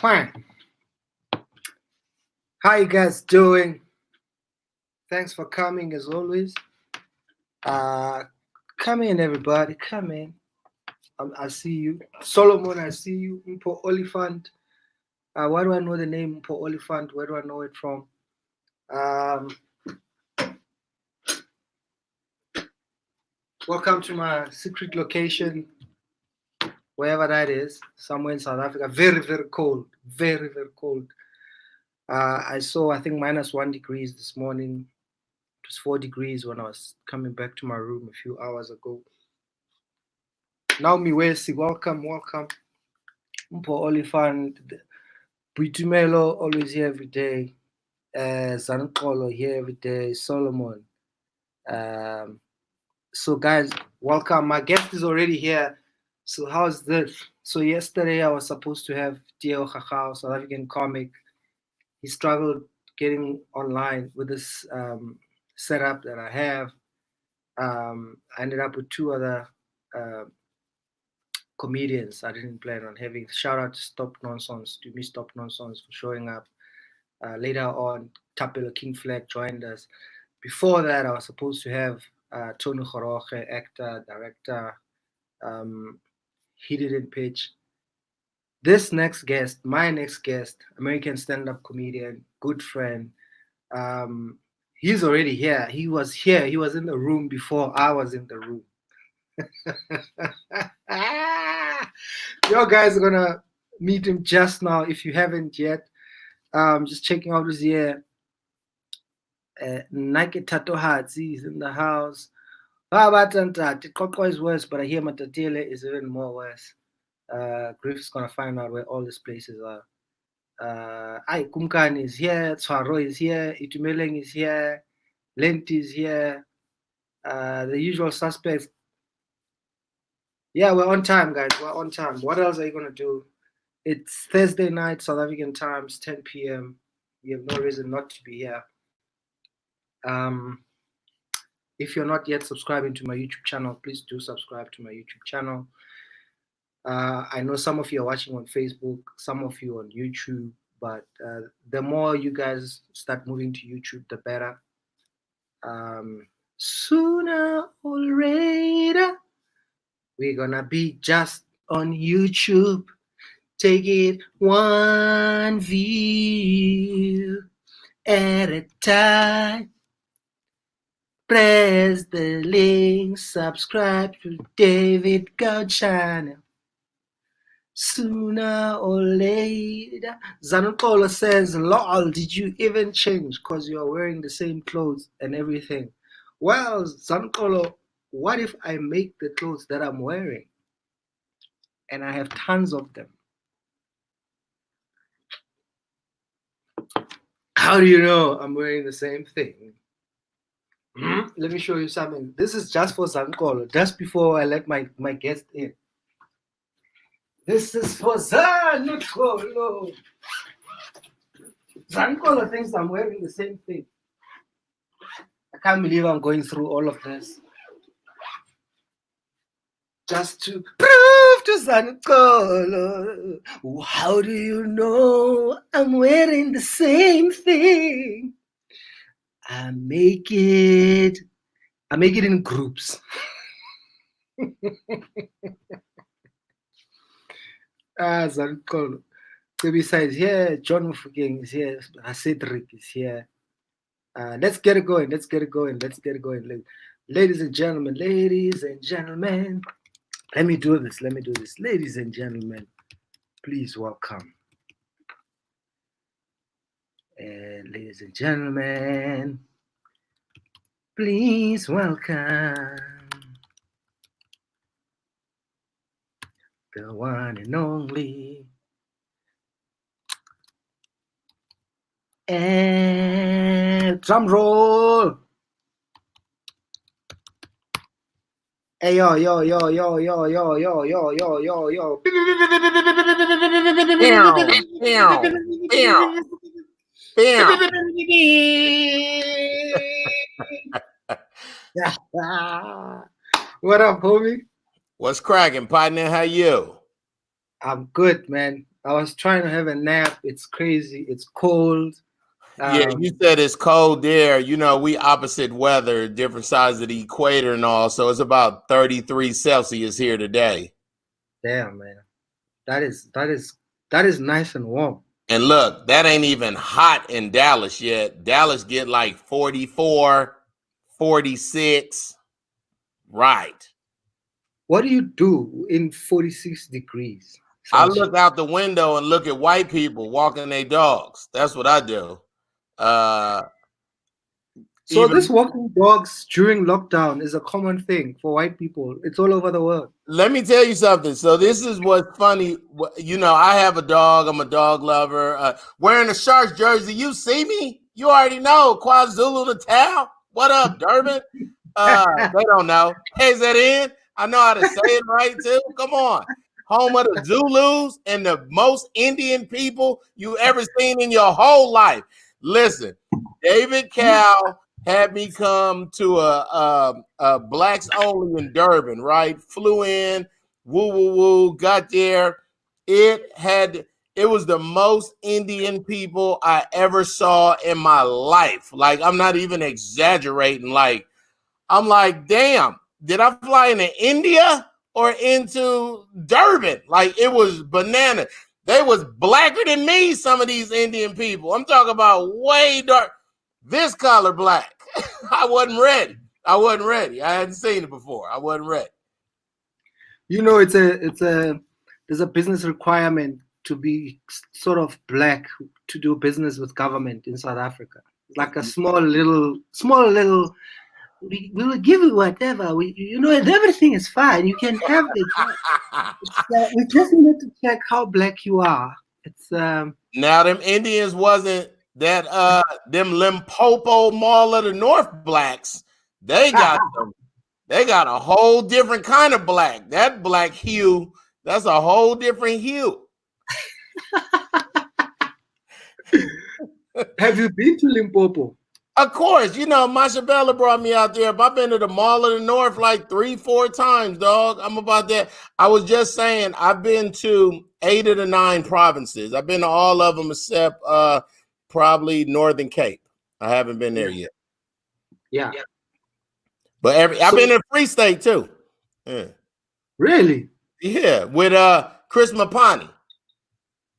Fine. How you guys doing? Thanks for coming as always. Come in, everybody. Come in. I see you. Solomon, I see you. Mpo Oliphant. Why do I know the name Mpo Oliphant? Where do I know it from? Welcome to my secret location, wherever that is, somewhere in South Africa. Very, very cold. Very, very cold. I saw, I think, -1 degrees this morning. It was 4 degrees when I was coming back to my room a few hours ago. Naomi Wesi, welcome. Mpo Oliphant, Buitumelo, always here every day. Zankolo here every day. Solomon. So guys, welcome. My guest is already here. So how's this? So yesterday I was supposed to have Dio Khakao, South African comic. He struggled getting online with this setup that I have. I ended up with 2 other comedians I didn't plan on having. Shout out to Stop Nonsense, to me Stop Nonsense for showing up. Later on, Tapelo King Flag joined us. Before that, I was supposed to have Tony Khoroche, actor, director. He didn't pitch. This next guest, my next guest, American stand-up comedian, good friend, he's already here. He was here. He was in the room before I was in the room. You guys are gonna meet him just now if you haven't yet. Just checking out his ear. Nike Tato Hatsi is in the house. Kokko is worse, but I hear Matatele is even more worse. Griff is gonna find out where all these places are. Kumkan is here, Tswaro is here, Itumeleng is here, Lenti is here, the usual suspects. Yeah, we're on time, guys. We're on time. What else are you gonna do? It's Thursday night, South African times, 10 p.m. You have no reason not to be here. If you're not yet subscribing to my YouTube channel, please do subscribe to my YouTube channel. I know some of you are watching on Facebook, some of you on YouTube, but the more you guys start moving to YouTube, the better. Sooner or later, we're gonna be just on YouTube. Take it one view at a time. Press the link, subscribe to David Gow channel. Sooner or later. Zanukolo says, lol, did you even change because you're wearing the same clothes and everything? Well, Zanukolo, what if I make the clothes that I'm wearing? And I have tons of them. How do you know I'm wearing the same thing? Let me show you something. This is just for Zankolo, just before I let my guest in. This is for Zankolo. Zankolo thinks I'm wearing the same thing. I can't believe I'm going through all of this just to prove to Zankolo. How do you know I'm wearing the same thing? I make it in groups. Zankolo. So besides here, John Mufugeng is here, Cedric is here. Let's get it going. Ladies and gentlemen, let me do this. Ladies and gentlemen, please welcome. Ladies and gentlemen, please welcome the one and only and drum roll. Hey yo. What up, homie? What's cracking, partner? How you? I'm good, man. I was trying to have a nap. It's crazy. It's cold. Yeah, you said it's cold there. You know, we opposite weather, different sides of the equator and all. So it's about 33 Celsius here today. Damn, man. That is nice and warm. And look, that ain't even hot in Dallas yet. Dallas get like 44, 46. Right. What do you do in 46 degrees Celsius? I Celsius? look out the window and look at white people walking their dogs. That's what I do. So this walking dogs during lockdown is a common thing for white people. It's all over the world. Let me tell you something. So this is what's funny. You know, I have a dog. I'm a dog lover. Wearing a Sharks jersey. You see me? You already know. KwaZulu-Natal. What up, Durban? They don't know. KZN. I know how to say it right, too. Come on. Home of the Zulus and the most Indian people you ever seen in your whole life. Listen, David Cal had me come to a blacks only in Durban, right? Flew in, woo, got there. It was the most Indian people I ever saw in my life. Like, I'm not even exaggerating. Like, I'm like, damn, did I fly into India or into Durban? Like, it was banana. They was blacker than me, some of these Indian people. I'm talking about way dark. This color black. I wasn't ready. I hadn't seen it before. I wasn't ready. You know, there's a business requirement to be sort of black to do business with government in South Africa. Like a small little. We will give you whatever. Everything is fine. You can have it. We just need to check how black you are. It's now them Indians wasn't that them Limpopo Mall of the North blacks. They got a whole different kind of black. That black hue, that's a whole different hue. Have you been to Limpopo? Of course, you know, Masha Bella brought me out there. I've been to the Mall of the North like 3-4 times, dog. I'm about that. I was just saying, I've been to 8 of the 9 provinces. I've been to all of them except probably Northern Cape. I haven't been there yet. Yeah. But I've been in Free State too. Yeah. Really? Yeah, with Chris Mapani.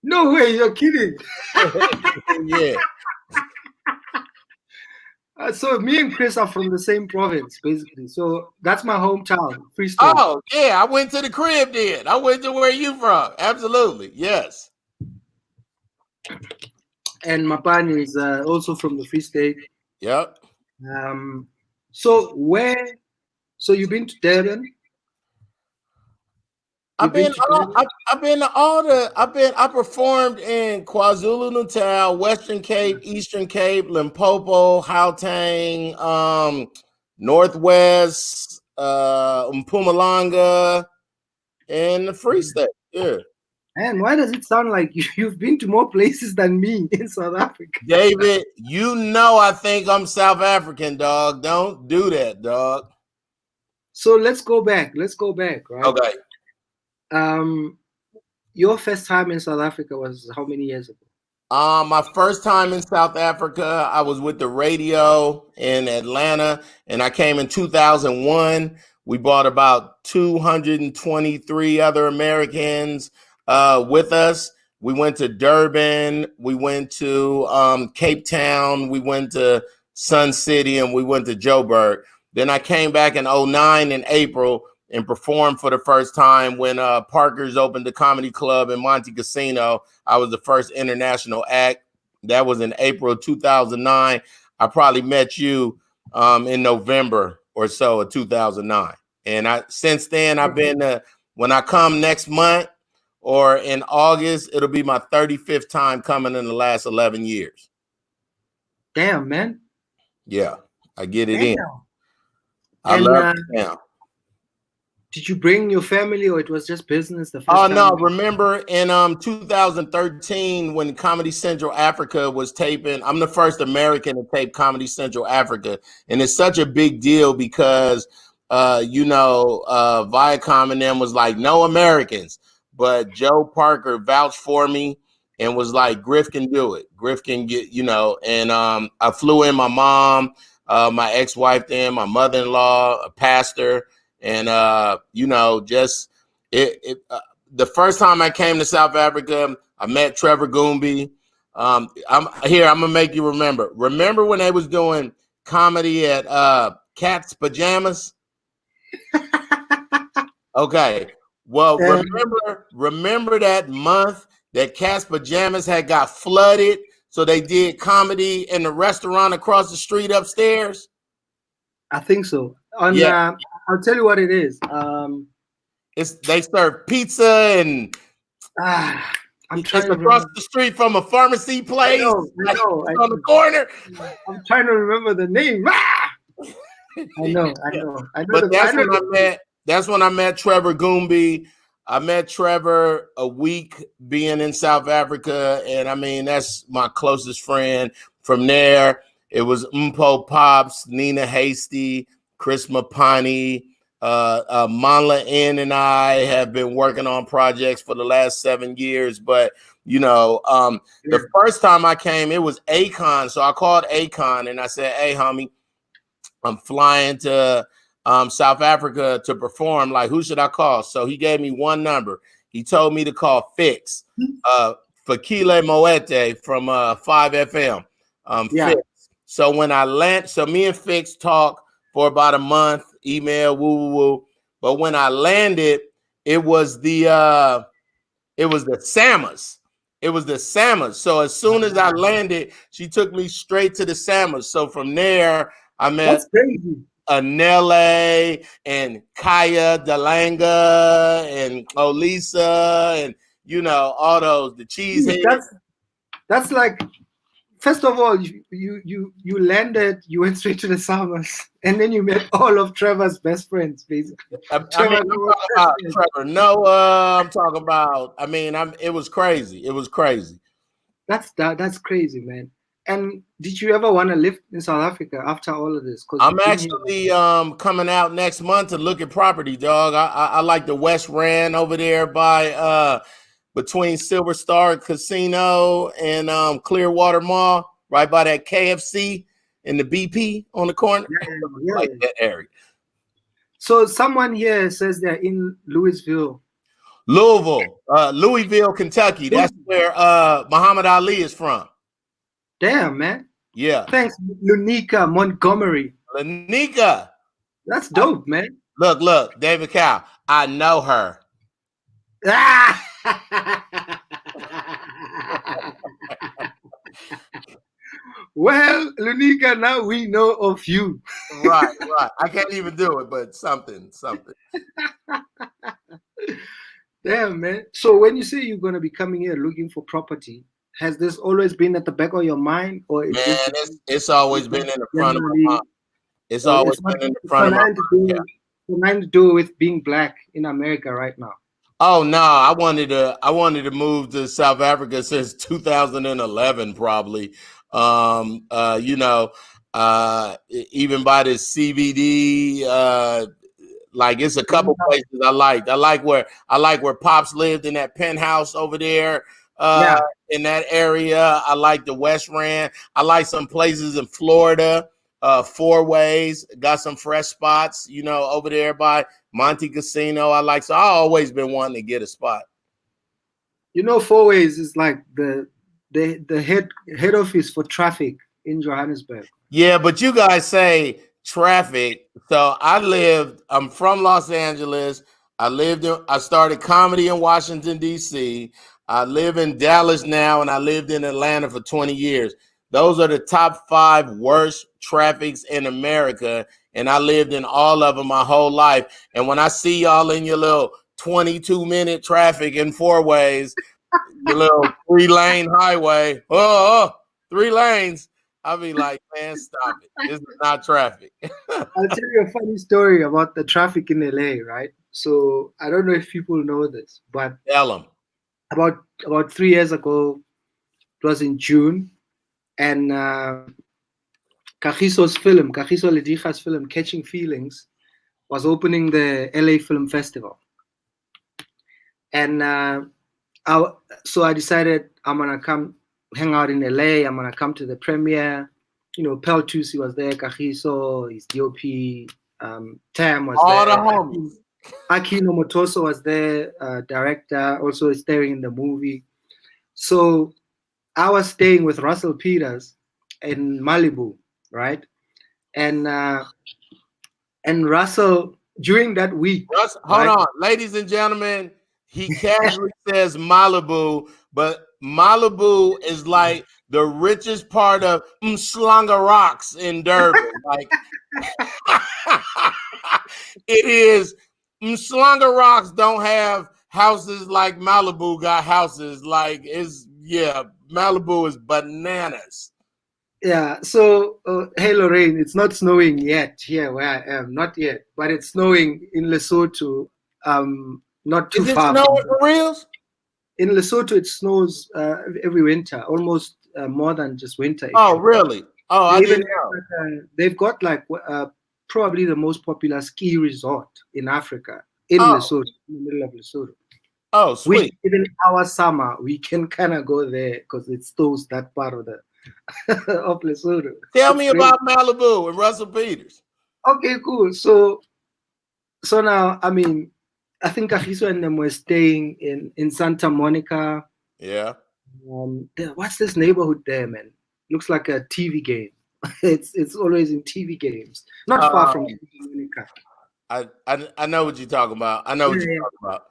No way, you're kidding. Yeah. So me and Chris are from the same province, basically. So that's my hometown, Free State. Oh, yeah. I went to the crib then. I went to where you from. Absolutely. Yes. And Mapani is also from the Free State. Yep. So you've been to Durban? I performed in KwaZulu-Natal, Western Cape, Eastern Cape, Limpopo, Gauteng, Northwest, Mpumalanga, and the Free State. Yeah. And why does it sound like you've been to more places than me in South Africa? David, you know I think I'm South African, dog. Don't do that, dog. So let's go back, right? Okay. Your first time in South Africa was how many years ago? My first time in South Africa, I was with the radio in Atlanta, and I came in 2001. We brought about 223 other Americans with us. We went to Durban, we went to Cape Town, we went to Sun City, and we went to Joburg. Then I came back in 2009 in April and performed for the first time when Parker's opened the comedy club in Monte Casino. I was the first international act. That was in April of 2009. I probably met you in November or so of 2009. And since then, I've been, when I come next month or in August, it'll be my 35th time coming in the last 11 years. Damn, man. Yeah, I get it in. I love it now. Did you bring your family or it was just business the first time? No, remember in 2013 when Comedy Central Africa was taping, I'm the first American to tape Comedy Central Africa. And it's such a big deal because, Viacom and them was like, no Americans. but Joe Parker vouched for me and was like, Griff can do it. Griff can get, you know, and I flew in my mom, my ex-wife then, my mother-in-law, a pastor, and you know, just the first time I came to South Africa, I met Trevor Goombie. I'm gonna make you remember. Remember when they was doing comedy at Cat's Pajamas? Okay. Well, remember that month that Cat's Pajamas had got flooded, so they did comedy in the restaurant across the street upstairs? I think so. Yeah. I'll tell you what it is. They serve pizza and I'm trying it's across the street from a pharmacy place. I know. On the corner. I'm trying to remember the name. I know. But that's when I met Trevor Goombie. I met Trevor a week being in South Africa, and I mean, that's my closest friend. From there, it was Mpo Pops, Nina Hasty, Chris Mapani, Manla N, and I have been working on projects for the last 7 years. But you know, the first time I came, it was Akon, so I called Akon and I said, "Hey, homie, I'm flying to South Africa to perform. Like, who should I call?" So he gave me one number. He told me to call Fix, Fakile Moete from 5FM. Fix. So when I land, so me and Fix talked for about a month, email, woo. But when I landed, it was the Samas. It was the Samas. So as soon as I landed, she took me straight to the Samas. So from there, I met Anele and Kaya Delanga and Olisa and, you know, all those, the cheeseheads. That's like, first of all, you landed, you went straight to the Summers, and then you met all of Trevor's best friends, basically. I'm talking about Trevor Noah. I'm talking about, it was crazy. It was crazy. That's crazy, man. And did you ever want to live in South Africa after all of this? I'm actually coming out next month to look at property, dog. I like the West Rand over there by between Silver Star Casino and Clearwater Mall, right by that KFC and the BP on the corner. Yeah. Like that area. So someone here says they're in Louisville, Kentucky. That's where Muhammad Ali is from. Damn, man. Yeah. Thanks, Lunica Montgomery. Lunica. That's dope, man. Look, David Cow. I know her. Well, Lunica, now we know of you. Right. I can't even do it, but something. Damn, man. So when you say you're going to be coming here looking for property, has this always been at the back of your mind, or it's always been in the front of my mind? It's always been in the front of my mind. Nothing to do with being black in America right now. Oh no, I wanted to move to South Africa since 2011, probably. You know, even by the CBD, like it's a couple places I like. I like where Pops lived in that penthouse over there. In that area. I like the West Rand. I like some places in Florida, 4 Ways, got some fresh spots, you know, over there by Monte Casino. I've always been wanting to get a spot. You know, 4 Ways is like the head office for traffic in Johannesburg. Yeah, but you guys say traffic. So I'm from Los Angeles. I started comedy in Washington, D.C. I live in Dallas now, and I lived in Atlanta for 20 years. Those are the top 5 worst traffics in America, and I lived in all of them my whole life. And when I see y'all in your little 22-minute traffic in 4 Ways, your little 3-lane highway, 3 lanes, I'll be like, man, stop it. This is not traffic. I'll tell you a funny story about the traffic in LA, right? So I don't know if people know this, but tell them. About 3 years ago, it was in June, and Kagiso Lediga's film, Catching Feelings, was opening the LA Film Festival. And so I decided I'm gonna come hang out in LA. I'm gonna come to the premiere. You know, Pel Tusi was there, Kagiso, his DOP, Tam was All the there, homies. Akino Motoso was there, director, also starring in the movie. So I was staying with Russell Peters in Malibu, right? And Russell during that week. Hold on, ladies and gentlemen. He casually says Malibu, but Malibu is like the richest part of Mslanga Rocks in Durban. Like it is. Mslanga Rocks don't have houses like Malibu got houses. Like Malibu is bananas. Yeah. So, hey Lorraine, it's not snowing yet here where I am, not yet, but it's snowing in Lesotho. Not too far. Is it snowing for reals? In Lesotho, it snows every winter, almost more than just winter. Oh, really? Oh, I didn't know. They've got like probably the most popular ski resort in Africa, in Lesotho, in the middle of Lesotho. Oh, sweet. Even our summer, we can kind of go there because it snows that part of the of Lesotho. Tell me about Malibu and Russell Peters. Okay, cool. So now, I mean, I think Kagiso and them were staying in Santa Monica. Yeah. What's this neighborhood there, man? Looks like a TV game. it's always in TV games. Not far from Santa Monica. I know what you're talking about. I know what you're talking about.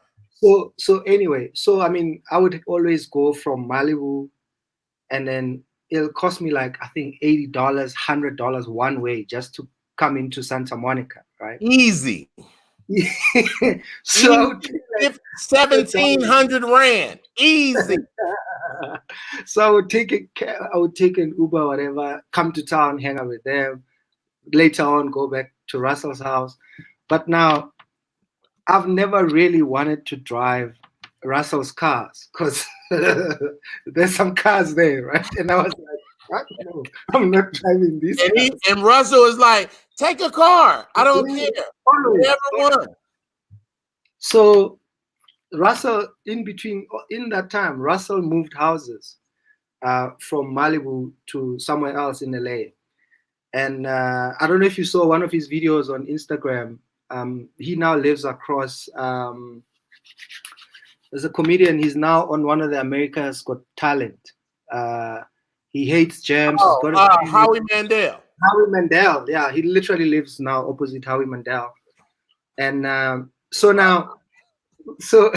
So anyway, I mean, I would always go from Malibu, and then it'll cost me like I think $80, $100 one way just to come into Santa Monica, right? Easy. So 1,700 rand, easy. So I would take an Uber, whatever, come to town, hang out with them. Later on, go back to Russell's house. But now, I've never really wanted to drive Russell's cars because there's some cars there, right? And I was like, what? No, I'm not driving these. And Russell is like, take a car. I don't care. Whatever. So Russell, in that time, Russell moved houses from Malibu to somewhere else in LA. And I don't know if you saw one of his videos on Instagram. He now lives across. There's a comedian. He's now on one of the America's Got Talent. He hates jams. Howie Mandel. Howie Mandel. Yeah, he literally lives now opposite Howie Mandel. And so now, so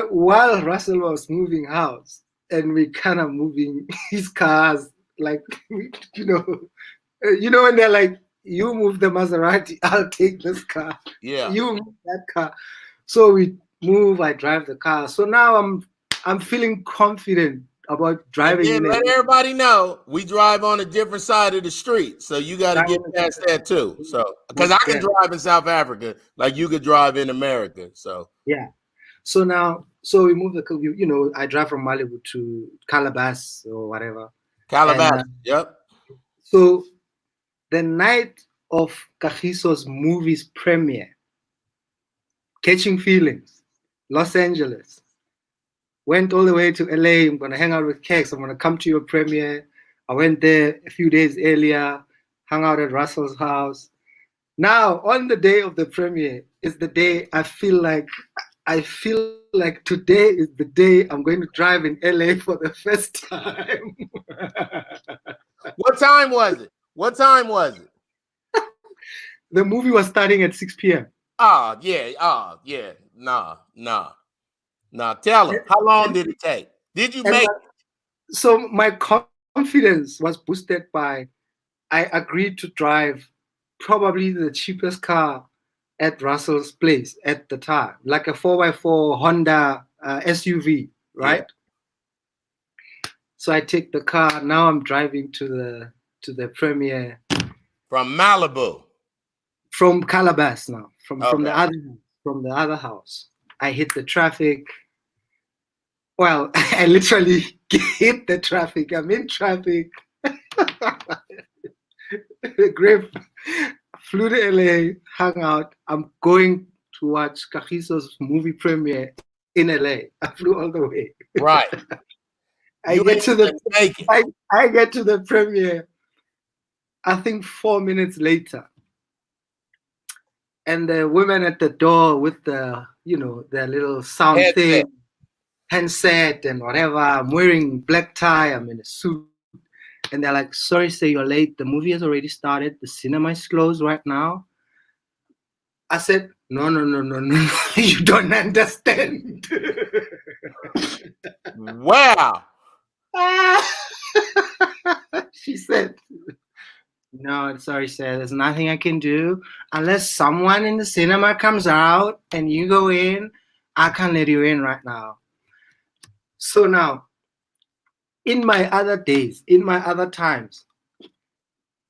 while Russell was moving house and we kind of moving his cars, like you know when they're like, you move the Maserati, I'll take this car. Yeah. You move that car. So we move, I drive the car. So now I'm feeling confident about driving. And let everybody know we drive on a different side of the street. So you got to get past that too. So because I can drive in South Africa like you could drive in America. So yeah. So now, we move I drive from Malibu to Calabas or whatever. Calabas, yep. So the night of Kagiso's movie's premiere, Catching Feelings, Los Angeles, went all the way to LA. I'm going to hang out with Kex. I'm going to come to your premiere. I went there a few days earlier, hung out at Russell's house. Now, on the day of the premiere is the day I feel like today is the day I'm going to drive in LA for the first time. What time was it? The movie was starting at 6 p.m. Oh, yeah. Nah. Tell him, how long did it take? Did you make it? So my confidence was boosted by I agreed to drive probably the cheapest car at Russell's place at the time, like a 4x4 Honda SUV, right? Yeah. So I take the car. Now I'm driving to the premiere from Malibu, from Calabas now, from the other house. I hit the traffic. Well, I literally hit the traffic. I'm in traffic. Griff flew to LA, hung out. I'm going to watch Kagiso's movie premiere in LA. I flew all the way. Right. I get to the premiere, I think 4 minutes later. And the women at the door with the, their little sound thing, handset and whatever. I'm wearing black tie. I'm in a suit. And they're like, sorry, sir, you're late. The movie has already started. The cinema is closed right now. I said, no. You don't understand. Wow. She said, no, sorry, sir. There's nothing I can do. Unless someone in the cinema comes out and you go in, I can't let you in right now. So now, in my other days, in my other times,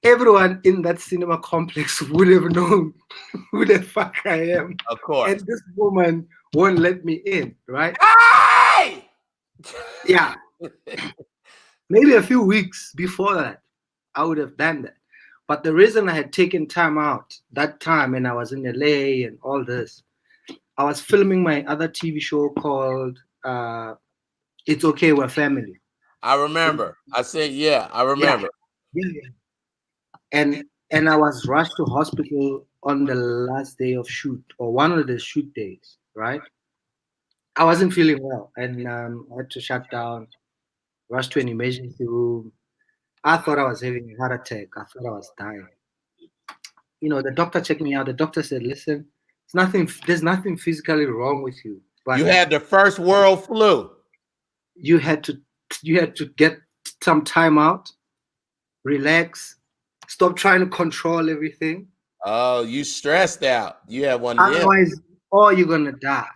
everyone in that cinema complex would have known who the fuck I am. Of course. And this woman won't let me in, right? Hey! Yeah. Maybe a few weeks before that, I would have done that. But the reason I had taken time out that time and I was in LA and all this, I was filming my other TV show called It's Okay, We're Family. I remember. I said, yeah, I remember. Yeah. And I was rushed to hospital on the last day of shoot, or one of the shoot days, right? I wasn't feeling well, and I had to shut down, rushed to an emergency room. I thought I was having a heart attack. I thought I was dying. The doctor checked me out. The doctor said, listen, there's nothing physically wrong with you. But you had the first world flu. You had to get some time out, relax, stop trying to control everything. Oh, you stressed out. You had one of them. Otherwise, or you're gonna die.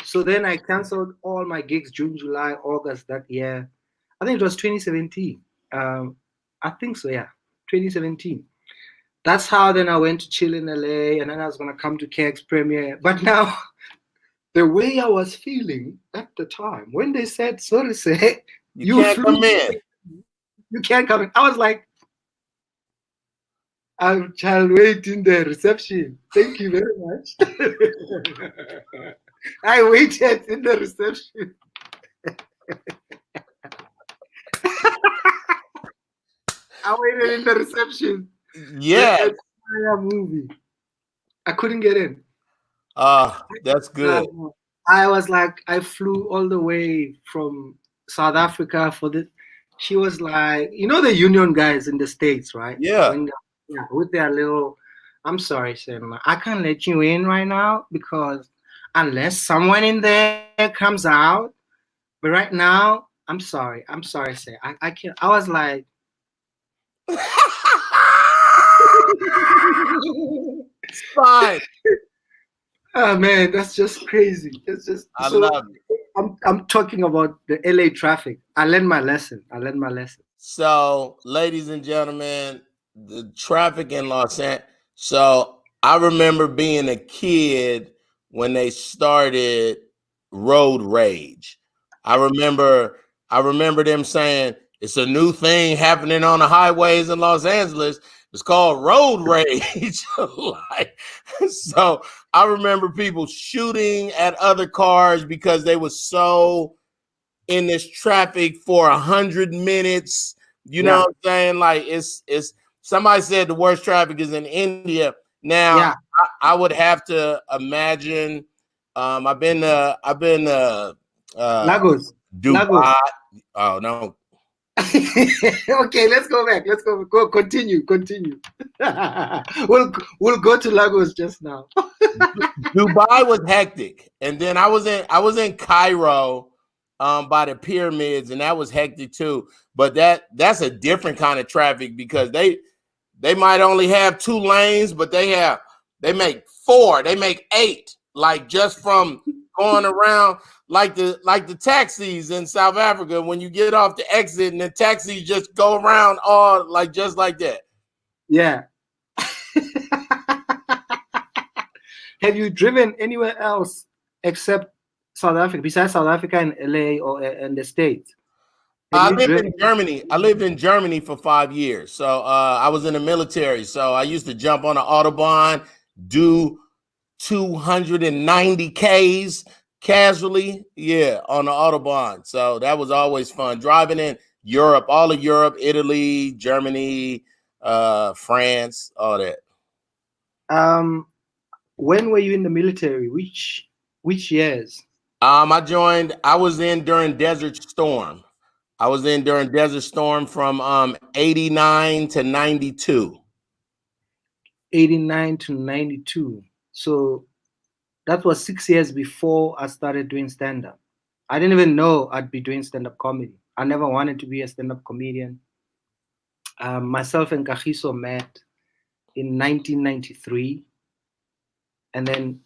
So then I canceled all my gigs June, July, August that year. I think it was 2017. I think so, yeah, 2017. That's how then I went to chill in LA, and then I was gonna come to KX premiere. But now, the way I was feeling at the time, when they said, sorry, say, you can't come in. You can't come in. I was like, I shall wait in the reception. Thank you very much. I waited in the reception. I waited in the reception. Yeah. Movie. I couldn't get in. That's good. I was like, I flew all the way from South Africa for this. She was like, the union guys in the States, right? Yeah. With their little, I'm sorry, Sam, I can't let you in right now because unless someone in there comes out. But right now, I'm sorry, Sam. I can't. I was like, it's fine. Oh man, that's just crazy. It's just I love it. I'm talking about the LA traffic. I learned my lesson. So, ladies and gentlemen, the traffic in Los Angeles. So I remember being a kid when they started road rage. I remember them saying it's a new thing happening on the highways in Los Angeles. It's called road rage. So I remember people shooting at other cars because they were so in this traffic for 100 minutes. You know what I'm saying? Like it's somebody said the worst traffic is in India. Now I would have to imagine. I've been Lagos, Dubai. Lagos. Oh no. Okay, let's go back. Go continue. We'll go to Lagos just now. Dubai was hectic, and then I was in Cairo by the pyramids, and that was hectic too. But that's a different kind of traffic because they might only have 2 lanes, but they make 4, they make 8, like just from going around like the taxis in South Africa when you get off the exit and the taxis just go around all like just like that. Yeah. Have you driven anywhere else except South Africa, besides South Africa and LA or in the States? I lived in Germany. I lived in Germany for 5 years. So I was in the military. So I used to jump on the Autobahn, do 290 Ks casually, on the Autobahn. So that was always fun. Driving in Europe, all of Europe, Italy, Germany, France, all that. When were you in the military? Which years? I was in during Desert Storm. I was in during Desert Storm from 89 to 92. 89 to 92. So that was 6 years before I started doing stand-up. I didn't even know I'd be doing stand-up comedy. I never wanted to be a stand-up comedian. Myself and Kagiso met in 1993. And then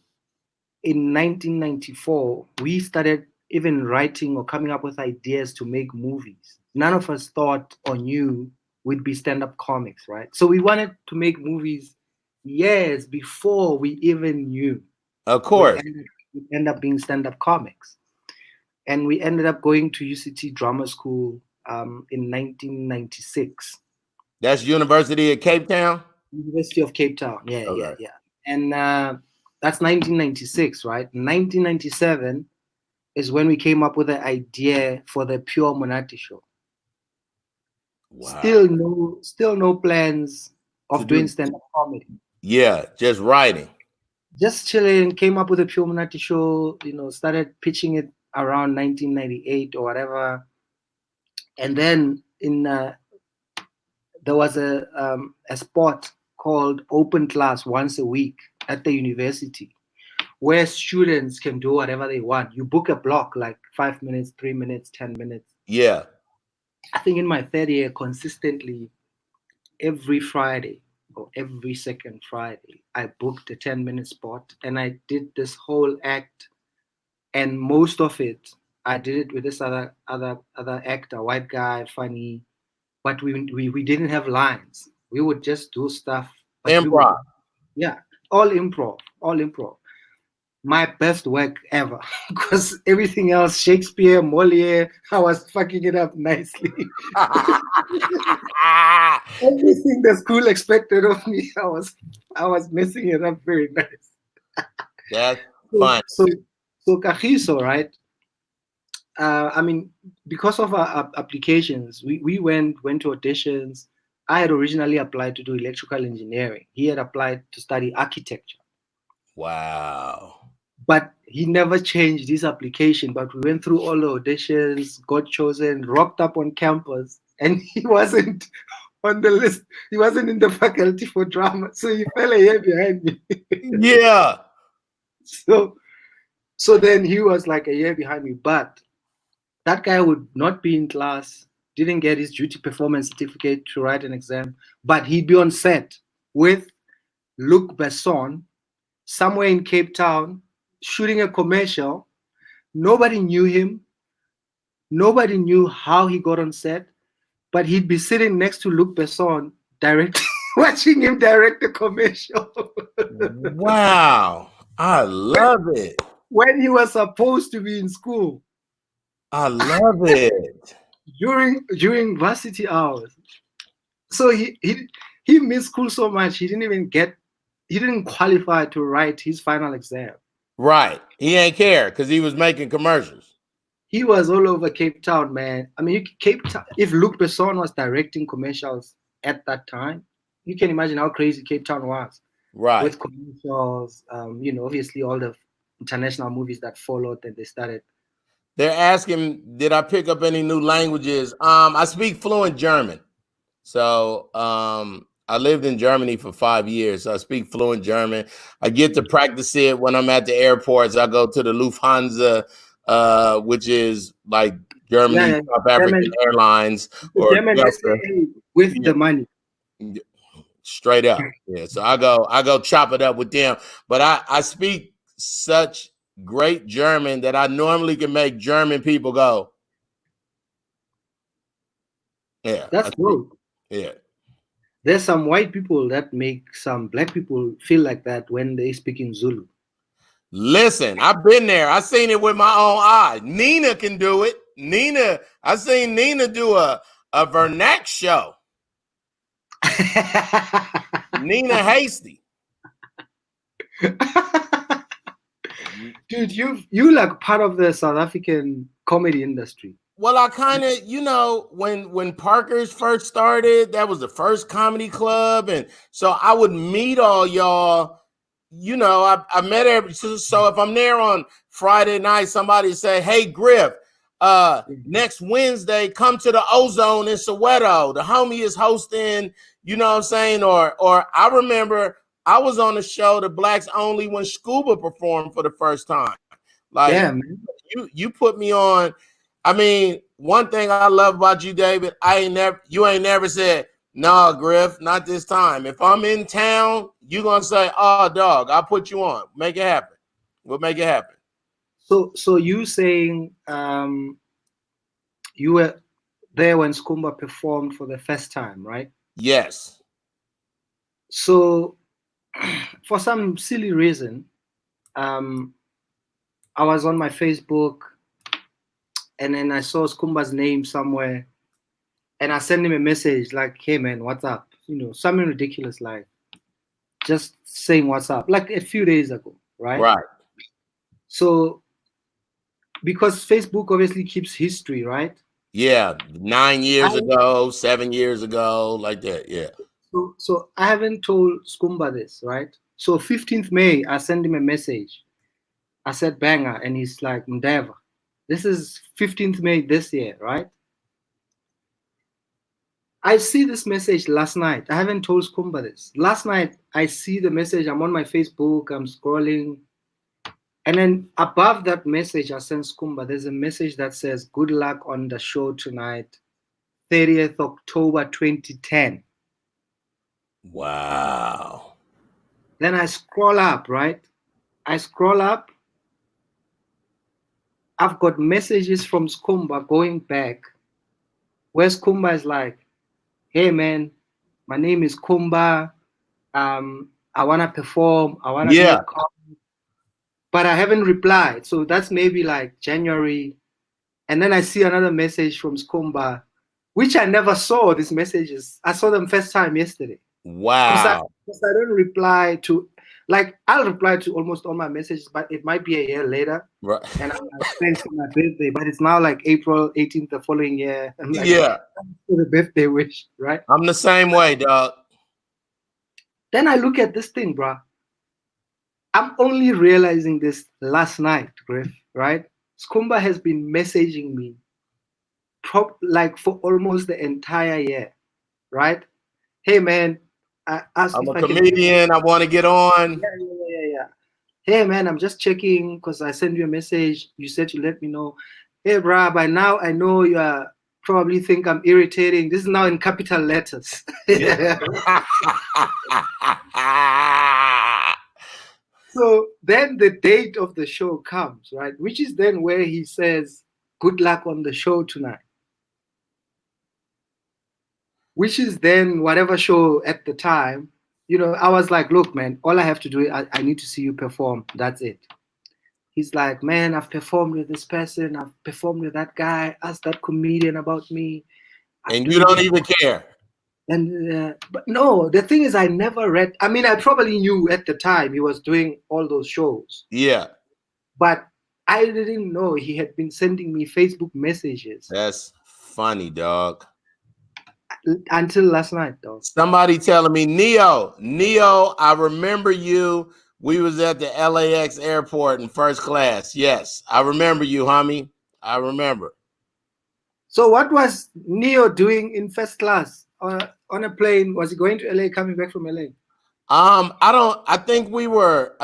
in 1994, we started even writing or coming up with ideas to make movies. None of us thought or knew we'd be stand-up comics, right? So we wanted to make movies years before we even knew. Of course. We ended up being stand-up comics. And we ended up going to UCT Drama School in 1996. That's University of Cape Town? University of Cape Town, yeah. And that's 1996, right? 1997 is when we came up with the idea for the Pure Mnet show. Wow. Still no plans of doing stand-up comedy. Yeah, just writing. Just chilling, came up with the Pure Mnet show, started pitching it around 1998 or whatever. And then there was a spot called Open Class once a week at the university where students can do whatever they want. You book a block like 5 minutes, 3 minutes, 10 minutes. Yeah. I think in my third year, consistently, every Friday or every second Friday, I booked a 10-minute spot and I did this whole act. And most of it, I did it with this other actor, white guy, funny, but we didn't have lines. We would just do stuff. Improv. All improv. My best work ever, because everything else, Shakespeare, Moliere, I was fucking it up nicely. Everything the school expected of me, I was messing it up very nice. That's fun. So Kagiso, right? I mean, because of our applications, we went to auditions. I had originally applied to do electrical engineering. He had applied to study architecture. Wow. But he never changed his application. But we went through all the auditions, got chosen, rocked up on campus, and he wasn't on the list. He wasn't in the faculty for drama. So he fell a year behind me. Yeah. So then he was like a year behind me. But that guy would not be in class, didn't get his duty performance certificate to write an exam, but he'd be on set with Luc Besson somewhere in Cape Town shooting a commercial. Nobody knew him. Nobody knew how he got on set, but he'd be sitting next to Luc Besson directing, watching him direct the commercial. Wow. I love it. When he was supposed to be in school. I love it. During varsity hours. So he missed school so much he didn't qualify to write his final exam. Right. He ain't care because he was making commercials. He was all over Cape Town, man. I mean, Cape Town, if Luc Besson was directing commercials at that time, you can imagine how crazy Cape Town was. Right. With commercials, obviously all the international movies that followed and they started. They're asking, did I pick up any new languages? I speak fluent German. So I lived in Germany for 5 years. So I speak fluent German. I get to practice it when I'm at the airports. I go to the Lufthansa, which is like Germany, South African Airlines. Or German with the money. Straight up. Yeah. So I go chop it up with them. But I speak such great German that I normally can make German people go. Yeah. That's cool. Yeah. There's some white people that make some black people feel like that when they speak in Zulu. Listen, I've been there. I seen it with my own eyes. Nina can do it. I seen Nina do a Vernac show. Nina Hasty. Dude, you like part of the South African comedy industry. Well, I kind of, you know, when Parker's first started, that was the first comedy club, and so I would meet all y'all. You know, I met every so if I'm there on Friday night, somebody say, "Hey, Griff, next Wednesday, come to the Ozone in Soweto. The homie is hosting." You know what I'm saying? Or I remember I was on the show, The Blacks Only, when Scuba performed for the first time. Like, Yeah, man. you put me on. I mean, one thing I love about you, David, you ain't never said, "No, Griff, not this time." If I'm in town, you gonna say, "Oh, dog, I'll put you on. Make it happen. We'll make it happen." So you saying you were there when Skumba performed for the first time, right? Yes. So for some silly reason, I was on my Facebook and then I saw Skumba's name somewhere and I sent him a message like, "Hey man, what's up?" You know, something ridiculous like just saying what's up, like a few days ago, right? Right. So because Facebook obviously keeps history, right? Yeah. 9 years ago, 7 years ago, like that. Yeah. So I haven't told Skumba this, right? So 15th May, I sent him a message. I said banger, and he's like, "Mdeva." This is 15th May this year, right? I see this message last night. I haven't told Skumba this. Last night, I see the message. I'm on my Facebook. I'm scrolling. And then above that message I sent Skumba, there's a message that says, "Good luck on the show tonight, 30th October 2010. Wow. Then I scroll up, right? I scroll up. I've got messages from Skumba going back, where Skumba is like, "Hey man, my name is Kumba. I wanna perform. I wanna be Yeah. a cop." But I haven't replied. So that's maybe like January. And then I see another message from Skumba, which I never saw these messages. I saw them first time yesterday. Because I Wow. don't reply to, like, I'll reply to almost all my messages, but it might be a year later. Right. And I'm like, "Thanks for my birthday." But it's now like April 18th the following year. I'm like, Yeah. "Thanks for the birthday wish," right? I'm the same way, dog. Then I look at this thing, bro. I'm only realizing this last night, Griff, right? Skumba has been messaging me like for almost the entire year, right? "Hey man, I asked I'm if a I can." comedian. I want to get on. Yeah. "Hey man, I'm just checking because I sent you a message. You said you let me know. Hey bro, by now I know you probably think I'm irritating." This is now in capital letters. Yeah. So then the date of the show comes, right? Which is then where he says, "Good luck on the show tonight." Which is then whatever show at the time, you know, I was like, "Look, man, all I have to do is I need to see you perform. That's it." He's like, "Man, I've performed with this person. I've performed with that guy. Ask that comedian about me." And you don't even care. And but no, the thing is, I never read. I mean, I probably knew at the time he was doing all those shows, Yeah. but I didn't know he had been sending me Facebook messages That's funny, dog. until last night, though. Somebody telling me, Neo, I remember you. We was at the LAX airport in first class. Yes, I remember you, homie. I remember. So what was Neo doing in first class on a plane? Was he going to LA, coming back from LA? I think we were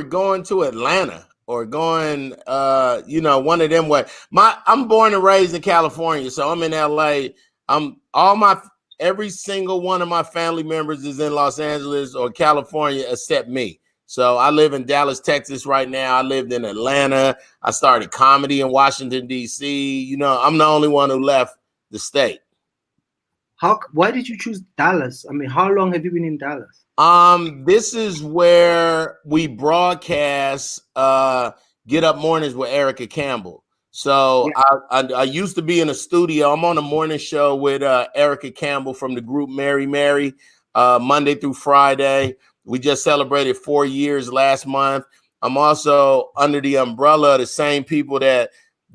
going to Atlanta or going one of them way. I'm born and raised in California, so I'm in LA. Every single one of my family members is in Los Angeles or California except me. So I live in Dallas, Texas right now. I lived in Atlanta. I started comedy in Washington, D.C. You know, I'm the only one who left the state. Why did you choose Dallas? I mean, how long have you been in Dallas? This is where we broadcast Get Up Mornings with Erica Campbell. So yeah. I used to be in a studio. I'm on a morning show with Erica Campbell from the group Mary, Monday through Friday. We just celebrated 4 years last month. I'm also under the umbrella of the same people that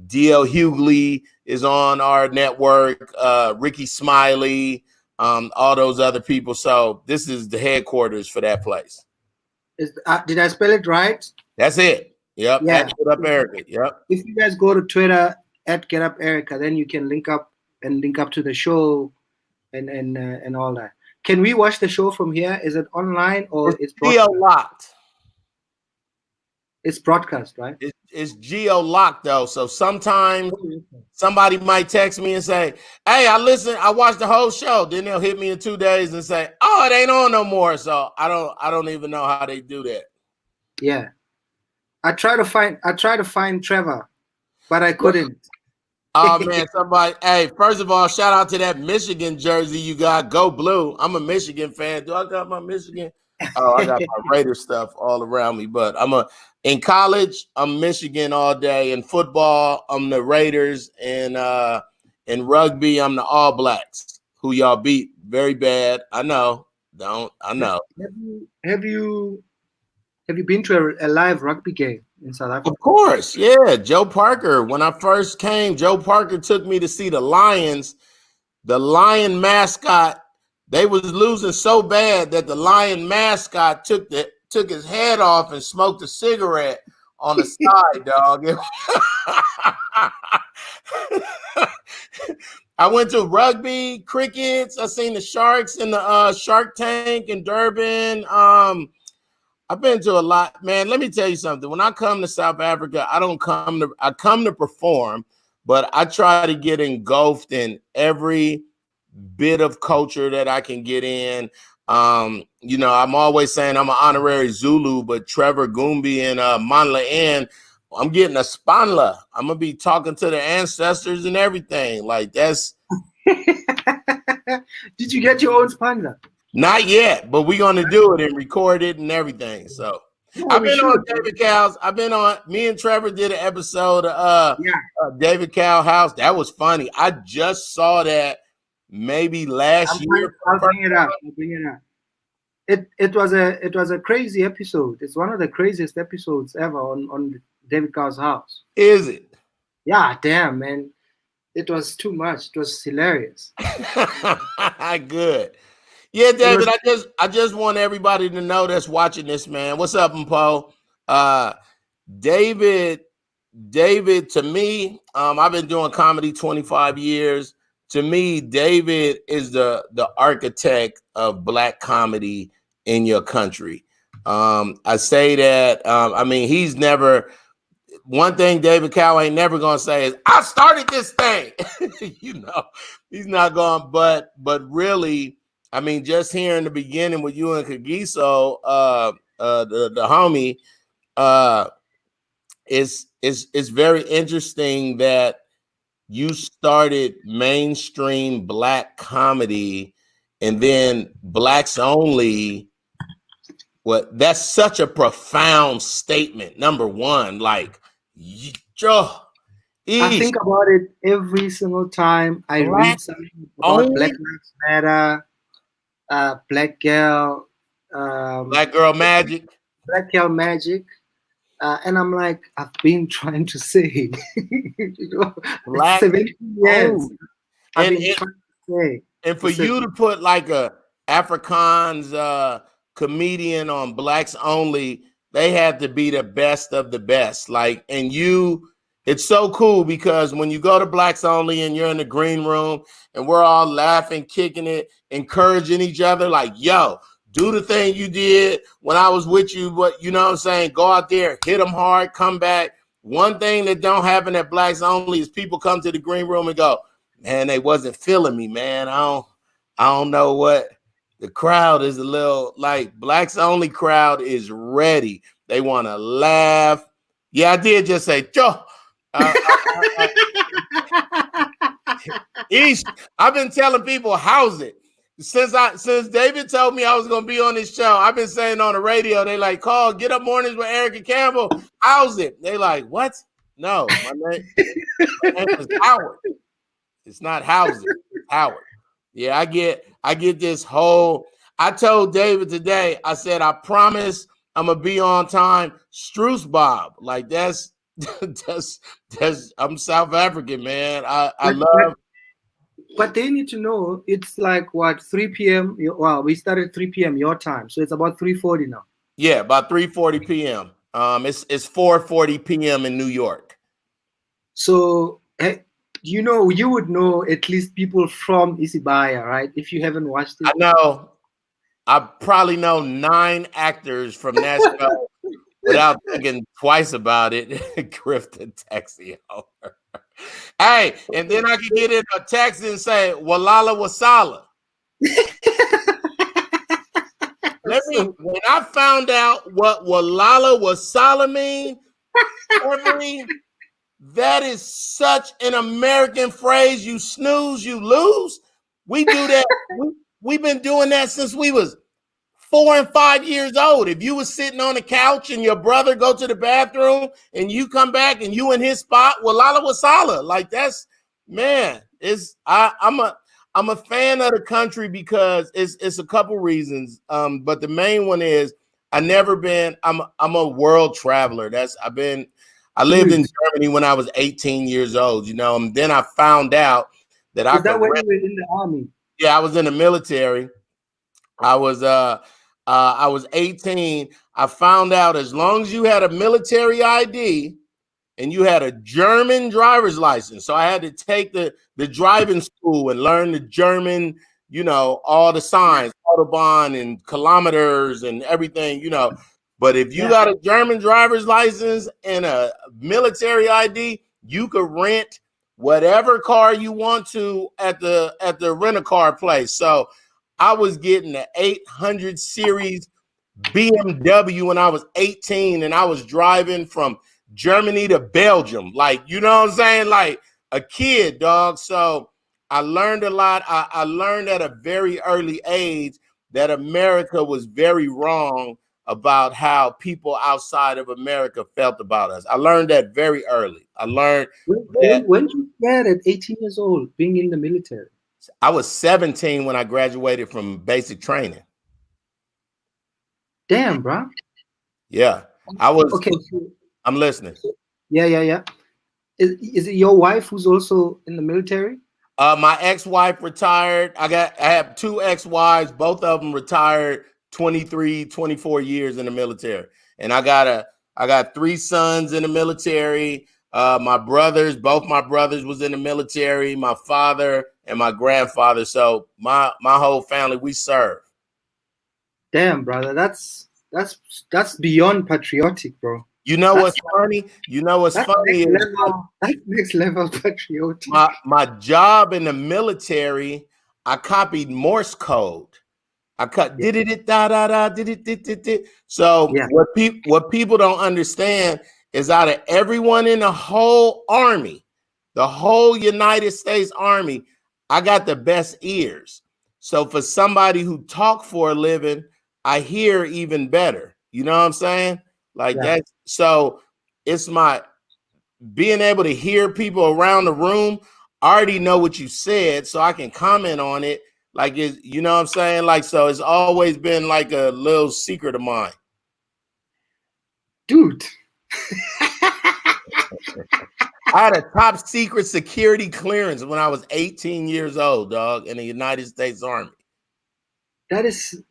D.L. Hughley is on our network, Ricky Smiley, all those other people. So this is the headquarters for that place. Did I spell it right? That's it. Yep. Yeah. At Get Up Erica. Yep. If you guys go to Twitter at Get Up Erica, then you can link up to the show and all that. Can we watch the show from here? Is it online or it's geo-locked? It's broadcast, right? It's geo-locked though. So sometimes somebody might text me and say, "Hey, I watched the whole show." Then they'll hit me in 2 days and say, "Oh, it ain't on no more." So I don't even know how they do that. Yeah. I try to find Trevor, but I couldn't. Oh man, somebody. Hey, first of all, shout out to that Michigan jersey you got. Go Blue. I'm a Michigan fan. Do I got my Michigan? Oh, I got my Raider stuff all around me. But in college, I'm Michigan all day. In football, I'm the Raiders. And in rugby, I'm the All Blacks, who y'all beat very bad. I know. I know. Have you been to a live rugby game in South Africa? Of course, yeah. Joe Parker. When I first came, Joe Parker took me to see the Lions. The Lion mascot, they was losing so bad that the Lion mascot took his head off and smoked a cigarette on the side, dog. I went to rugby, crickets. I seen the Sharks in the Shark Tank in Durban. I've been to a lot, man. Let me tell you something. When I come to South Africa, I come to perform, but I try to get engulfed in every bit of culture that I can get in. I'm always saying I'm an honorary Zulu, but Trevor Goombi and Manla N, I'm getting a spanla. I'm gonna be talking to the ancestors and everything. Like that's. Did you get your own spanla? Not yet, but we're gonna do it and record it and everything. So I've been on David Cow's. Me and Trevor did an episode of David Cow House. That was funny. I just saw that maybe last year. I'll bring it up. It was a crazy episode. It's one of the craziest episodes ever on David Cow's House. Is it? Yeah, damn, man. It was too much. It was hilarious. Good. Yeah, David, I just want everybody to know that's watching this, man. What's up, Mpo? David, to me, I've been doing comedy 25 years. To me, David is the architect of Black comedy in your country. I say that, he's never, one thing David Cow ain't never gonna say is, I started this thing. He's not going, but really, just here in the beginning with you and Kagiso, the homie, it's very interesting that you started mainstream Black comedy and then Blacks Only. That's such a profound statement. Number one, like, I think about it every single time I read something about Black Lives Matter. Black Girl Magic. Black Girl Magic. And I'm like, I've been trying to say, Black 17 years. And for you to put like a Afrikaans comedian on Blacks Only, they had to be the best of the best. Like, and it's so cool because when you go to Blacks Only and you're in the green room and we're all laughing, kicking it, encouraging each other, like, yo, do the thing you did when I was with you, but you know what I'm saying? Go out there, hit them hard, come back. One thing that don't happen at Blacks Only is people come to the green room and go, man, they wasn't feeling me, man. I don't know what. The crowd is a little, like, Blacks Only crowd is ready. They want to laugh. Yeah, I did just say, Joe. East, I've been telling people, how's it? Since David told me I was gonna be on this show, I've been saying on the radio, they like, call Get Up Mornings with Erica Campbell. How's it? They like, what? No, my name is Howard. It's not housing, it's Howard. Yeah, I get this whole. I told David today, I said, I promise I'm gonna be on time. Struce Bob, like that's I'm South African, man. I love. But they need to know it's like what 3 p.m. Wow, we started 3 p.m. your time, so it's about 3:40 now. Yeah, about 3:40 p.m. It's 4:40 p.m. in New York. So you would know at least people from Isibaya, right? If you haven't watched it. I know. I probably know 9 actors from Nashville without thinking twice about it. Griff the taxi owner. Hey, and then I could get in a text and say Walala Wasala. When I found out what Walala Wasala mean, that is such an American phrase. You snooze, you lose. We do that. We've been doing that since we was 4 and 5 years old. If you was sitting on the couch and your brother go to the bathroom and you come back and you in his spot, Walala Wasala. Like that's, man, I'm a fan of the country because it's a couple reasons. But the main one is I'm a world traveler. I lived in Germany when I was 18 years old, you know, and then I found out that Is that when you were in the army? Yeah, I was in the military. I was 18. I found out as long as you had a military ID and you had a German driver's license. So I had to take the driving school and learn the German, you know, all the signs, Autobahn and kilometers and everything, you know. But if you got a German driver's license and a military ID, you could rent whatever car you want to at the rent-a-car place. So I was getting the 800 series BMW when I was 18, and I was driving from Germany to Belgium. Like, you know what I'm saying? Like a kid, dog. So I learned a lot. I learned at a very early age that America was very wrong about how people outside of America felt about us. I learned that very early. I learned when you were at 18 years old, being in the military. I was 17 when I graduated from basic training. Damn, bro. Yeah, I was. Okay, I'm listening. Yeah. Is it your wife who's also in the military? My ex-wife retired. I have 2 ex-wives. Both of them retired 23, 24 years in the military. And I got 3 sons in the military. Both my brothers was in the military, my father and my grandfather. So my whole family, we serve. Damn, brother. That's beyond patriotic, bro. You know what's funny? You know what's funny is that's next level patriotic. My job in the military, I copied Morse code. I cut did it da da da did it. So what people don't understand is out of everyone in the whole army, the whole United States Army, I got the best ears. So for somebody who talk for a living, I hear even better. You know what I'm saying? Like that. So it's my being able to hear people around the room. I already know what you said, so I can comment on it. Like, you know what I'm saying? Like, so it's always been like a little secret of mine. Dude. I had a top secret security clearance when I was 18 years old, dog, in the United States Army. That is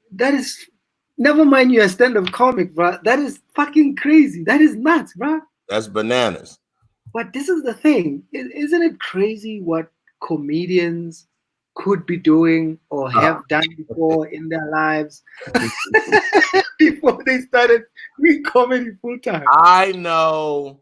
never mind you're a stand-up comic, bro. That is fucking crazy. That is nuts, bro. That's bananas. But this is the thing. Isn't it crazy what comedians could be doing or have done before in their lives before they started doing comedy full time? I know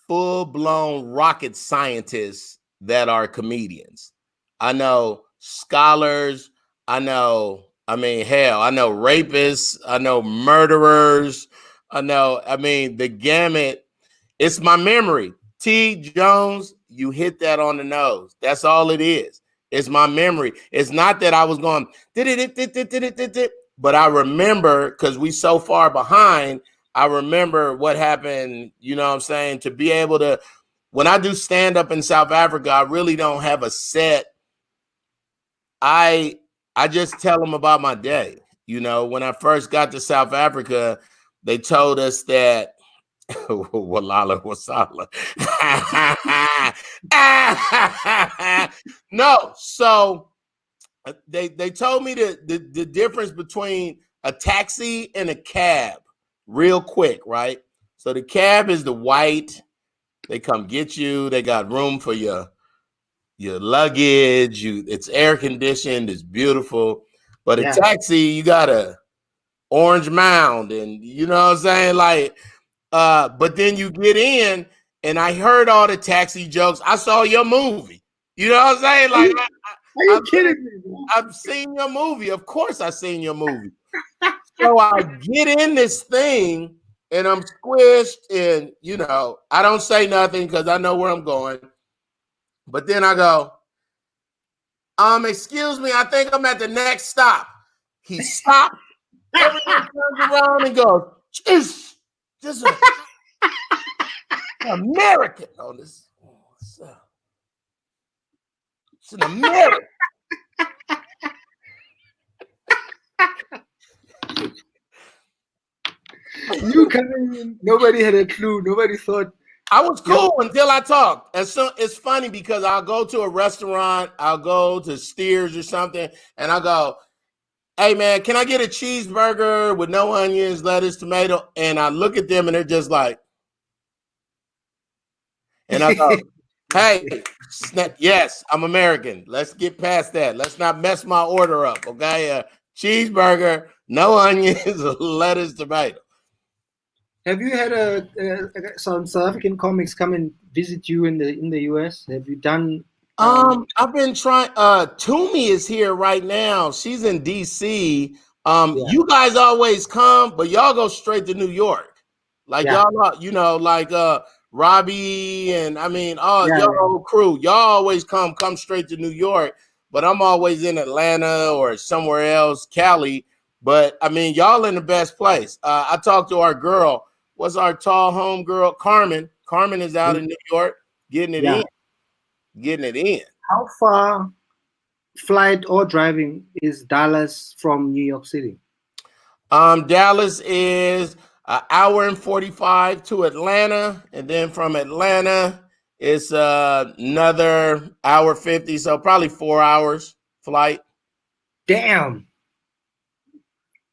full-blown rocket scientists that are comedians. I know scholars. I know rapists. I know murderers. The gamut. It's my memory. T. Jones, you hit that on the nose. That's all it is. It's my memory. It's not that I was going, but I remember, because we so far behind, I remember what happened, you know what I'm saying, to be able to, when I do stand-up in South Africa, I really don't have a set. I just tell them about my day. You know, when I first got to South Africa, they told us that Walala Wasala. No, so they told me the difference between a taxi and a cab real quick, right? So the cab is the white. They come get you. They got room for your luggage. It's air conditioned. It's beautiful. But a taxi, you got a orange mound, and you know what I'm saying? Like, but then you get in, and I heard all the taxi jokes. I saw your movie. You know what I'm saying? Like, are you kidding me, bro? I've seen your movie. Of course, I've seen your movie. So I get in this thing, and I'm squished, and you know, I don't say nothing because I know where I'm going. But then I go, excuse me, I think I'm at the next stop. He stopped. Everyone turns around and goes, this is American. Oh, this. It's an American. You coming in, nobody had a clue. Nobody thought. I was cool until I talked. And so it's funny because I'll go to a restaurant, I'll go to Steers or something, and I'll go, hey man, can I get a cheeseburger with no onions, lettuce, tomato? And I look at them and they're just like, and I go, hey, yes, I'm American. Let's get past that. Let's not mess my order up, okay? Cheeseburger, no onions, lettuce, tomato. Have you had some South African comics come and visit you in the US? Have you done? I've been trying. Toomey is here right now. She's in DC. You guys always come, but y'all go straight to New York. Like y'all, you know, like Robbie and I mean, your whole crew. Y'all always come straight to New York. But I'm always in Atlanta or somewhere else, Cali. But I mean, y'all in the best place. I talked to our girl. What's our tall home girl? Carmen. Carmen is out in New York getting it in. Getting it in. How far flight or driving is Dallas from New York City? Dallas is an hour and 45 to Atlanta. And then from Atlanta, it's another hour 50. So probably 4 hours flight. Damn.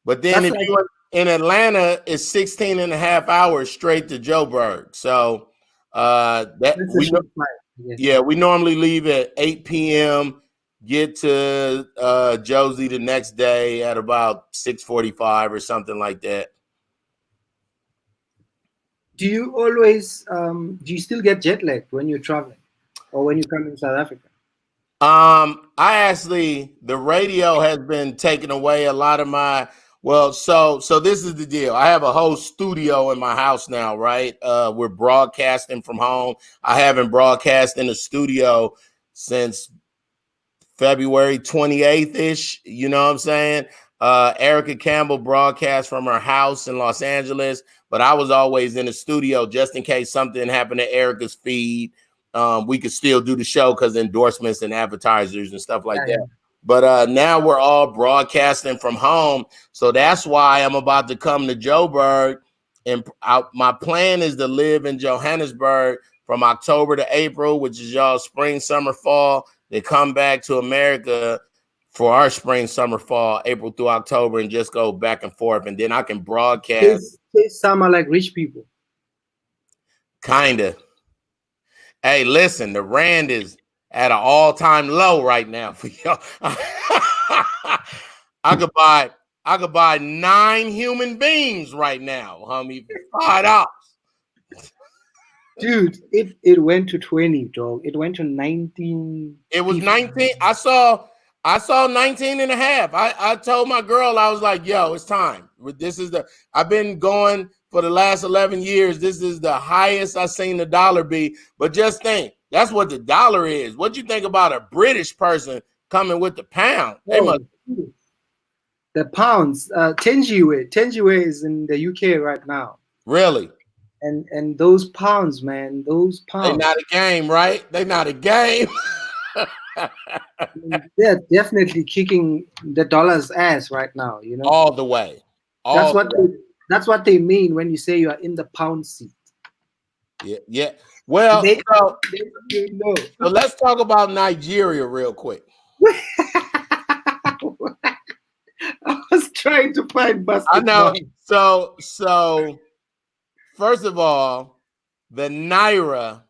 But then if you're in Atlanta, it's 16 and a half hours straight to Joburg. So we normally leave at 8 p.m., get to Josie the next day at about 6:45 or something like that. Do you always do you still get jet lagged when you're traveling or when you come in South Africa? The radio has been taking away a lot of my. Well, so this is the deal. I have a whole studio in my house now, right? We're broadcasting from home. I haven't broadcast in the studio since February 28th-ish. You know what I'm saying? Erica Campbell broadcast from her house in Los Angeles, but I was always in the studio just in case something happened to Erica's feed. We could still do the show because endorsements and advertisers and stuff like that. But now we're all broadcasting from home. So that's why I'm about to come to Joburg. And my plan is to live in Johannesburg from October to April, which is y'all spring, summer, fall. They come back to America for our spring, summer, fall, April through October, and just go back and forth. And then I can broadcast. Some are like rich people. Kind of. Hey, listen, the Rand is at an all-time low right now for y'all. I could buy 9 human beings right now, homie, for $5. Dude, it went to 20, dog. It went to 19. It was 19. I saw 19 and a half. I told my girl, I was like, yo, it's time. I've been going for the last 11 years. This is the highest I've seen the dollar be. But just think, that's what the dollar is. What you think about a British person coming with the pound? The pounds. Tenjiwe is in the UK right now. Really? And those pounds, man, those pounds. They're not a game, right? They're not a game. They're definitely kicking the dollar's ass right now, you know. All the way. That's what they mean when you say you are in the pound seat. Yeah, yeah. Well, They so know. let's talk about Nigeria real quick. I was trying to find basketball. I know. So first of all, the naira,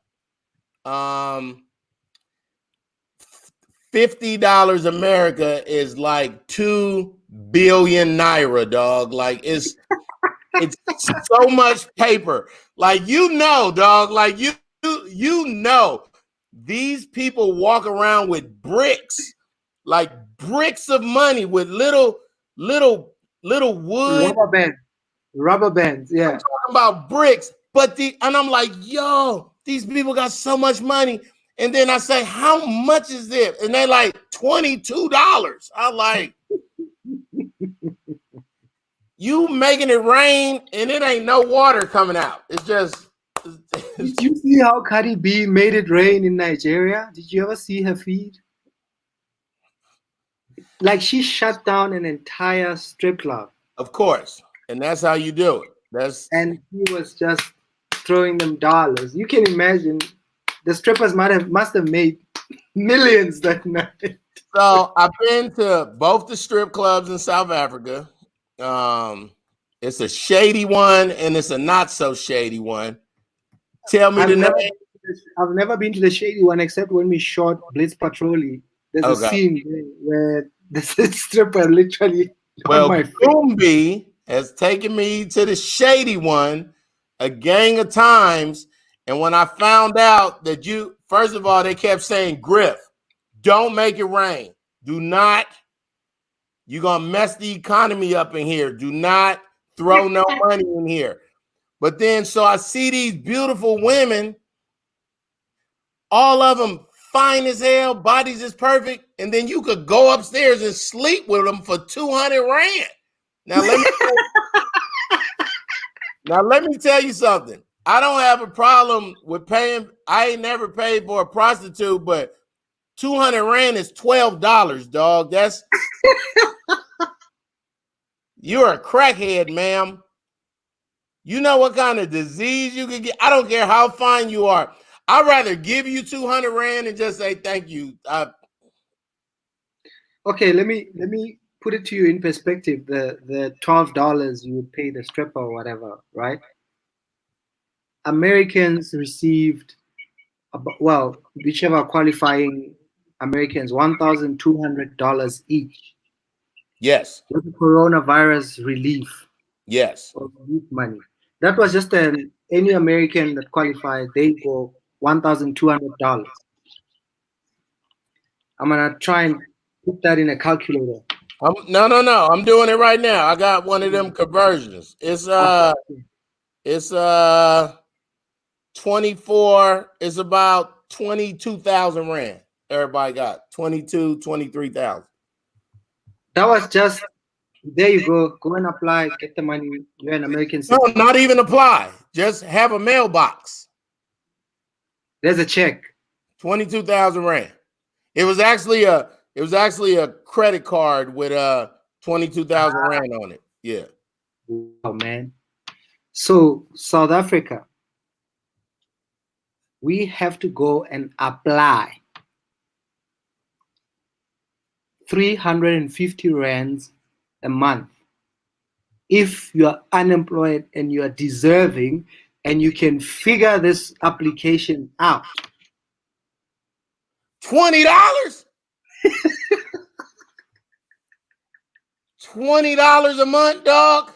$50 America is like 2 billion naira, dog. Like it's so much paper. Like dog. Like you know, these people walk around with bricks, like bricks of money with little wood. Rubber bands, yeah. I'm talking about bricks, and I'm like, yo, these people got so much money. And then I say, how much is this? And they like $22. I'm like, you making it rain and it ain't no water coming out. It's just. Did you see how Cardi B made it rain in Nigeria? Did you ever see her feed? Like she shut down an entire strip club. Of course. And that's how you do it. And he was just throwing them dollars. You can imagine the strippers must have made millions that night. So I've been to both the strip clubs in South Africa. It's a shady one and it's a not so shady one. Tell me the name. I've never been to the shady one except when we shot Blitz Patrollie. There's a scene where the stripper literally. Well, Boombi has taken me to the shady one a gang of times. And when I found out that first of all, they kept saying, Griff, don't make it rain. Do not. You're going to mess the economy up in here. Do not throw no money in here. But then, so I see these beautiful women, all of them fine as hell, bodies is perfect, and then you could go upstairs and sleep with them for 200 rand. Now let me tell you something. I don't have a problem with paying. I ain't never paid for a prostitute, but 200 rand is $12, dog. That's you're a crackhead, ma'am. You know what kind of disease you could get? I don't care how fine you are. I'd rather give you 200 rand and just say thank you. Okay, let me put it to you in perspective. The $12 you would pay the stripper or whatever, right? Americans received, whichever qualifying Americans, $1,200 each. Yes. With the coronavirus relief. Yes. Or relief money. That was just any American that qualified, they go $1,200. I'm gonna try and put that in a calculator. No. I'm doing it right now. I got one of them conversions. It's 24. It's about 22,000 rand. Everybody got 22, 23,000. That was just, there you go. Go and apply, get the money. You're an American citizen. No, not even apply. Just have a mailbox. There's a check. 22,000 rand. It was actually a credit card with 22,000 rand on it. Yeah. Wow, man. So South Africa, we have to go and apply 350 rands a month. If you are unemployed and you are deserving and you can figure this application out. $20? $20 a month, dog?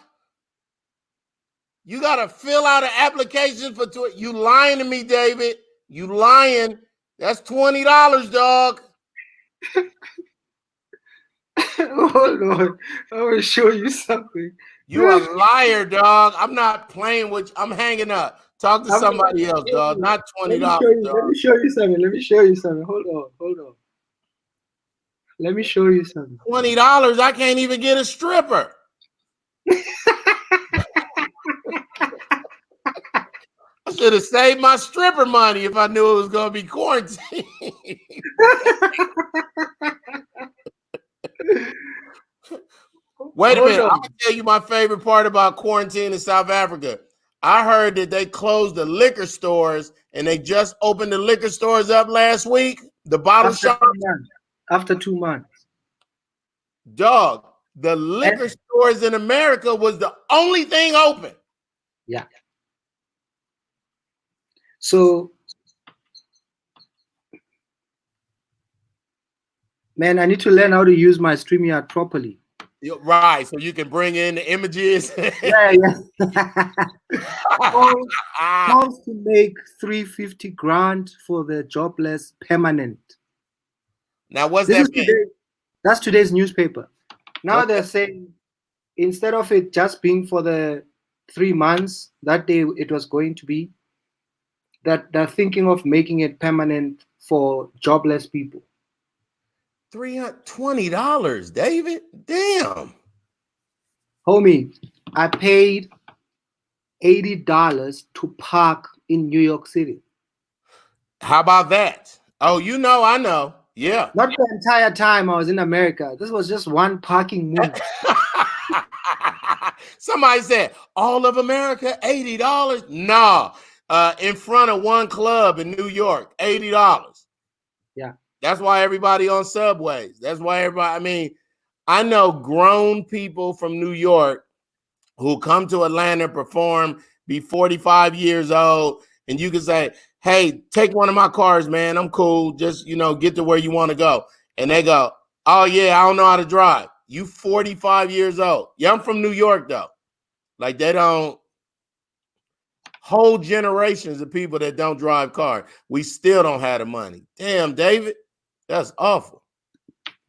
You got to fill out an application for you lying to me, David. You lying. That's $20, dog. Oh, Lord. I will show you something. You a liar, dog. I'm not playing with you. I'm hanging up. Talk to somebody else, dog. Not $20, dog. Let me show you something. Hold on. Let me show you something. $20, I can't even get a stripper. I should have saved my stripper money if I knew it was going to be quarantine. Wait a Hold minute. on. I'm gonna tell you my favorite part about quarantine in South Africa. I heard that they closed the liquor stores and they just opened the liquor stores up last week. The bottle After shop. 2 months. After 2 months. Dog, the liquor And stores in America was the only thing open. yeah. So, man, I need to learn how to use my StreamYard properly. Right, so you can bring in the images. Yeah, yeah. Calls to make 350 grand for the jobless permanent. Now, what's This that is mean? today. That's today's newspaper. Now What's they're that? saying instead of it just being for the 3 months that day it was going to be, that they're thinking of making it permanent for jobless people. $320, David. Damn. Homie, I paid $80 to park in New York City. How about that? Oh, you know, I know. Yeah. Not the entire time I was in America. This was just one parking move. Somebody said, all of America, $80? No. In front of one club in New York, $80. Yeah. That's why everybody on subways. That's why everybody, I mean, I know grown people from New York who come to Atlanta, perform, be 45 years old, and you can say, hey, take one of my cars, man. I'm cool. Just, get to where you want to go. And they go, oh, yeah, I don't know how to drive. You 45 years old. Yeah, I'm from New York, though. Like, they don't, whole generations of people that don't drive cars. We still don't have the money. Damn, David, that's awful.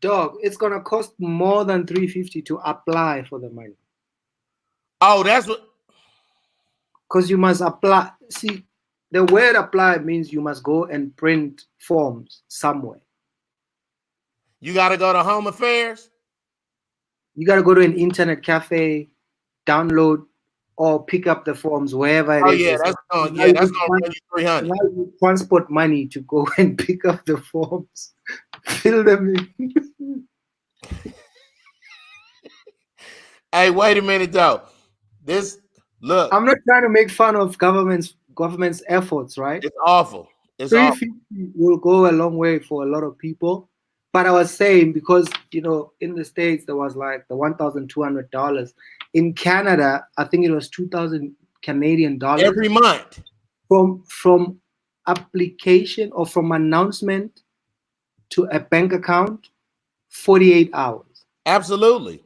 Dog, it's going to cost more than $350 to apply for the money. Oh, that's what. Because you must apply. See, the word apply means you must go and print forms somewhere. You got to go to Home Affairs? You got to go to an internet cafe, download, or pick up the forms wherever it is. Oh, yeah, that's going to run you 300. Now you transport money to go and pick up the forms, fill them in. Hey, wait a minute, though. Look. I'm not trying to make fun of government's efforts, right? It's awful. It's 350 will go a long way for a lot of people. But I was saying, because, in the States, there was like the $1,200. In Canada, I think it was 2,000 Canadian dollars. Every month. From application or from announcement to a bank account, 48 hours. Absolutely.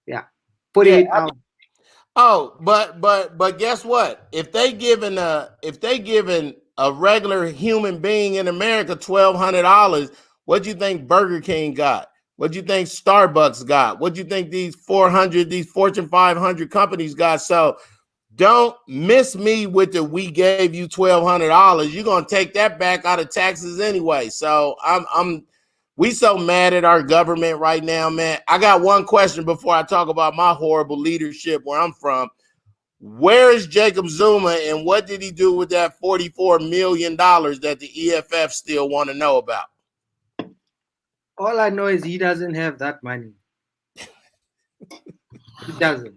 Yeah. 48 hours. Oh, but guess what? If they given a regular human being in America $1,200, what do you think Burger King got? What do you think Starbucks got? What do you think these Fortune 500 companies got? So don't miss me with the we gave you $1,200. You're gonna take that back out of taxes anyway. So we so mad at our government right now, man. I got one question before I talk about my horrible leadership where I'm from. Where is Jacob Zuma and what did he do with that $44 million that the EFF still want to know about? All I know is he doesn't have that money. He doesn't.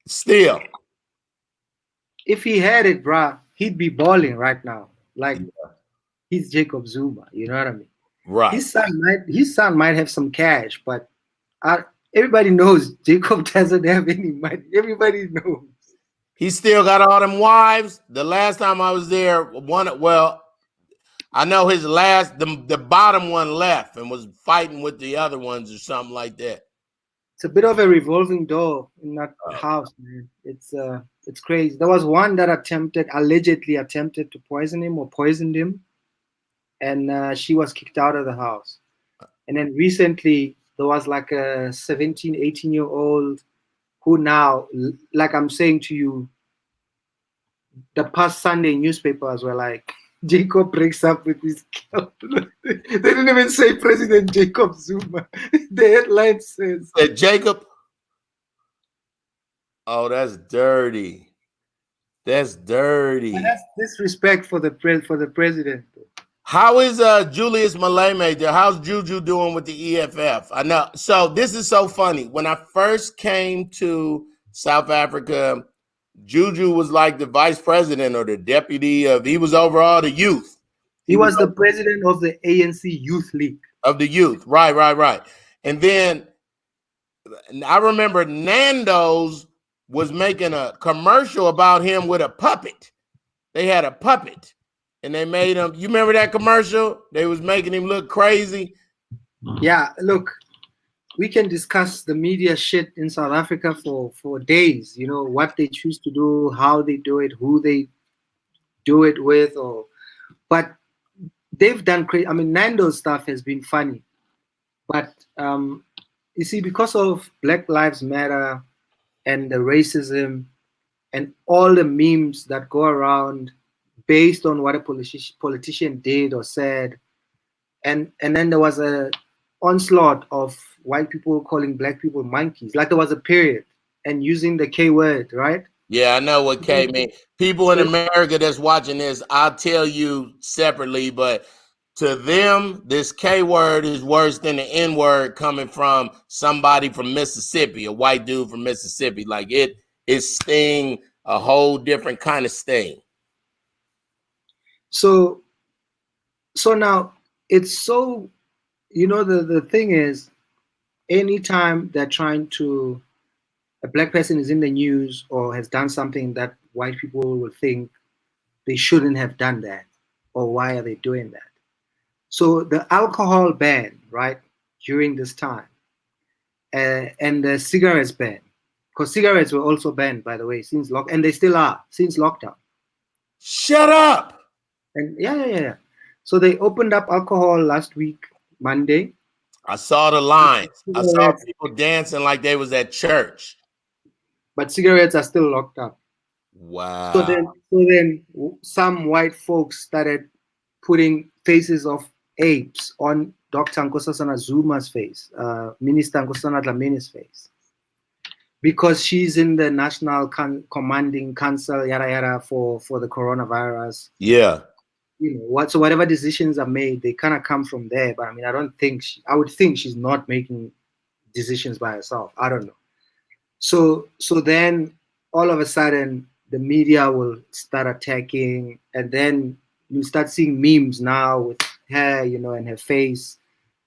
Still. If he had it, bruh, he'd be balling right now. Like, he's Jacob Zuma. You know what I mean? Right. His son might have some cash, but everybody knows Jacob doesn't have any money. Everybody knows. He still got all them wives. The last time I was there, I know his the bottom one left and was fighting with the other ones or something like that. It's a bit of a revolving door in that house, man. It's crazy. There was one that allegedly attempted to poison him or poisoned him, and she was kicked out of the house. And then recently, there was like a 17, 18-year-old who now, like I'm saying to you, the past Sunday newspapers were like, Jacob breaks up with his girl. They didn't even say President Jacob Zuma. The headline says that Jacob. Oh, that's dirty. That's dirty. And that's disrespect for the president. How is Julius Maleme there? How's Juju doing with the EFF? I know. So this is so funny. When I first came to South Africa, Juju was like the vice president or the deputy of, he was over all the youth. He was the president of the ANC Youth League. Of the youth. Right. And then I remember Nando's was making a commercial about him with a puppet. They had a puppet. And they made him, you remember that commercial? They was making him look crazy. Yeah, look, we can discuss the media shit in South Africa for days, you know, what they choose to do, how they do it, who they do it with, but they've done crazy. I mean, Nando's stuff has been funny, but you see, because of Black Lives Matter and the racism and all the memes that go around based on what a politician did or said, and then there was a onslaught of white people calling black people monkeys, like there was a period, and using the K word, right? Yeah, I know what K means. People in America that's watching this, I'll tell you separately, but to them, this K word is worse than the N word coming from somebody from Mississippi, a white dude from Mississippi. Like it sting a whole different kind of sting. So now it's so, you know, the thing is, anytime they're trying to, a black person is in the news or has done something that white people will think they shouldn't have done that, or why are they doing that? So the alcohol ban, right, during this time, and the cigarettes ban, because cigarettes were also banned, by the way, since and they still are since lockdown. Shut up. And yeah. So they opened up alcohol last week, Monday. I saw the lines. I saw people dancing like they was at church. But cigarettes are still locked up. Wow. So then some white folks started putting faces of apes on Dr. Nkosazana Zuma's face, Minister Nkosazana Dlamine's face, because she's in the National Commanding Council, yada yada, for the coronavirus. Yeah. You know, so whatever decisions are made, they kind of come from there. But I mean, I would think she's not making decisions by herself. I don't know. So then all of a sudden the media will start attacking, and then you start seeing memes now with her, you know, and her face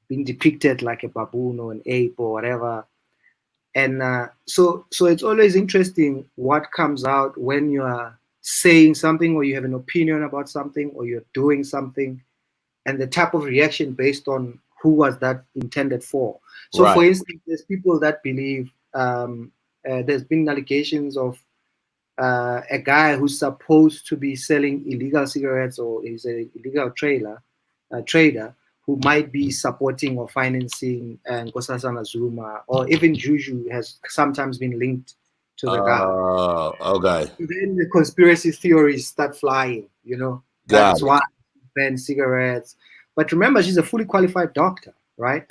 being depicted like a baboon or an ape or whatever. And so it's always interesting what comes out when you are saying something, or you have an opinion about something, or you're doing something, and the type of reaction based on who was that intended for. So right. For instance, there's people that believe there's been allegations of a guy who's supposed to be selling illegal cigarettes, or is an illegal trader who might be supporting or financing Nkosazana Zuma, or even Juju has sometimes been linked to the guy. Oh, okay. Then the conspiracy theories start flying, you know. That's why ban cigarettes. But remember, she's a fully qualified doctor, right?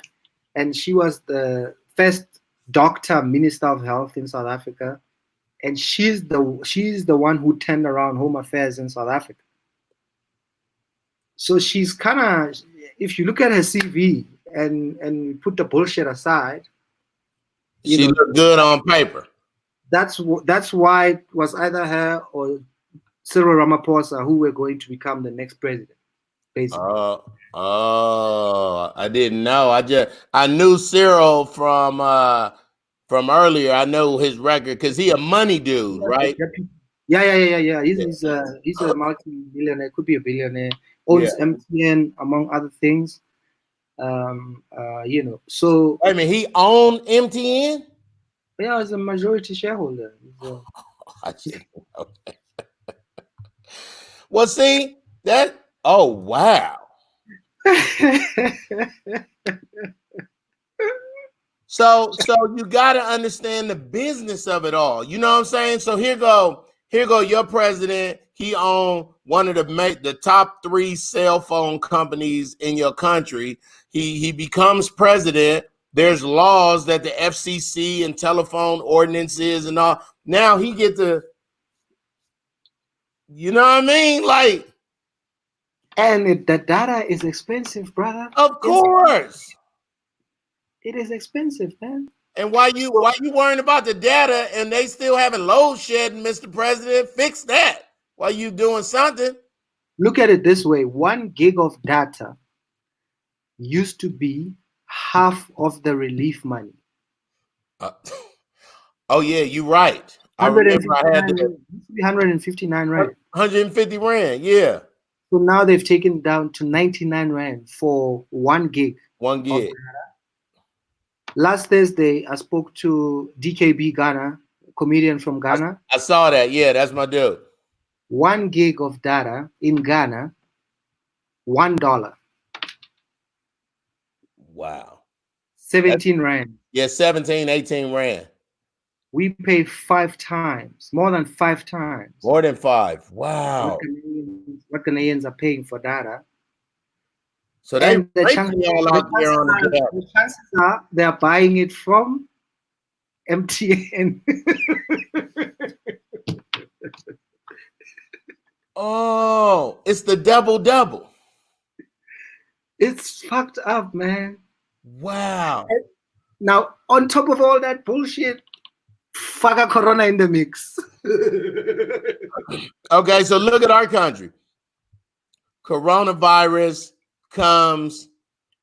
And she was the first doctor minister of health in South Africa. And she's the one who turned around home affairs in South Africa. So she's kind of, if you look at her CV and put the bullshit aside, she looked good on paper. That's why it was either her or Cyril Ramaphosa who were going to become the next president, basically. I didn't know. I knew Cyril from earlier. I know his record because he a money dude, right? Yeah. He's a multi-billionaire, could be a billionaire, owns MTN among other things. You know, so I mean, he owned MTN. Yeah, he's a majority shareholder. I didn't know that. Well, see that. Oh wow. So you got to understand the business of it all. You know what I'm saying? So here go your president. He owned one of the top 3 cell phone companies in your country. He becomes president. There's laws that the FCC and telephone ordinances and all. Now he get to, you know what I mean? Like, And the data is expensive, brother. Of course. It is expensive, man. And why you worrying about the data and they still having load shedding, Mr. President? Fix that. Why you doing something? Look at it this way: 1 gig of data used to be half of the relief money. Oh yeah, you're right. I remember I had to 159 rand. 150 rand. Yeah. So now they've taken down to 99 rand for 1 gig. 1 gig. Last Thursday, I spoke to DKB Ghana, a comedian from Ghana. I saw that. Yeah, that's my dude. 1 gig of data in Ghana, $1. Wow. 17 rand. Yeah, 17, 18 rand. We pay 5 times, more than 5 times. More than 5. Wow. What Ghanaians are paying for data. So the chances are they're buying it from MTN. Oh, it's the double. It's fucked up, man. Wow. Now, on top of all that bullshit, fuck a corona in the mix. Okay, so look at our country. Coronavirus comes,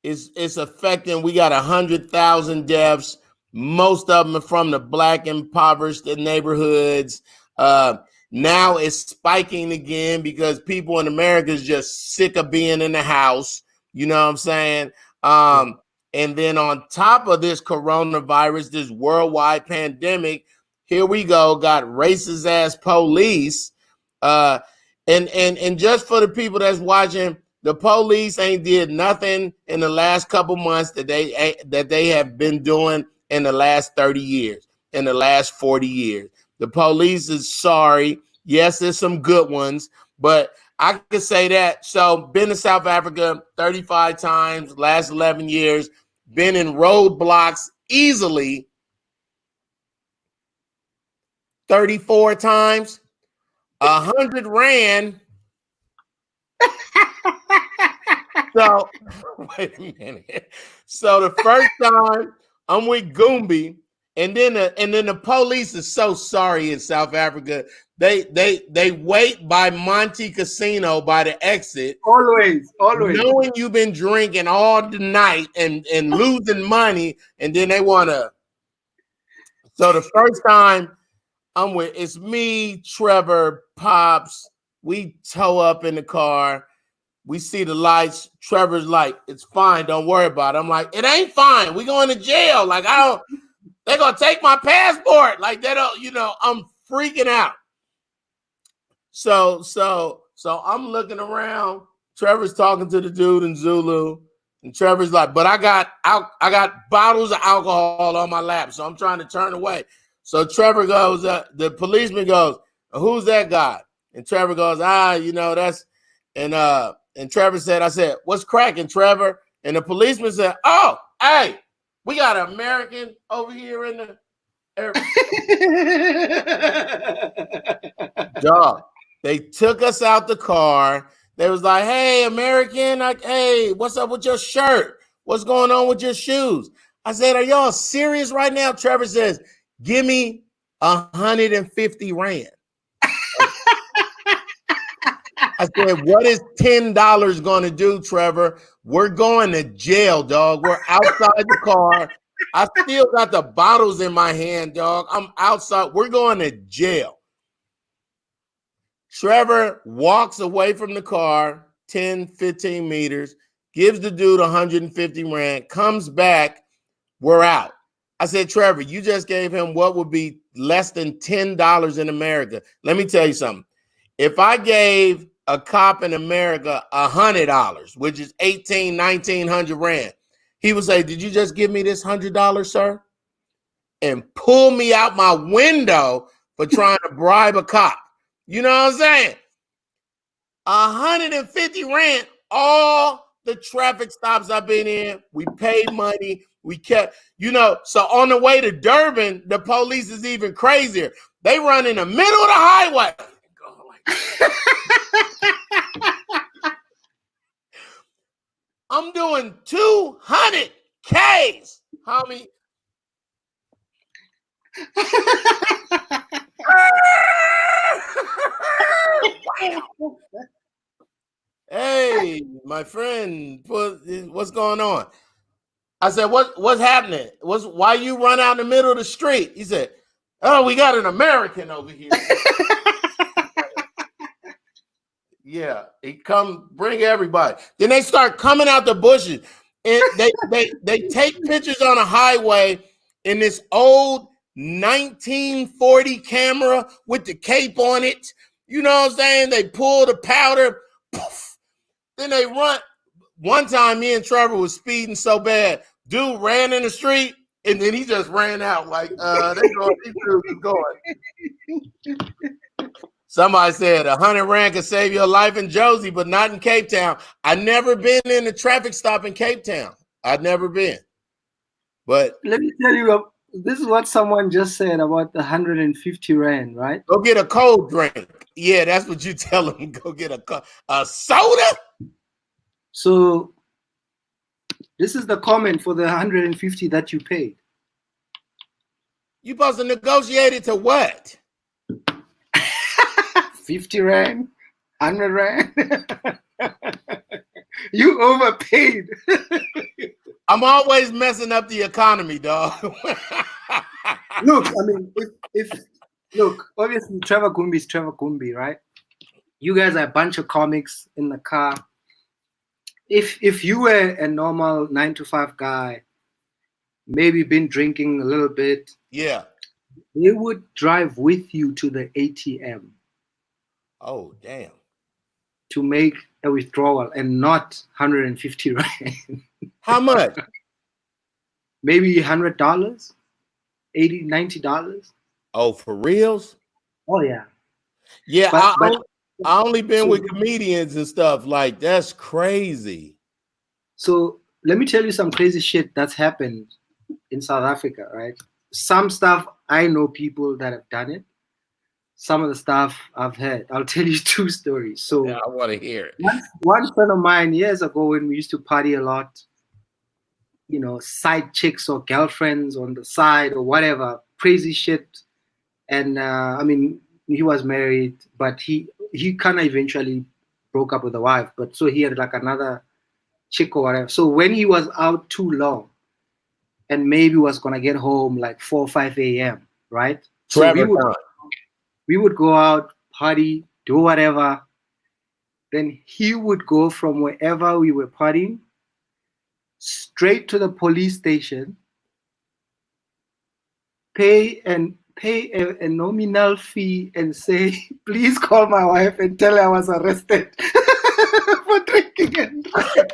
it's affecting, we got 100,000 deaths. Most of them are from the Black impoverished neighborhoods. Now it's spiking again because people in America is just sick of being in the house. You know what I'm saying? And then on top of this coronavirus, this worldwide pandemic, here we go, got racist ass police. And just for the people that's watching, the police ain't did nothing in the last couple months that they have been doing in the last 30 years, in the last 40 years. The police is sorry. Yes, there's some good ones, but I could say that. So been to South Africa 35 times, last 11 years, been in roadblocks easily 34 times, 100 rand. So wait a minute. So the first time I'm with Goombi, and then the police is so sorry in South Africa. They wait by Monte Casino by the exit. Always. Knowing you've been drinking all the night and losing money, and then they wanna. So the first time I'm with, it's me, Trevor, Pops. We tow up in the car. We see the lights. Trevor's like, it's fine. Don't worry about it. I'm like, it ain't fine. We going to jail. Like, they're going to take my passport. Like, they don't, I'm freaking out. So I'm looking around. Trevor's talking to the dude in Zulu. And Trevor's like, but I got bottles of alcohol on my lap. So I'm trying to turn away. So Trevor goes, the policeman goes, who's that guy? And Trevor goes, that's, and Trevor said, I said, what's cracking, Trevor? And the policeman said, oh, hey, we got an American over here in the airport. Dog, they took us out the car. They was like, hey, American, hey, what's up with your shirt? What's going on with your shoes? I said, are y'all serious right now? Trevor says, give me 150 rand. I said, what is $10 going to do, Trevor? We're going to jail, dog. We're outside the car. I still got the bottles in my hand, dog. I'm outside. We're going to jail. Trevor walks away from the car 10, 15 meters, gives the dude 150 rand, comes back. We're out. I said, Trevor, you just gave him what would be less than $10 in America. Let me tell you something. If I gave a cop in America $100, which is 1,900 rand, he would say, did you just give me this $100, sir? And pull me out my window for trying to bribe a cop. You know what I'm saying? 150 rand, all the traffic stops I've been in, we paid money, we kept, so on the way to Durban, the police is even crazier. They run in the middle of the highway. I'm doing 200 Ks, homie. Wow. Hey, my friend, what's going on? I said, what's happening? Why you run out in the middle of the street? He said, oh, we got an American over here. Yeah, he come bring everybody. Then they start coming out the bushes, and they take pictures on a highway in this old 1940 camera with the cape on it. You know what I'm saying? They pull the powder, poof, then they run. One time, me and Trevor was speeding so bad, dude ran in the street, and then he just ran out like, these dudes is going. Somebody said 100 Rand could save your life in Josie, but not in Cape Town. I've never been in a traffic stop in Cape Town. I've never been. But let me tell you, this is what someone just said about the 150 Rand, right? Go get a cold drink. Yeah, that's what you tell them. Go get a soda. So this is the comment for the 150 that you paid. You supposed to negotiate it to what? 50 Rand, 100 Rand. You overpaid. I'm always messing up the economy, dog. Look, I mean, look, obviously Trevor Gumbi is Trevor Gumbi, right? You guys are a bunch of comics in the car. If you were a normal 9-to-5 guy, maybe been drinking a little bit, yeah, they would drive with you to the ATM. Oh, damn. To make a withdrawal and not 150 Rand. How much? Maybe $100, $80, $90. Oh, for reals? Oh, yeah. Yeah, I only been with comedians and stuff. Like, that's crazy. So let me tell you some crazy shit that's happened in South Africa, right? Some stuff, I know people that have done it. Some of the stuff I've heard. I'll tell you 2 stories. So yeah, I want to hear it. One friend of mine years ago, when we used to party a lot, you know, side chicks or girlfriends on the side or whatever, crazy shit. And I mean, he was married, but he kind of eventually broke up with the wife. But so he had like another chick or whatever. So when he was out too long, and maybe was gonna get home like 4 or 5 a.m., right? So we would go out, party, do whatever. Then he would go from wherever we were partying straight to the police station, pay a nominal fee and say, please call my wife and tell her I was arrested for drinking and driving.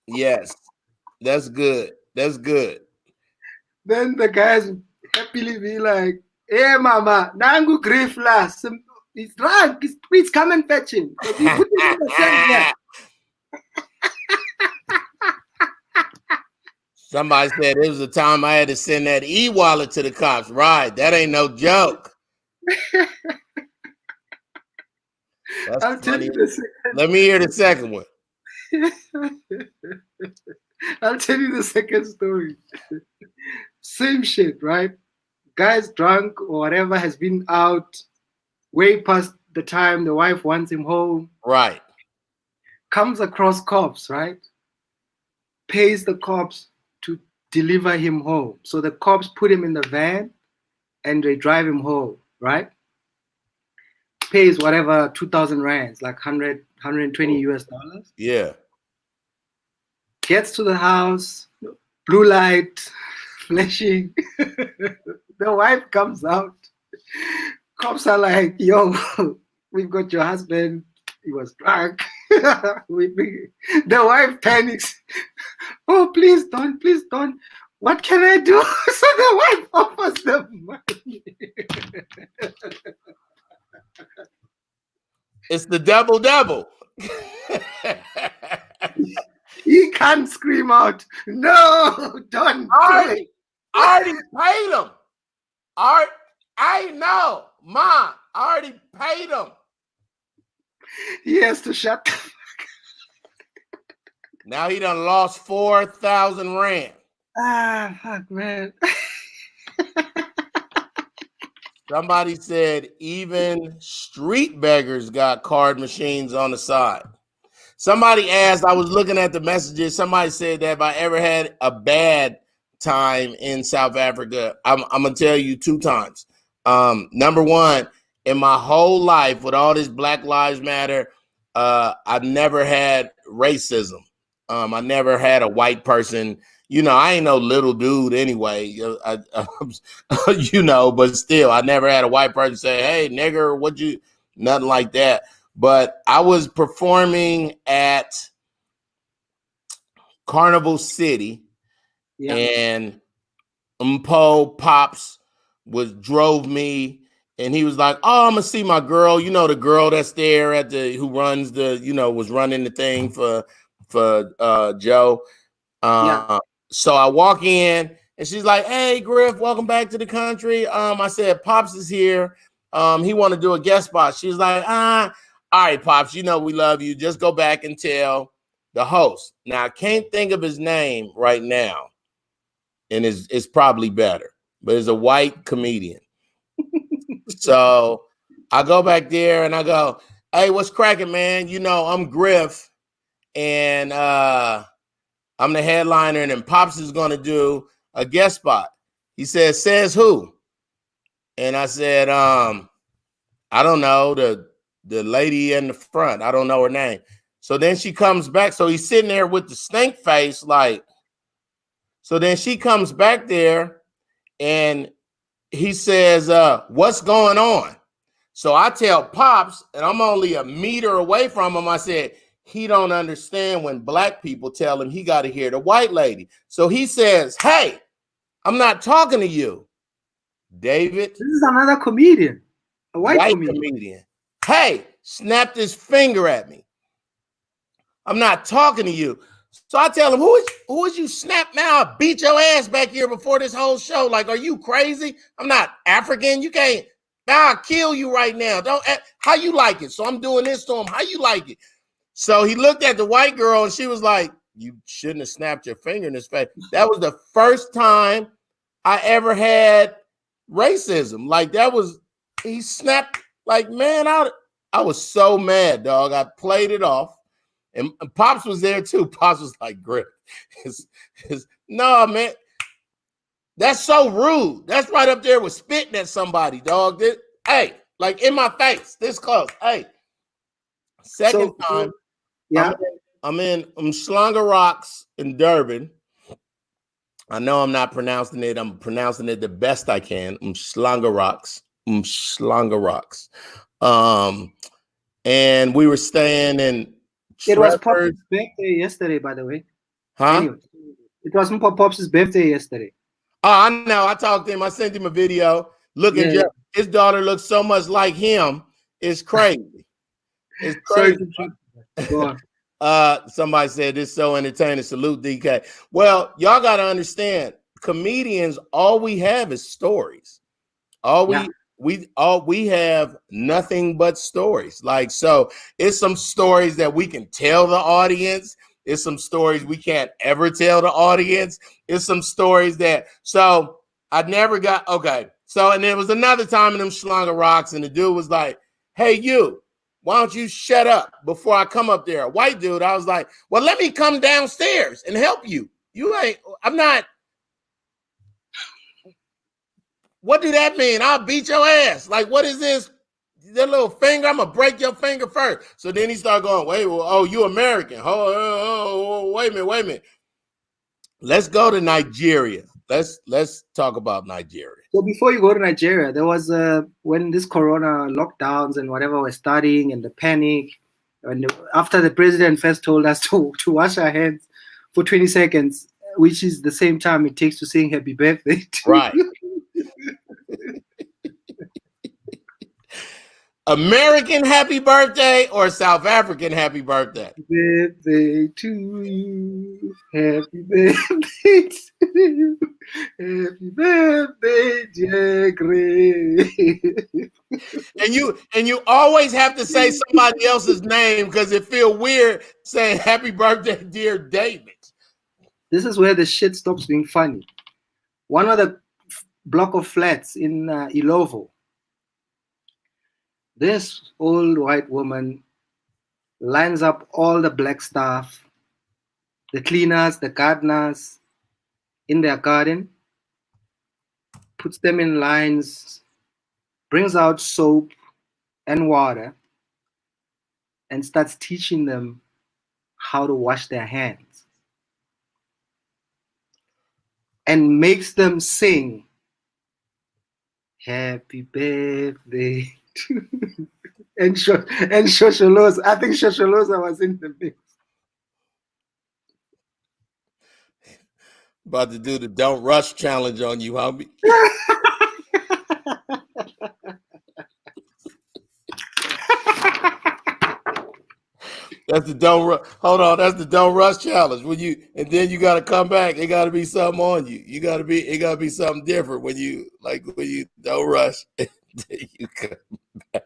Yes. That's good. Then the guys happily be like, hey mama, nangu Griff last. He's drunk. Please come and fetch him. Somebody said it was the time I had to send that e-wallet to the cops. Right. That ain't no joke. That's funny. Let me hear the second one. I'll tell you the second story. Same shit, right? Guy's drunk or whatever, has been out way past the time the wife wants him home. Right. Comes across cops, right? Pays the cops to deliver him home. So the cops put him in the van and they drive him home, right? Pays whatever, 2,000 rands, like 120 US dollars. Yeah. Gets to the house, blue light, flashing. The wife comes out. Cops are like, yo, we've got your husband. He was drunk. The wife panics. Oh, please don't. What can I do? So the wife offers them money. It's the double. He can't scream out, no, don't do it. I already paid him. I know, Mom. I already paid him. He has to shut the Now he done lost 4,000 rand. Ah, fuck, man. Somebody said even street beggars got card machines on the side. Somebody asked, I was looking at the messages. Somebody said that if I ever had a bad time in South Africa, I'm going to tell you 2 times. Number one, in my whole life with all this Black Lives Matter, I've never had racism. I never had a white person. You know, I ain't no little dude anyway, you know, but still, I never had a white person say, hey, nigger, nothing like that. But I was performing at Carnival City, and Pops drove me, and he was like, oh, I'm gonna see my girl. You know, the girl that's there who runs was running the thing for Joe. So I walk in, and she's like, hey, Griff, welcome back to the country. I said, Pops is here. He want to do a guest spot. She's like, all right, Pops, you know we love you. Just go back and tell the host. Now, I can't think of his name right now, and it's probably better, but it's a white comedian. So I go back there, and I go, hey, what's cracking, man? You know, I'm Griff, and I'm the headliner, and then Pops is going to do a guest spot. He says who? And I said, I don't know, the lady in the front. I don't know her name. So then she comes back. So he's sitting there with the stink face, like. So then she comes back there, and he says, what's going on? So I tell Pops, and I'm only a meter away from him, I said, he don't understand when Black people tell him he got to hear the white lady. So he says, hey, I'm not talking to you, David. This is another comedian, a white comedian. Hey, snapped his finger at me. I'm not talking to you. So I tell him, who is you? Snap now. I beat your ass back here before this whole show. Like, are you crazy? I'm not African. You can't. I'll kill you right now. How you like it? So I'm doing this to him. How you like it? So he looked at the white girl, and she was like, you shouldn't have snapped your finger in his face. That was the first time I ever had racism. Like, he snapped, like, man, I was so mad, dog. I played it off. And Pops was there too. Pops was like, Griff, no, man, that's so rude. That's right up there with spitting at somebody, dog. Hey, like in my face, this close. Hey, second time, I'm in Umhlanga Rocks in Durban. I know I'm not pronouncing it. I'm pronouncing it the best I can. Umhlanga Rocks. And we were staying in. It was Pop's birthday yesterday, by the way. Huh? Anyway, it was Pop's birthday yesterday. Oh, I know. I talked to him. I sent him a video. His daughter looks so much like him. It's crazy. It's crazy. Go on. Somebody said this is so entertaining. Salute, DK. Well, y'all got to understand, comedians, all we have is stories. We have nothing but stories. Like, so it's some stories that we can tell the audience. It's some stories we can't ever tell the audience. It's some stories so I never got, okay. So, and there was another time in them Umhlanga Rocks, and the dude was like, hey, you, why don't you shut up before I come up there? A white dude. I was like, well, let me come downstairs and help you. I'm not. What do that mean? I'll beat your ass. Like, what is this? That little finger? I'm gonna break your finger first. So then he started going, you American. Wait a minute. Let's go to Nigeria. Let's talk about Nigeria. So before you go to Nigeria, there was when this corona lockdowns and whatever were starting, and the panic, and after the president first told us to wash our hands for 20 seconds, which is the same time it takes to sing happy birthday. Right. American happy birthday or South African happy birthday? Birthday to you. Happy birthday to you. Happy birthday, dear Griff. And you always have to say somebody else's name because it feels weird saying happy birthday, dear David. This is where the shit stops being funny. One of the block of flats in Ilovo, this old white woman lines up all the black staff, the cleaners, the gardeners in their garden, puts them in lines, brings out soap and water, and starts teaching them how to wash their hands. And makes them sing, happy birthday to and Shosholoza. I think Shosholoza was in the mix. About to do the don't rush challenge on you, homie. That's the don't hold on. That's the don't rush challenge. When you and then you got to come back. It got to be something on you. It got to be something different when you don't rush. Then you come back.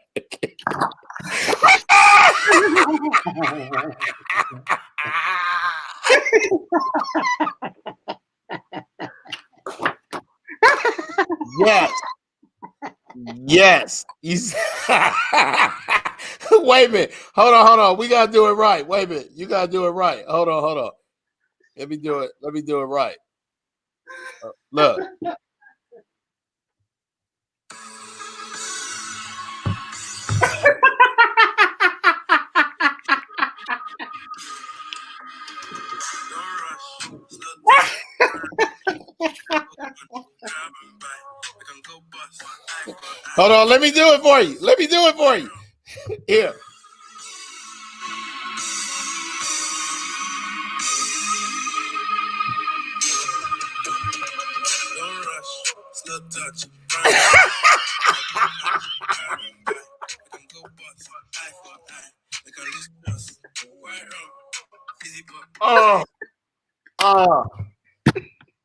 Yes. Wait a minute. Hold on. We gotta do it right. Wait a minute. You gotta do it right. Hold on. Let me do it right. Look. Hold on, let me do it for you. Here.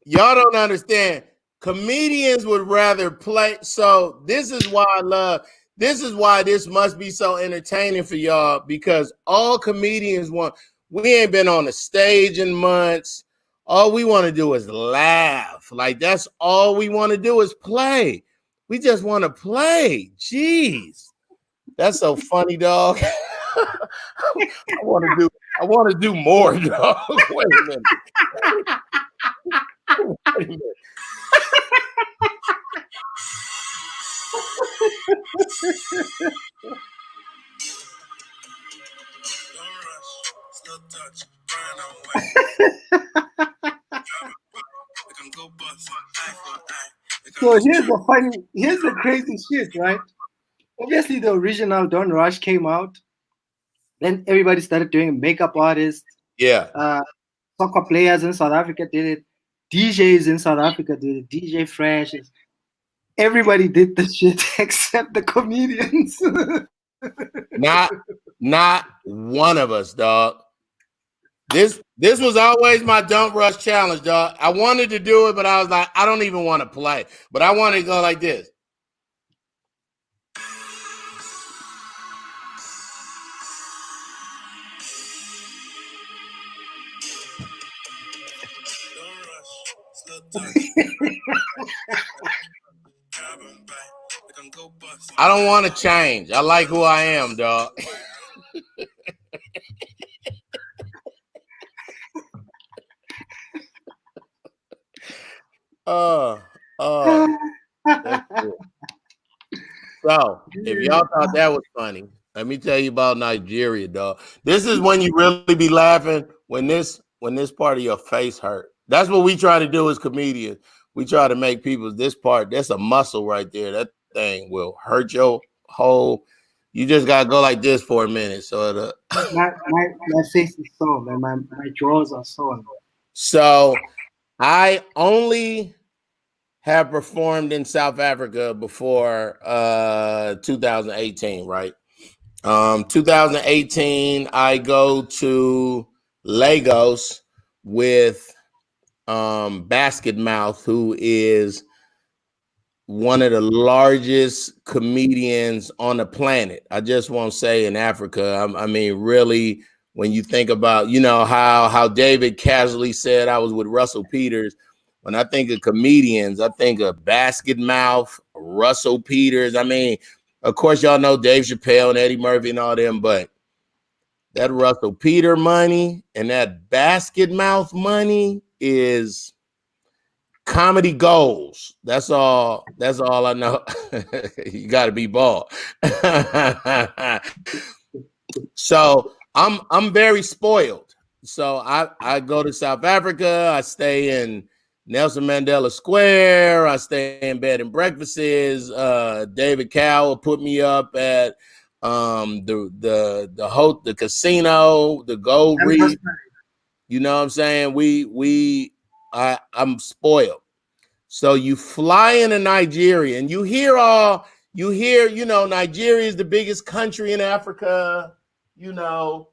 Y'all don't understand. Comedians would rather play. So this is why this must be so entertaining for y'all, because all comedians want, we ain't been on the stage in months. All we want to do is laugh. Like, that's all we want to do is play. We just want to play. Jeez. That's so funny, dog. I want to do more, dog. Wait a minute. So here's the crazy shit, right? Obviously, the original Don't Rush came out. Then everybody started doing it. Makeup artists. Yeah. Soccer players in South Africa did it. DJs in South Africa did it. DJ Fresh. Everybody did the shit except the comedians. Not one of us, dog. This was always my don't rush challenge, dog. I wanted to do it, but I was like, I don't even want to play. But I wanted to go like this. I don't want to change. I like who I am, dog. So, if y'all thought that was funny, let me tell you about Nigeria, dog. This is when you really be laughing, when this part of your face hurt. That's what we try to do as comedians. We try to make people, this part, that's a muscle right there. That thing will hurt your whole. You just gotta go like this for a minute. So my face is sore, man. My jaws are sore. So I only have performed in South Africa before 2018, right? 2018, I go to Lagos with Basket Mouth, who is one of the largest comedians on the planet. I just won't say in Africa. I mean, really, when you think about, you know, how David casually said I was with Russell Peters. When I think of comedians, I think of Basket Mouth, Russell Peters. I mean, of course, y'all know Dave Chappelle and Eddie Murphy and all them, but that Russell Peter money and that Basket Mouth money is comedy goals. That's all I know. You got to be bald. So I'm very spoiled. So I go to South Africa. I stay in Nelson Mandela Square. I stay in bed and breakfasts. David Cowell put me up at the casino, the Gold Reef. You know what I'm saying? I'm spoiled. So you fly into Nigeria and you hear, you know, Nigeria is the biggest country in Africa, you know,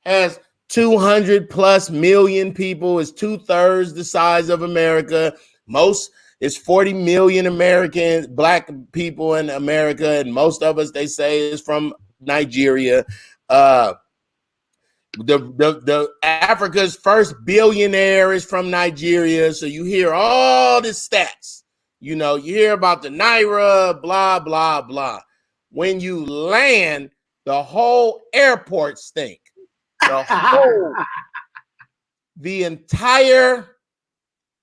has 200 plus million people, is 2/3 the size of America. Most is 40 million Black people in America. And most of us, they say, is from Nigeria. The Africa's first billionaire is from Nigeria. So you hear all the stats, you know, you hear about the Naira, blah, blah, blah. When you land, the whole airport stink. The entire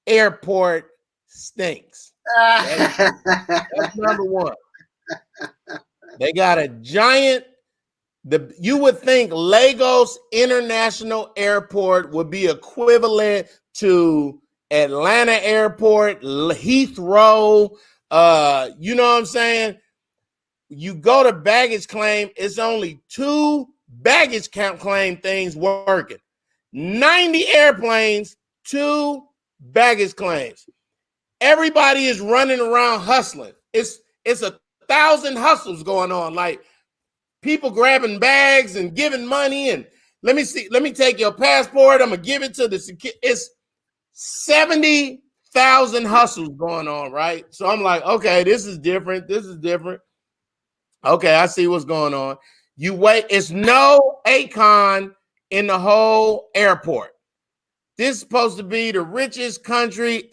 airport stinks. That's number one. They got a giant, you would think Lagos International Airport would be equivalent to Atlanta Airport, Heathrow. You know what I'm saying? You go to baggage claim, it's only 2 baggage claim things working. 90 airplanes, 2 baggage claims. Everybody is running around hustling. It's 1,000 hustles going on. Like, people grabbing bags and giving money and let me take your passport. I'm gonna give it to the security. It's 70,000 hustles going on, right? So I'm like, okay, this is different. Okay, I see what's going on. You wait, it's no Akon in the whole airport. This is supposed to be the richest country.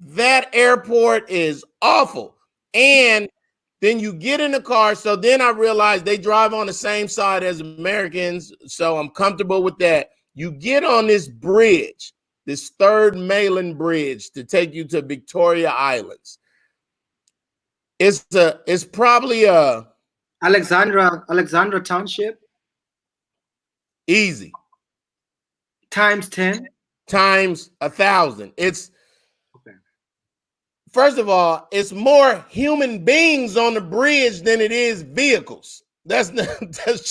That airport is awful. And then you get in the car. So then I realized they drive on the same side as Americans. So I'm comfortable with that. You get on this bridge, this 3rd mainland bridge to take you to Victoria Islands. It's probably Alexandra Township. Easy. Times 10. Times 1,000. It's okay. First of all, it's more human beings on the bridge than it is vehicles. That's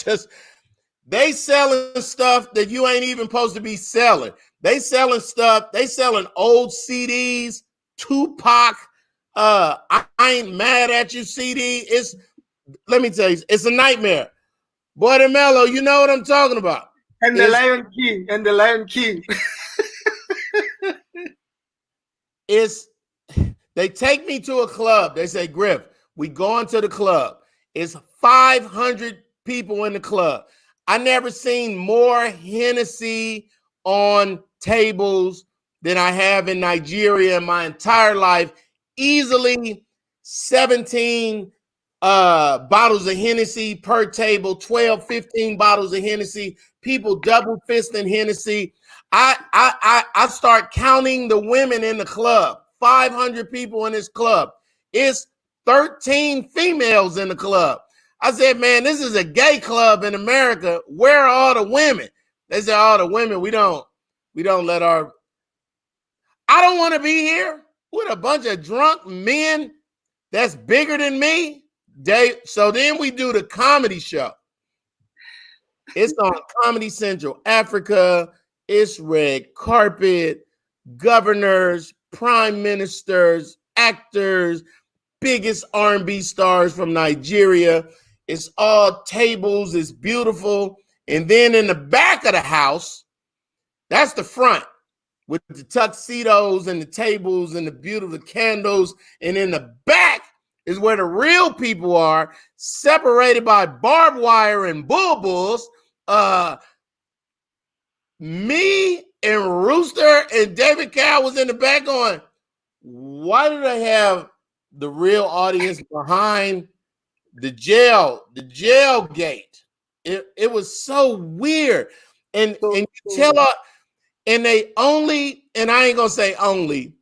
just, they selling stuff that you ain't even supposed to be selling. They selling old CDs, Tupac, I Ain't Mad at You CD. Let me tell you, it's a nightmare. Boy, the Mellow, you know what I'm talking about. And the Lion King. They take me to a club. They say, Griff, we going to the club. It's 500 people in the club. I never seen more Hennessy on tables than I have in Nigeria in my entire life. Easily 17 bottles of Hennessy per table, 12, 15 bottles of Hennessy, people double fisting Hennessy. I start counting the women in the club. 500 people in this club. It's 13 females in the club. I said, man, this is a gay club in America. Where are all the women? They said, all the women, we don't let our, I don't want to be here with a bunch of drunk men that's bigger than me. So then we do the comedy show. It's on Comedy Central Africa. It's red carpet, governors, prime ministers, actors, biggest R&B stars from Nigeria. It's all tables. It's beautiful. And then in the back of the house, that's the front with the tuxedos and the tables and the beautiful candles. And in the back is where the real people are, separated by barbed wire and bulls. Me and Rooster and David Cow was in the back going, why do they have the real audience behind the jail gate? It was so weird. And you tell her, and they only, and I ain't gonna say only,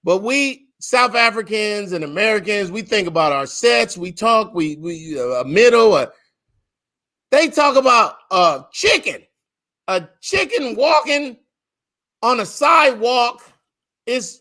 but we South Africans and Americans, we think about our sets, we talk, we middle, they talk about a chicken walking on a sidewalk. It's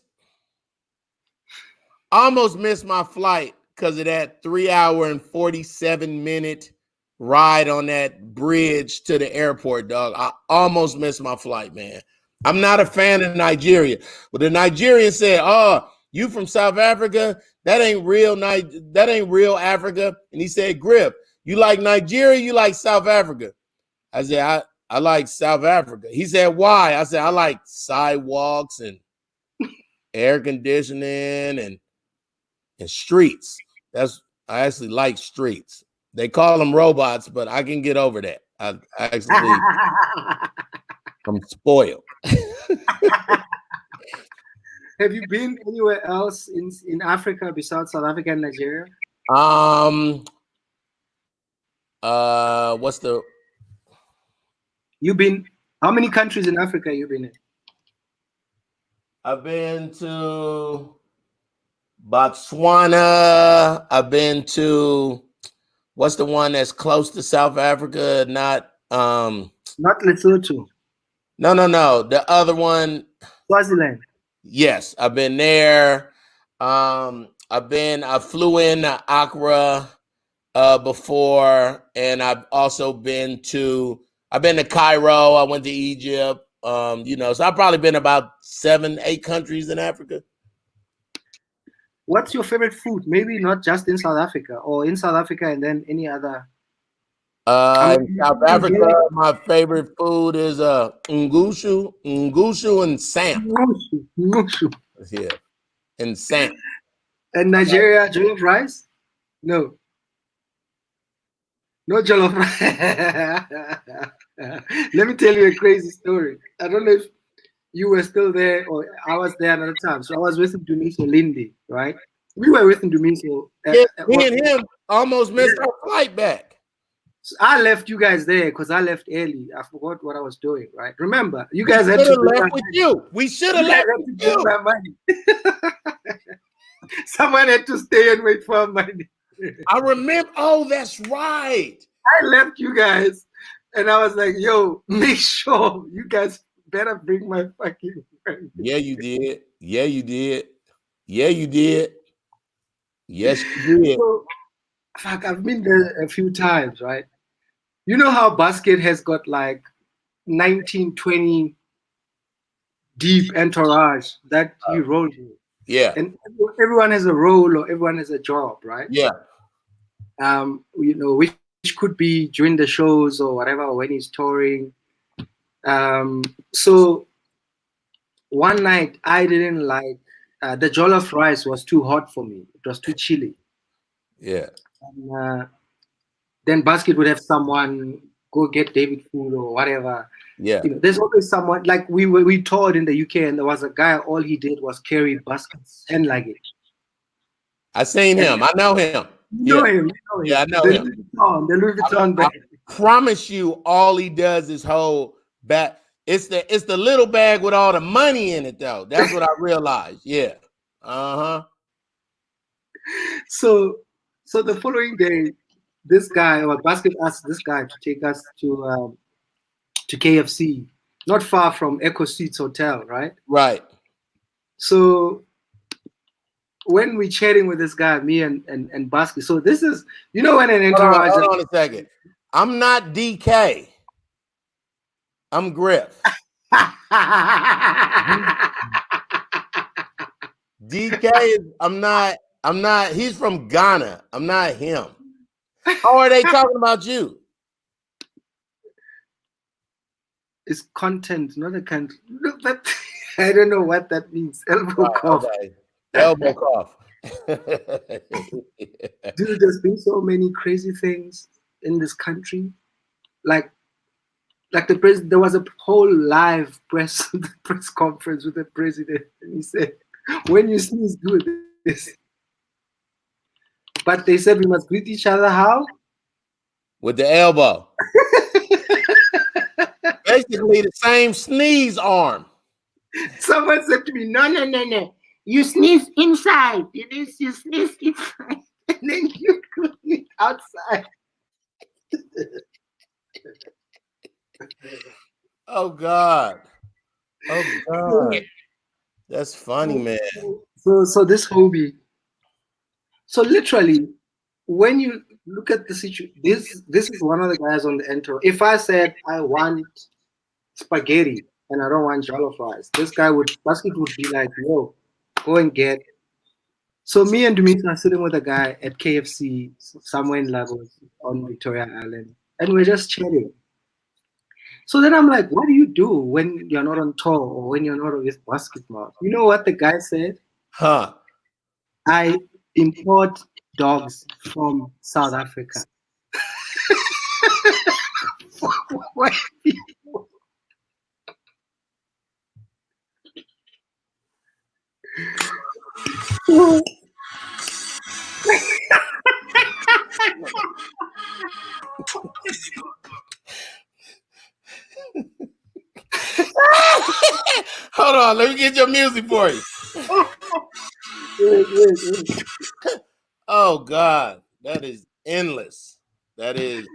I almost missed my flight because of that 3-hour and 47-minute ride on that bridge to the airport, dog. I almost missed my flight, man. I'm not a fan of Nigeria, but the Nigerian said, "Oh, you from South Africa? That ain't real Africa." And he said, "Griff, you like Nigeria? You like South Africa?" I said, I like South Africa. He said, "Why?" I said, "I like sidewalks and air conditioning and streets. I actually like streets. They call them robots, but I can get over that. I'm spoiled." Have you been anywhere else in Africa besides South Africa and Nigeria? You've been, how many countries in Africa you been in? I've been to Botswana. I've been to, what's the one that's close to South Africa? Not Lesotho. No. The other one. Swaziland. Yes, I've been there. I flew into Accra before, and I've also been to Cairo. I went to Egypt. So I've probably been about 7-8 countries in Africa. What's your favorite food? Maybe not just in South Africa, or in South Africa and then any other. In South Africa, my favorite food is ngushu and sam. Ngushu. Yeah, and sam. And Nigeria, jollof rice? No jollof rice. Let me tell you a crazy story. I don't know if you were still there or I was there another time. So I was with Dumiso Lindy, right? We were with Dumiso. Me and him almost missed our flight back. So I left you guys there because I left early. I forgot what I was doing, right? Remember, you guys had to left with you. We should have left with you. My money. Someone had to stay and wait for our money. I remember. Oh, that's right. I left you guys, and I was like, "Yo, make sure you guys better bring my fucking friend." Yeah, you did. Yeah, you did. Yeah, you did. Yes, you did. So, fuck, I've been there a few times, right? You know how Basket has got like 19, 20 deep entourage that he rolls with. Yeah. And everyone has a role or everyone has a job, right? Yeah. Which could be during the shows or whatever, or when he's touring. So one night I didn't like the jollof rice was too hot for me. It was too chilly. Yeah. And, then Basket would have someone go get David food or whatever. Yeah. There's always someone, like we toured in the UK and there was a guy, all he did was carry baskets and luggage. I seen him. I know him. You know him. Yeah, I know him. The Louis Vuitton bag. I promise you, all he does is hold back. It's the little bag with all the money in it, though. That's what I realized. Yeah. So the following day, this guy, or Basket, asked this guy to take us to KFC, not far from Echo Seats Hotel, right? Right. So when we're chatting with this guy, me and Basket, so this is, when an entourage. Hold on a second. I'm not DK. I'm Griff. DK is, I'm not, he's from Ghana. I'm not him. How are they talking about you? It's content, not a country. Look, that I don't know what that means. Elbow cough. Okay. Elbow cough. Dude, there's been so many crazy things in this country. Like the president, there was a whole live press conference with the president, and he said, "When you sneeze, do this." But they said we must greet each other how? With the elbow. Basically the same sneeze arm. Someone said to me, no. You sneeze inside. You sneeze inside. And then you sneeze outside. Oh God. Oh God. That's funny, man. So this hobby. So literally, when you look at the situation, this is one of the guys on the intro. If I said I want spaghetti and I don't want jollof rice, this guy basket would be like, yo, go and get. So me and Dimitri are sitting with a guy at KFC somewhere in Lagos on Victoria Island, and we're just chatting. So then I'm like, what do you do when you're not on tour or when you're not with basketball? You know what the guy said? Huh. I import dogs from South Africa. White people. Hold on, let me get your music for you. Wait. Oh God, that is endless. That is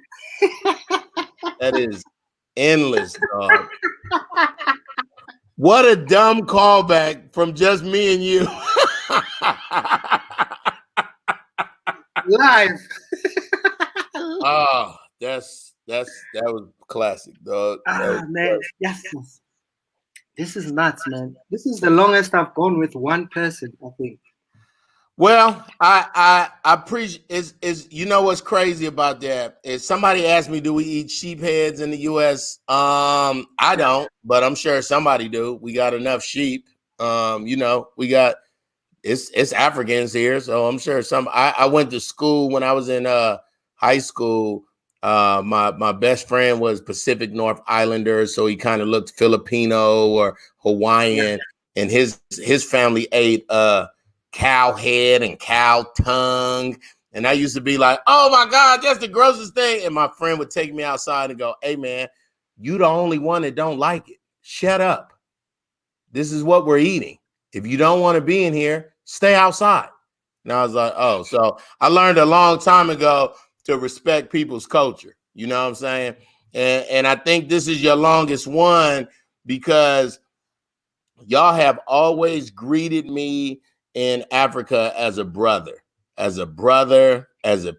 endless, dog. What a dumb callback from just me and you. Live. Oh, that was classic, dog. Man, yes. This is nuts, man. This is the longest I've gone with one person, I think. Well, I appreciate is you know what's crazy about that is somebody asked me, do we eat sheep heads in the US? I don't, but I'm sure somebody do. We got enough sheep. You know, we got it's Africans here, so I'm sure I went to school when I was in high school. My best friend was Pacific North Islander, so he kind of looked Filipino or Hawaiian, and his family ate cow head and cow tongue. And I used to be like, oh my God, that's the grossest thing. And my friend would take me outside and go, hey man, you the only one that don't like it. Shut up. This is what we're eating. If you don't want to be in here, stay outside. And I was like, oh, so I learned a long time ago to respect people's culture. You know what I'm saying? And I think this is your longest one because y'all have always greeted me in Africa as a brother, as a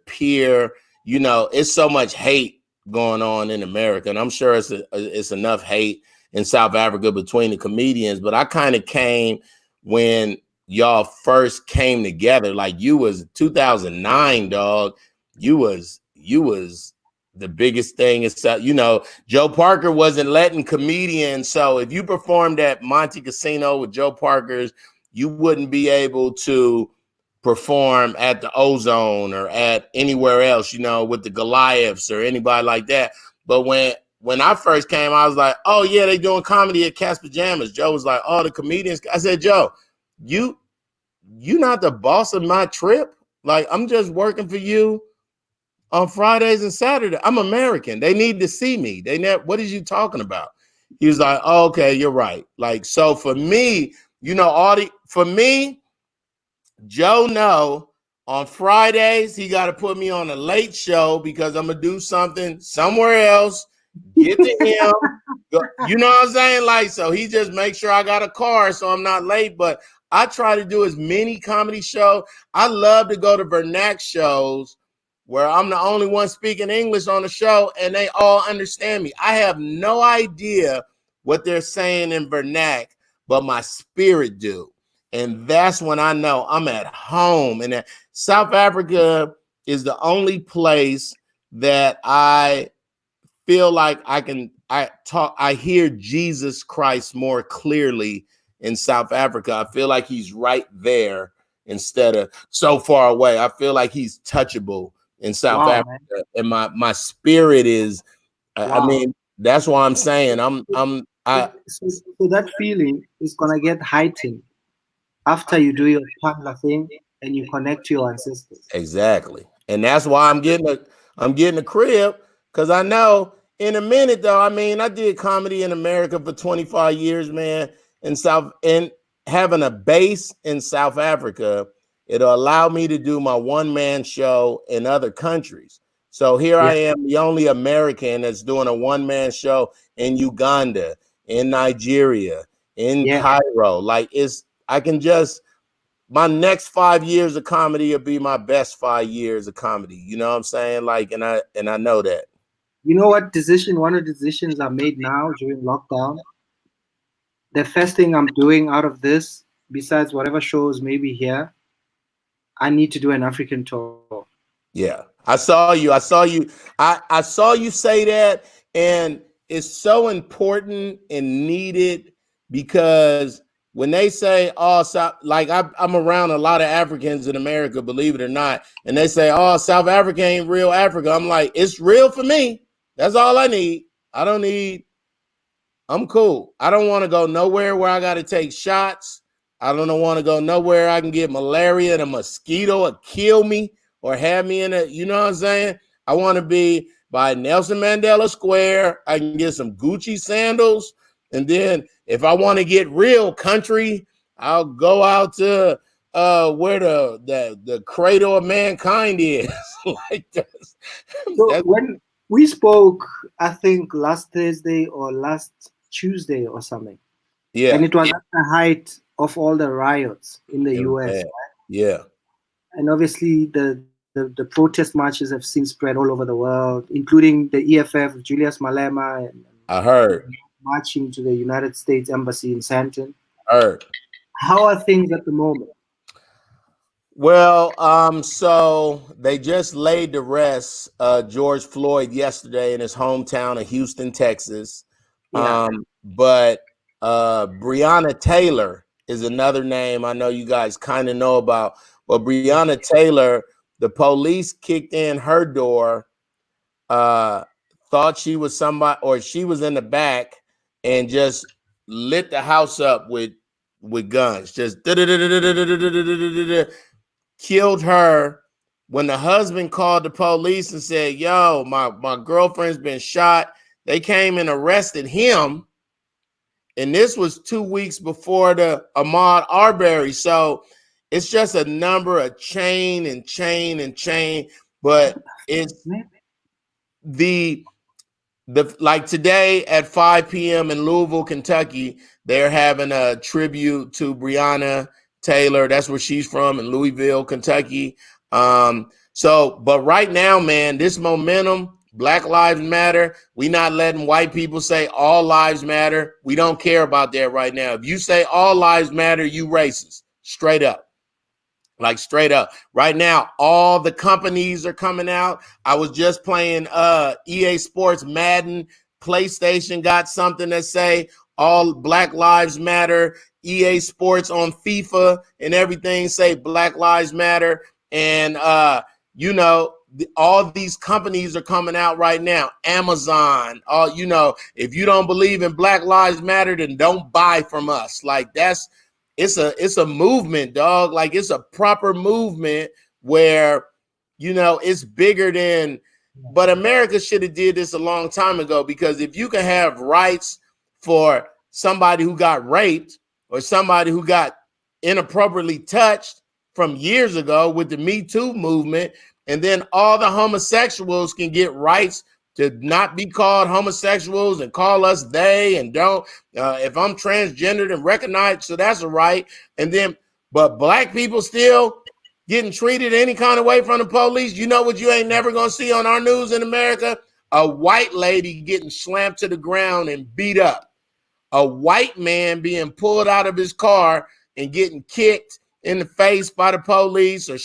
peer. You know, it's so much hate going on in America, and I'm sure it's enough hate in South Africa between the comedians. But I kind of came when y'all first came together. Like you was 2009, dog. You was the biggest thing. Is, you know, Joe Parker wasn't letting comedians. So if you performed at Monte Casino with Joe Parker's, you wouldn't be able to perform at the Ozone or at anywhere else, you know, with the Goliaths or anybody like that. But when I first came, I was like, oh yeah, they doing comedy at Cat's Pajamas. Joe was like, oh, the comedians. I said, Joe, you not the boss of my trip. Like, I'm just working for you on Fridays and Saturdays. I'm American. They need to see me. What is you talking about? He was like, oh, okay, you're right. Like, so for me, you know, for me, Joe know on Fridays, he got to put me on a late show because I'm going to do something somewhere else, get to him. You know what I'm saying? Like, so he just makes sure I got a car so I'm not late. But I try to do as many comedy shows. I love to go to Vernac shows where I'm the only one speaking English on the show and they all understand me. I have no idea what they're saying in Vernac, but my spirit do. And that's when I know I'm at home. And South Africa is the only place that I feel like I hear Jesus Christ more clearly in South Africa. I feel like he's right there instead of so far away. I feel like he's touchable in South Wow, Africa. man. And my spirit is, I Wow. mean, that's why I'm saying So that feeling is gonna get heightened after you do your Pangla thing and you connect to your ancestors. exactly. And that's why I'm getting a crib, because I know in a minute though. I mean, I did comedy in America for 25 years, man, and having a base in South Africa, it'll allow me to do my one-man show in other countries. So here I am, the only American that's doing a one-man show in Uganda, in Nigeria, in Cairo. Like I can just, my next 5 years of comedy will be my best 5 years of comedy. You know what I'm saying? Like, and I know that. You know what decision? One of the decisions I made now during lockdown. The first thing I'm doing out of this, besides whatever shows maybe here, I need to do an African tour. Yeah, I saw you. I saw you say that, and it's so important and needed, because when they say, "Oh, like I'm around a lot of Africans in America, believe it or not," and they say, "Oh, South Africa ain't real Africa," I'm like, it's real for me. That's all I need. I'm cool. I don't want to go nowhere where I got to take shots. I don't want to go nowhere I can get malaria and a mosquito will kill me or have me in you know what I'm saying? I want to be by Nelson Mandela Square. I can get some Gucci sandals. And then if I want to get real country, I'll go out to where the cradle of mankind is. Like this. So when we spoke, I think last Thursday or last Tuesday or something. Yeah. And it was at the height of all the riots in the US. Right? Yeah. And obviously the protest marches have since spread all over the world, including the EFF, Julius Malema, and I heard marching to the United States Embassy in Sandton. Heard. How are things at the moment? Well, so they just laid to rest George Floyd yesterday in his hometown of Houston, Texas. Yeah. But Breonna Taylor is another name I know you guys kind of know about. But Breonna Taylor, the police kicked in her door, thought she was somebody, or she was in the back, and just lit the house up with guns. Just killed her. When the husband called the police and said, "Yo, my girlfriend's been shot," they came and arrested him. And this was 2 weeks before the Ahmaud Arbery. So it's just a number of chain. But it's the like today at 5 p.m. in Louisville, Kentucky, they're having a tribute to Breonna Taylor. That's where she's from, in Louisville, Kentucky. But right now, man, this momentum, Black Lives Matter. We not letting white people say all lives matter. We don't care about that right now. If you say all lives matter, you racist. Straight up. Like straight up. Right now, all the companies are coming out. I was just playing EA Sports Madden. PlayStation got something that say all Black Lives Matter. EA Sports on FIFA and everything say Black Lives Matter. And all these companies are coming out right now. Amazon, if you don't believe in Black Lives Matter, then don't buy from us. Like it's a movement, dog. Like it's a proper movement where, it's bigger than, but America should have did this a long time ago, because if you can have rights for somebody who got raped or somebody who got inappropriately touched from years ago with the Me Too movement, and then all the homosexuals can get rights to not be called homosexuals and call us they, and don't, if I'm transgendered and recognized, so that's a right. And then, but black people still getting treated any kind of way from the police. You know what you ain't never gonna see on our news in America? A white lady getting slammed to the ground and beat up. A white man being pulled out of his car and getting kicked in the face by the police or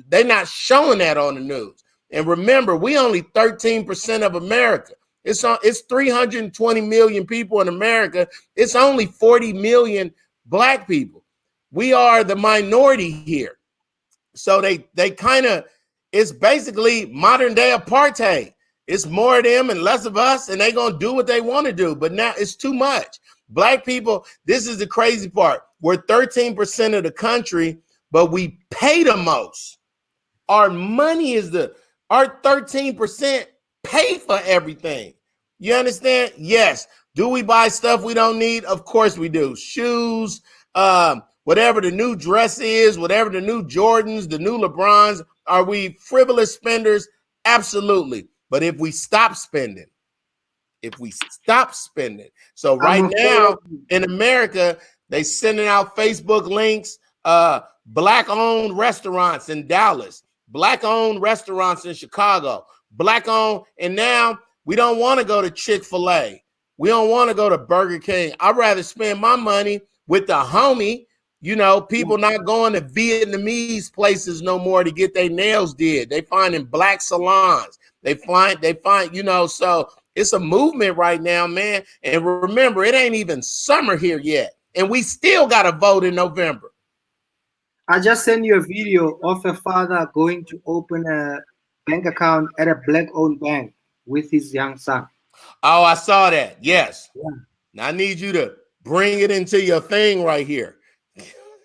they're not showing that on the news. And remember, we only 13% of America. It's 320 million people in America. It's only 40 million black people. We are the minority here. So they kind of, it's basically modern day apartheid. It's more of them and less of us, and they're going to do what they want to do. But now it's too much. Black people, this is the crazy part. We're 13% of the country, but we pay the most. Our money is our 13% pay for everything. You understand? Yes. Do we buy stuff we don't need? Of course we do. Shoes, whatever the new dress is, whatever the new Jordans, the new LeBrons. Are we frivolous spenders? Absolutely. But if we stop spending, so right now in America, they sending out Facebook links, black-owned restaurants in Dallas, black-owned restaurants in Chicago, black-owned, and now we don't want to go to Chick-fil-A. We don't want to go to Burger King. I'd rather spend my money with the homie. You know, people not going to Vietnamese places no more to get their nails did. They find in black salons. They find, you know, so it's a movement right now, man. And remember, it ain't even summer here yet. And we still got to vote in November. I just sent you a video of a father going to open a bank account at a black-owned bank with his young son. Oh, I saw that. Yes. Yeah. Now I need you to bring it into your thing right here.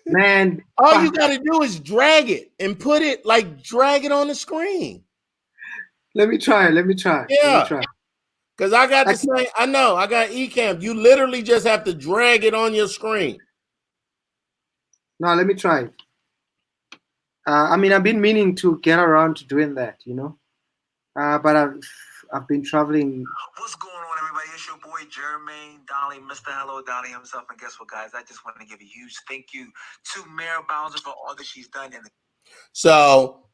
Man, all you got to do is drag it and drag it on the screen. Let me try. Yeah. Because I got the same. I know. I got eCam. You literally just have to drag it on your screen. No, let me try. I mean, I've been meaning to get around to doing that, you know. But I've been traveling. What's going on, everybody? It's your boy Jermaine Dolly, Mr. Hello Dolly himself. And guess what, guys? I just want to give a huge thank you to Mayor Bowser for all that she's done. So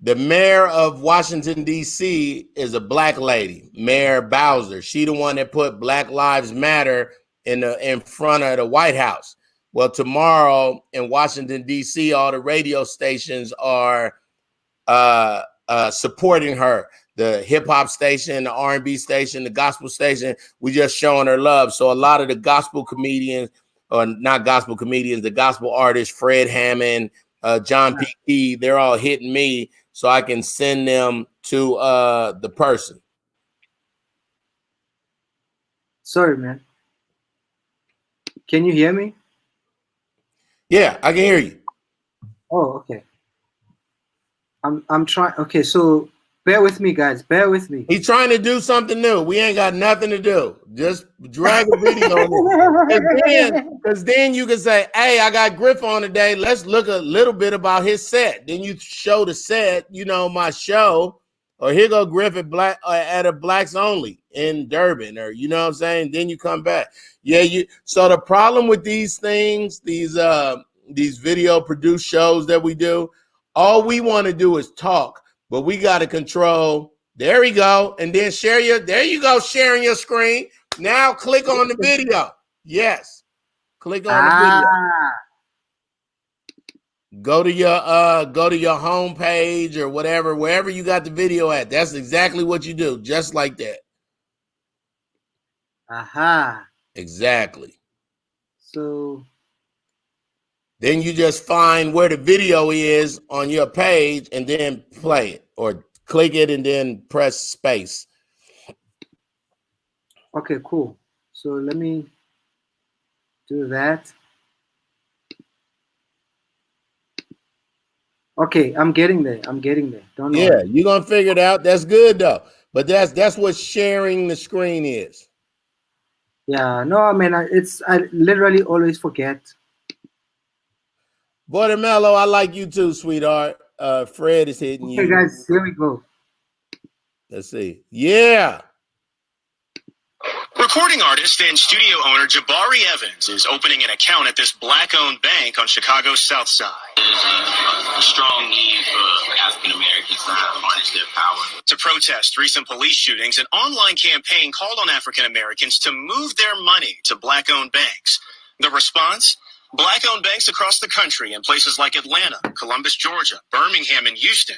the mayor of Washington, D.C. is a black lady, Mayor Bowser. She the one that put Black Lives Matter in front of the White House. Well, tomorrow in Washington, D.C., all the radio stations are supporting her. The hip hop station, the R&B station, the gospel station, we just showing her love. So a lot of the gospel comedians, or not gospel comedians, the gospel artists, Fred Hammond, John P. Key, they're all hitting me so I can send them to the person. Sorry, man. Can you hear me? Yeah, I can hear you. Oh, okay. I'm trying. Okay, so bear with me, guys. Bear with me. He's trying to do something new. We ain't got nothing to do. Just drag a video on. Because then you can say, hey, I got Griff on today. Let's look a little bit about his set. Then you show the set, you know, my show. Or here go Griff at a Blacks Only in Durban. Or, you know what I'm saying? Then you come back. Yeah, so the problem with these things, these video produced shows that we do, all we want to do is talk. But we got to control. There we go. And then there you go, sharing your screen. Now click on the video. Yes. Click on the video. Go to your home page or whatever, wherever you got the video at. That's exactly what you do. Just like that. Aha. Exactly. So then you just find where the video is on your page and then play it or click it and then press space. Okay, cool. So let me do that. Okay, I'm getting there. Don't know. Yeah, you're gonna figure it out. That's good though. But that's what sharing the screen is. Yeah, no, I mean, I literally always forget. Watermellow, I like you too, sweetheart. Fred is hitting you. Okay, guys, here we go. Let's see. Yeah. Recording artist and studio owner Jabari Evans is opening an account at this black-owned bank on Chicago's South Side. There's a strong need for African Americans to harness their power. To protest recent police shootings, an online campaign called on African Americans to move their money to black-owned banks. The response? Black-owned banks across the country in places like Atlanta, Columbus, Georgia, Birmingham, and Houston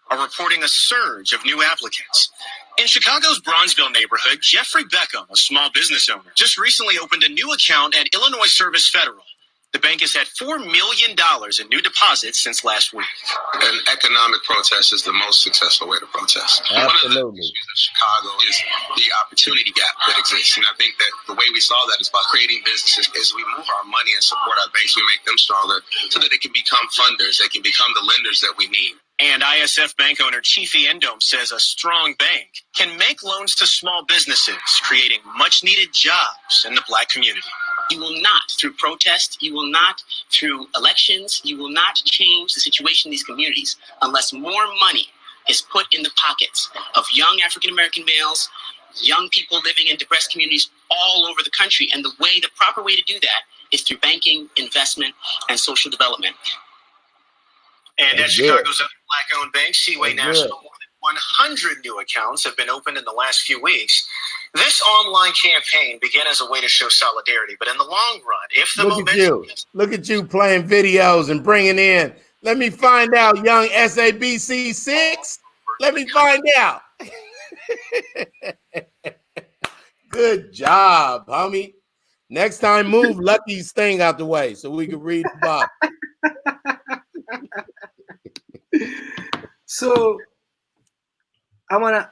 are reporting a surge of new applicants. In Chicago's Bronzeville neighborhood, Jeffrey Beckham, a small business owner, just recently opened a new account at Illinois Service Federal. The bank has had $4 million in new deposits since last week. An economic protest is the most successful way to protest. Absolutely. One of the issues in Chicago is the opportunity gap that exists. And I think that the way we solve that is by creating businesses. As we move our money and support our banks, we make them stronger so that they can become funders, they can become the lenders that we need. And ISF bank owner Chiefy Endome says a strong bank can make loans to small businesses, creating much-needed jobs in the Black community. You will not, through protest, you will not, through elections, you will not change the situation in these communities unless more money is put in the pockets of young African-American males, young people living in depressed communities all over the country. And the proper way to do that is through banking, investment, and social development. And at Chicago's other Black-owned bank, Seaway National, more than 100 new accounts have been opened in the last few weeks. This online campaign began as a way to show solidarity, but in the long run, if the momentum... Look at you playing videos and bringing in, let me find out, young SABC 6. Let me find out. Good job, homie. Next time, move Lucky's thing out the way so we can read the box. So, I want to...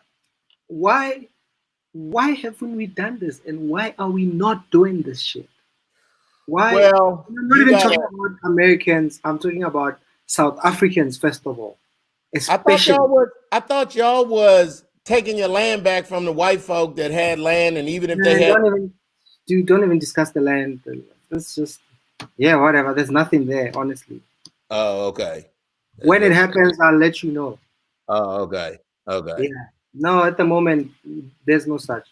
Why haven't we done this, and why are we not doing this shit? Why? Well, I'm not even talking about Americans. I'm talking about South Africans, first of all. Especially, I thought y'all was taking your land back from the white folk that had land, and even if they had, don't even discuss the land. It's just, yeah, whatever. There's nothing there, honestly. Oh, okay. When it happens, I'll let you know. Oh, okay. Okay. Yeah. No, at the moment, there's no such.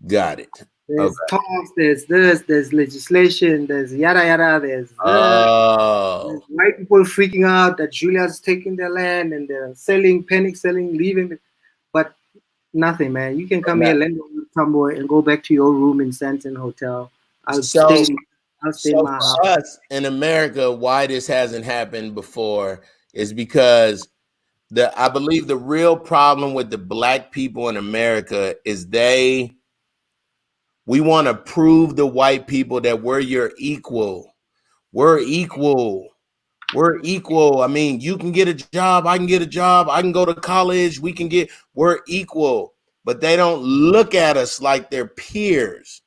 Got it. There's talks, there's this, there's legislation, there's yada yada, there's white people freaking out that Julia's taking their land and they're selling, panic selling, leaving it. But nothing, man. You can come here, lend your tumble, and go back to your room in Santon Hotel. I'll stay in my house. For us in America, why this hasn't happened before is because I believe the real problem with the Black people in America is we want to prove to white people that we're your equal. We're equal. We're equal. I mean, you can get a job. I can get a job. I can go to college. We're equal. But they don't look at us like they're peers.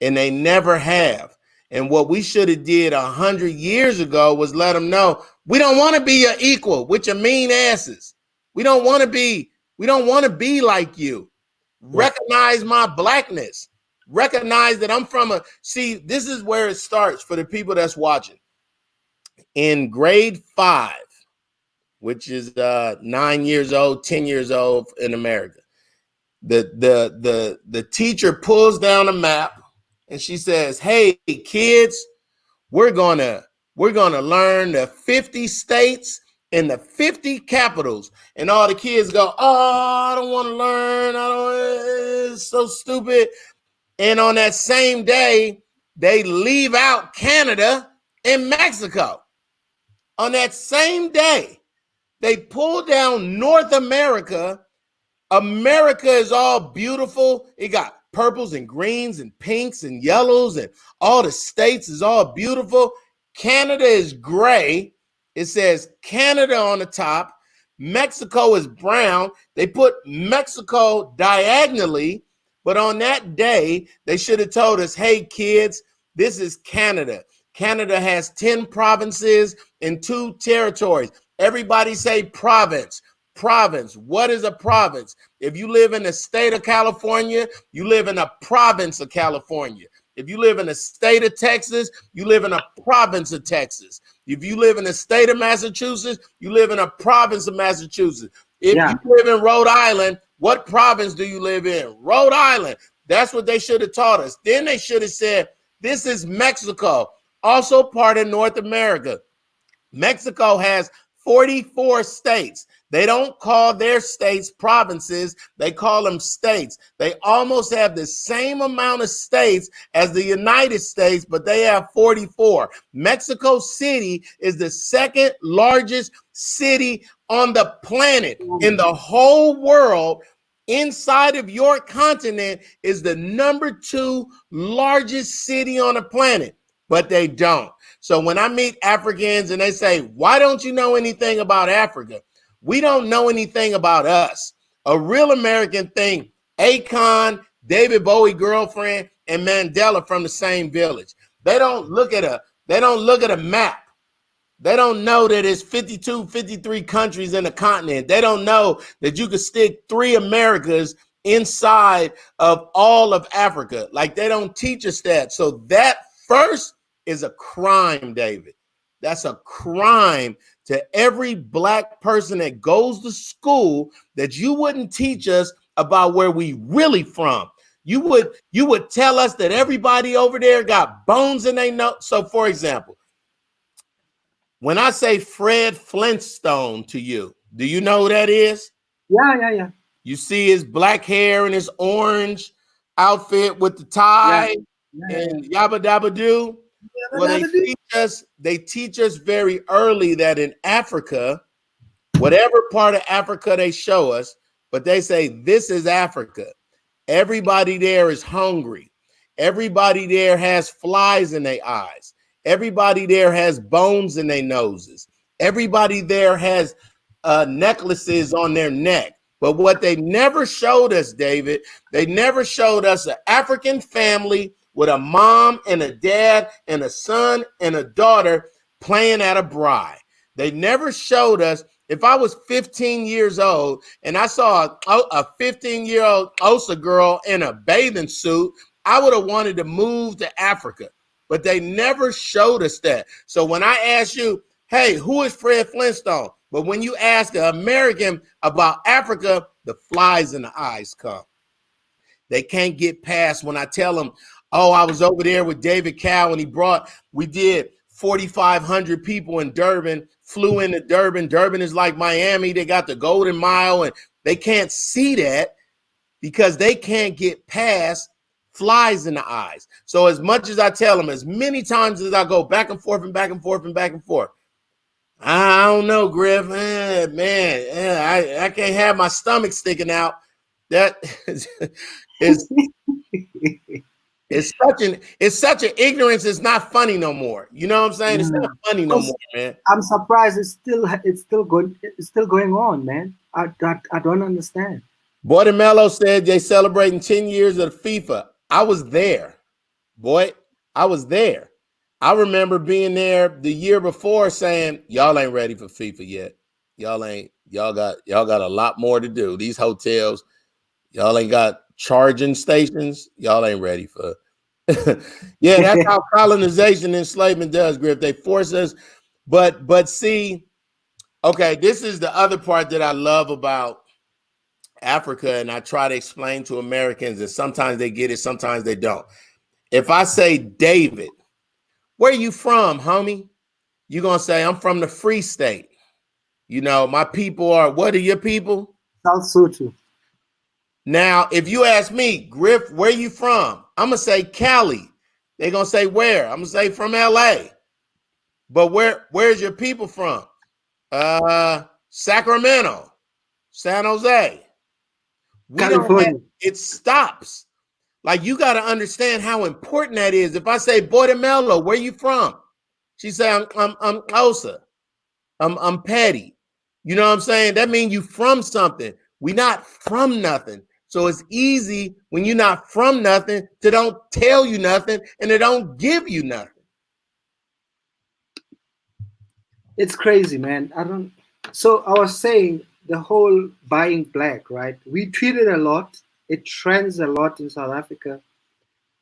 And they never have. And what we should have did 100 years ago was let them know, we don't want to be your equal with your mean asses. We don't want to be like you. Recognize my Blackness. Recognize that I'm see, this is where it starts for the people that's watching. In grade 5, which is 9 years old, 10 years old in America, the teacher pulls down a map and she says, hey, kids, we're gonna learn the 50 states and the 50 capitals. And all the kids go, oh, I don't want to learn. It's so stupid. And on that same day, they leave out Canada and Mexico. On that same day, they pull down North America. America is all beautiful. It got purples and greens and pinks and yellows, and all the states is all beautiful. Canada is gray. It says Canada on the top. Mexico is brown. They put Mexico diagonally, but on that day, they should have told us, hey, kids, this is Canada. Canada has 10 provinces and 2 territories. Everybody say province. Province. What is a province? If you live in the state of California, you live in a province of California. If you live in the state of Texas, you live in a province of Texas. If you live in the state of Massachusetts, you live in a province of Massachusetts. If you live in Rhode Island, what province do you live in? Rhode Island. That's what they should have taught us. Then they should have said, this is Mexico, also part of North America. Mexico has 44 states. They don't call their states provinces. They call them states. They almost have the same amount of states as the United States, but they have 44. Mexico City is the second largest city on the planet. In the whole world, inside of your continent, is the #2 largest city on the planet, but they don't. So when I meet Africans and they say, why don't you know anything about Africa? We don't know anything about us. A real American thing, Akon, David Bowie girlfriend, and Mandela from the same village. They don't look at a map. They don't know that it's 52, 53 countries in the continent. They don't know that you could stick 3 Americas inside of all of Africa. Like, they don't teach us that. So that first is a crime, David. That's a crime to every black person that goes to school, that you wouldn't teach us about where we really from. You would tell us that everybody over there got bones in their nose. So, for example, when I say Fred Flintstone to you, do you know who that is? Yeah. You see his black hair and his orange outfit with the tie and yabba dabba do. Well, they teach us very early that in Africa, whatever part of Africa they show us, but they say this is Africa. Everybody there is hungry. Everybody there has flies in their eyes. Everybody there has bones in their noses. Everybody there has necklaces on their neck. But what they never showed us, David, they never showed us an African family with a mom and a dad and a son and a daughter playing at a braai. They never showed us. If I was 15 years old and I saw a 15-year-old Osa girl in a bathing suit, I would have wanted to move to Africa. But they never showed us that. So when I ask you, hey, who is Fred Flintstone? But when you ask an American about Africa, the flies in the eyes come. They can't get past when I tell them, oh, I was over there with David Cow and we did 4,500 people in Durban, flew into Durban. Durban is like Miami. They got the Golden Mile, and they can't see that because they can't get past flies in the eyes. So as much as I tell them, as many times as I go back and forth and back and forth and back and forth, I don't know, Griff, I can't have my stomach sticking out. That is it's such an ignorance. It's not funny no more. You know what I'm saying? It's not funny no more, man. I'm surprised it's still going on, man. I don't understand. Boy Mello said they celebrating 10 years of FIFA. I was there, boy. I was there. I remember being there the year before saying, y'all ain't ready for FIFA yet. Y'all got a lot more to do. These hotels, y'all ain't got charging stations. Y'all ain't ready for yeah, that's how colonization and enslavement does, Griff. They force us. But see, okay, this is the other part that I love about Africa, and I try to explain to Americans, and sometimes they get it, sometimes they don't. If I say, David, where you from, homie? You're going to say, I'm from the Free State. You know, my people are, what are your people? South Soto. Now, if you ask me, Griff, where you from? I'm going to say Cali. They're going to say where? I'm going to say from LA. But where's your people from? Sacramento, San Jose. It stops. Like, you got to understand how important that is. If I say, Boy Mello, where you from? She say, I'm Osa. I'm Petty. You know what I'm saying? That means you from something. We not from nothing. So it's easy when you're not from nothing to don't tell you nothing and they don't give you nothing. It's crazy, man. So I was saying the whole buying black, right? We tweet it a lot. It trends a lot in South Africa.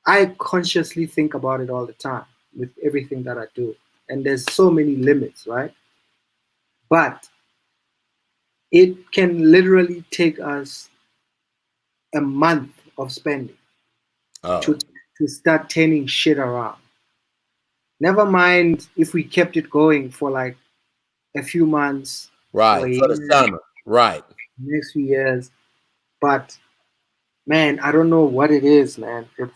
I consciously think about it all the time with everything that I do. And there's so many limits, right? But it can literally take us a month of spending to start turning shit around. Never mind if we kept it going for like a few months. Right, for the summer. Right. Next few years. But man, I don't know what it is, man. We're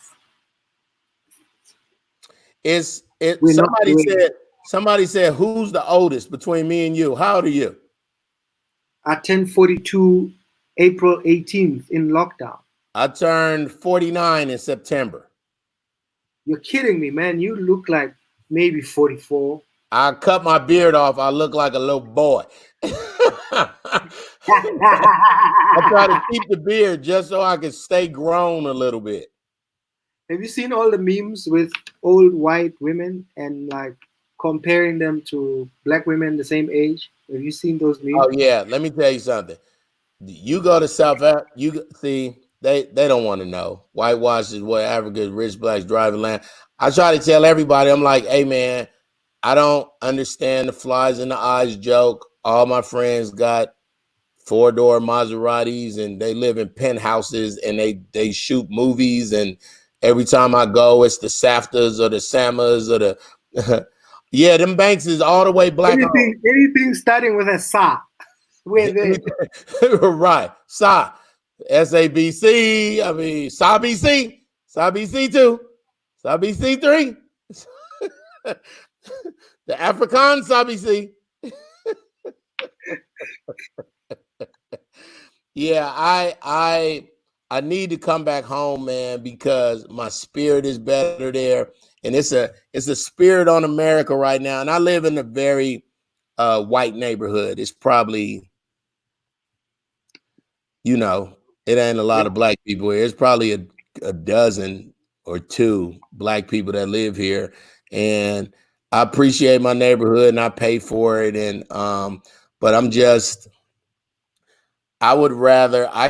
not doing Somebody said who's the oldest between me and you? How old are you? at 10:42 April 18th in lockdown. I turned 49 in September. You're kidding me, man. You look like maybe 44. I cut my beard off. I look like a little boy. I try to keep the beard just so I can stay grown a little bit. Have you seen all the memes with old white women and like comparing them to black women the same age? Have you seen those memes? Oh yeah, let me tell you something. You go to South Africa, you see they don't want to know. Whitewash is what Africa's rich blacks driving land. I try to tell everybody, I'm like, hey man, I don't understand the flies in the eyes joke. All my friends got 4-door Maseratis and they live in penthouses and they shoot movies, and every time I go, it's the SAFTAs or the SAMAs or the yeah, them banks is all the way black. Anything starting with a SA. Where they right. SA. SABC. I mean SABC. SABC 2. SABC 3. The Afrikaan SABC. Yeah, I need to come back home, man, because my spirit is better there. And it's a spirit on America right now. And I live in a very white neighborhood. It's probably, you know, it ain't a lot of black people here. It's probably a dozen or two black people that live here. And I appreciate my neighborhood and I pay for it. And but I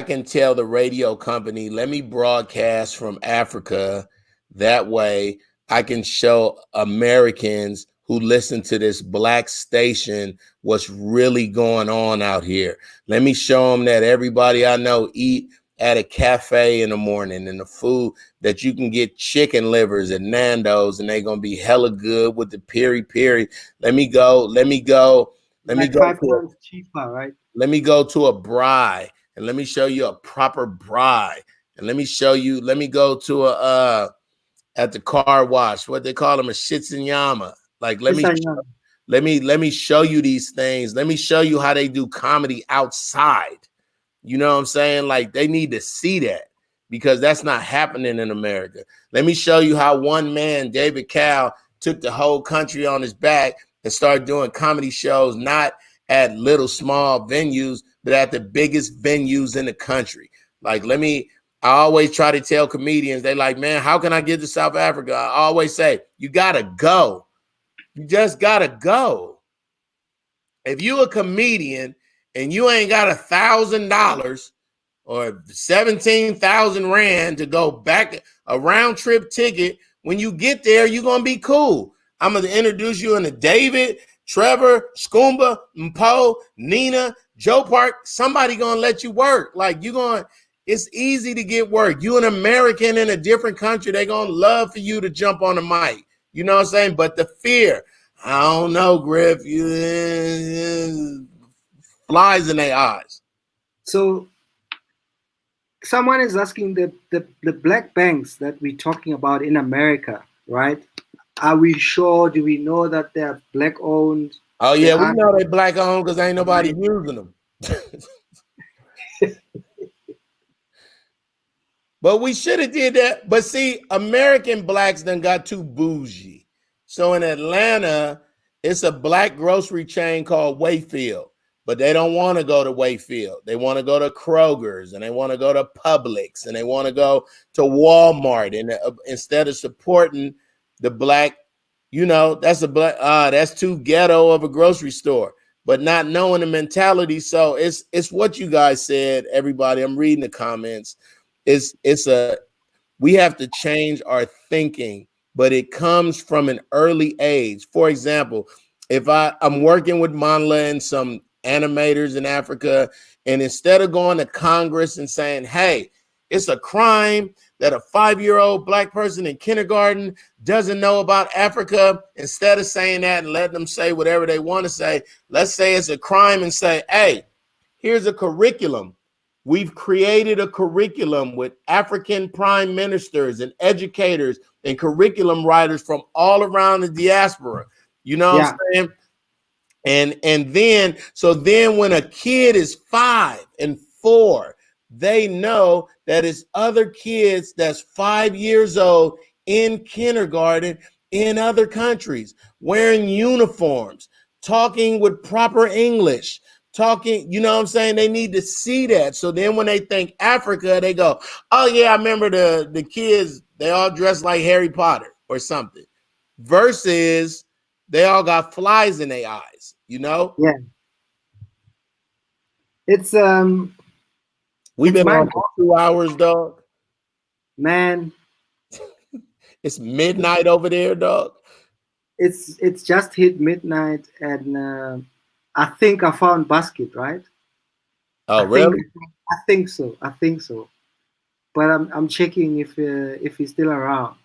can tell the radio company, let me broadcast from Africa. That way I can show Americans who listen to this black station what's really going on out here. Let me show them that everybody I know eat at a cafe in the morning, and the food that you can get chicken livers at Nando's, and they're going to be hella good with the peri-peri. Let me go. 5 times cheaper, right? Let me go to a braai and let me show you a proper braai. And let me go to at the car wash, what they call them, a shitsunyama. Like, let me show you these things. Let me show you how they do comedy outside. You know what I'm saying? Like, they need to see that because that's not happening in America. Let me show you how one man, David Cal, took the whole country on his back and started doing comedy shows, not at little small venues, but at the biggest venues in the country. Like, I always try to tell comedians, they like, man, how can I get to South Africa? I always say, you gotta go. You just gotta go. If you a comedian and you ain't got $1,000 or 17,000 Rand to go back, a round trip ticket, when you get there, you're gonna be cool. I'm gonna introduce you into David, Trevor, Skoomba, Mpo, Nina, Joe Park. Somebody gonna let you work. Like, it's easy to get work. You an American in a different country, they gonna love for you to jump on the mic. You know what I'm saying? But the fear, I don't know, Griff, flies in their eyes. So someone is asking the black banks that we're talking about in America, right? Are we sure? Do we know that they're black owned? Oh yeah, we know they're black owned because ain't nobody using them. But we should have did that. But see, American blacks done got too bougie. So in Atlanta, it's a black grocery chain called Wayfield. But they don't want to go to Wayfield. They want to go to Kroger's, and they want to go to Publix, and they want to go to Walmart. And instead of supporting the black, that's too ghetto of a grocery store, but not knowing the mentality. So it's what you guys said, everybody. I'm reading the comments. We have to change our thinking, but it comes from an early age. For example, if I'm working with Manla and some animators in Africa, and instead of going to Congress and saying, hey, it's a crime that a 5-year-old black person in kindergarten doesn't know about Africa, instead of saying that and letting them say whatever they want to say, let's say it's a crime and say, hey, here's a curriculum. We've created a curriculum with African prime ministers and educators and curriculum writers from all around the diaspora. You know what I'm saying? And then, so then when a kid is 5 and 4, they know that it's other kids that's 5 years old in kindergarten in other countries, wearing uniforms, talking with proper English, talking, you know what I'm saying? They need to see that. So then when they think Africa, they go, oh yeah, I remember the kids, they all dressed like Harry Potter or something, versus they all got flies in their eyes, you know? Yeah. It's We've been on for 2 hours, dog. Man. It's midnight over there, dog. It's just hit midnight, and I think I found Basket, right? Oh, really? I think so. But I'm checking if he's still around,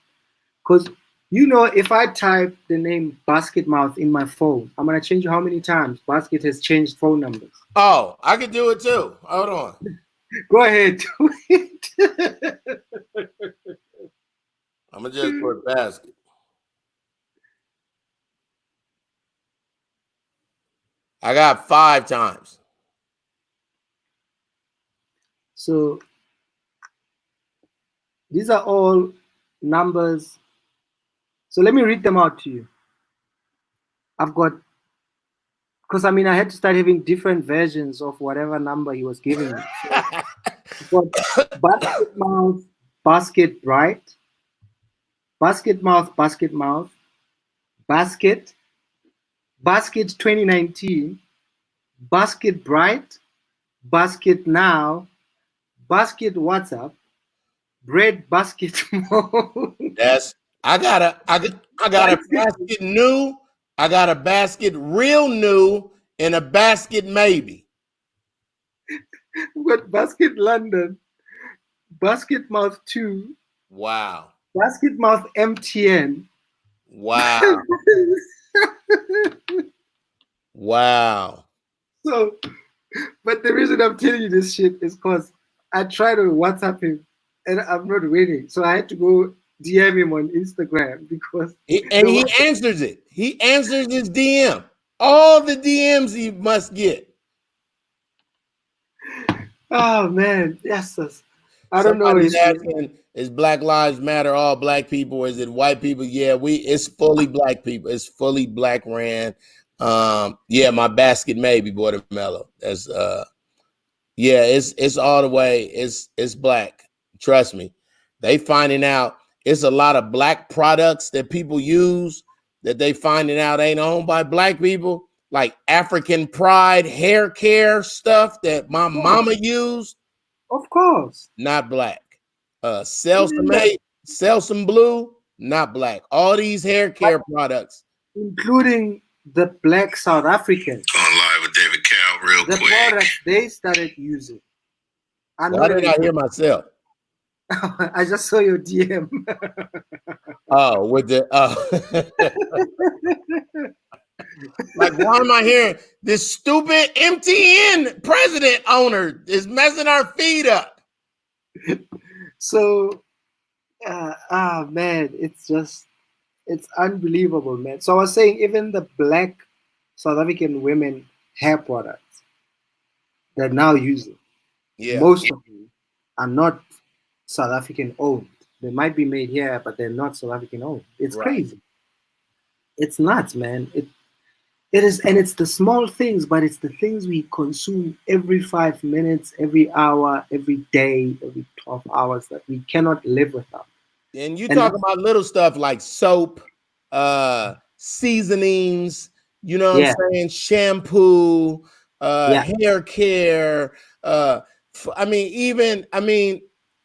because you know, if I type the name Basket Mouth in my phone, I'm gonna change how many times Basket has changed phone numbers. Oh, I can do it too. Hold on. Go ahead. Do it. I'm gonna just put Basket. I got 5 times. So these are all numbers. So let me read them out to you. I've got, because I mean, I had to start having different versions of whatever number he was giving me. So I've got Basket Mouth, Basket Bright, Basket Mouth, Basket Mouth, Basket, Basket 2019, Basket Bright, Basket Now, Basket WhatsApp, Bread Basket Mode. That's I got a Basket new, I got a Basket real new, and a Basket maybe. Got Basket London, Basket Mouth 2. Wow. Basket Mouth MTN. Wow. Wow. So, but the reason I'm telling you this shit is because I tried to WhatsApp him and I'm not waiting. So I had to go DM him on Instagram because he answers it. He answers his DM. All the DMs he must get. Oh man, yes. I don't know. Somebody's asking, is Black Lives Matter all black people? Or is it white people? Yeah, it's fully black people. It's fully black ran. Yeah, my Basket maybe watermelon. That's yeah, it's all the way. It's black. Trust me. They finding out it's a lot of black products that people use that they finding out ain't owned by black people, like African Pride hair care stuff that my mama used. Of course. Not black. Selsun Blue, not black. All these hair care products, including the black South African. On live with David Cal real the quick. products they started using. Why did I hear myself? I just saw your DM. Oh, with the like, why am I hearing this stupid MTN president owner is messing our feet up? So, man, it's unbelievable, man. So I was saying, even the black South African women hair products they're now using, most of them are not South African owned. They might be made here, but they're not South African owned. It's crazy. It's nuts, man. It is, and it's the small things, but it's the things we consume every 5 minutes, every hour, every day, every 12 hours that we cannot live without. And you talk about little stuff like soap, seasonings, you know what I'm saying? Shampoo, hair care.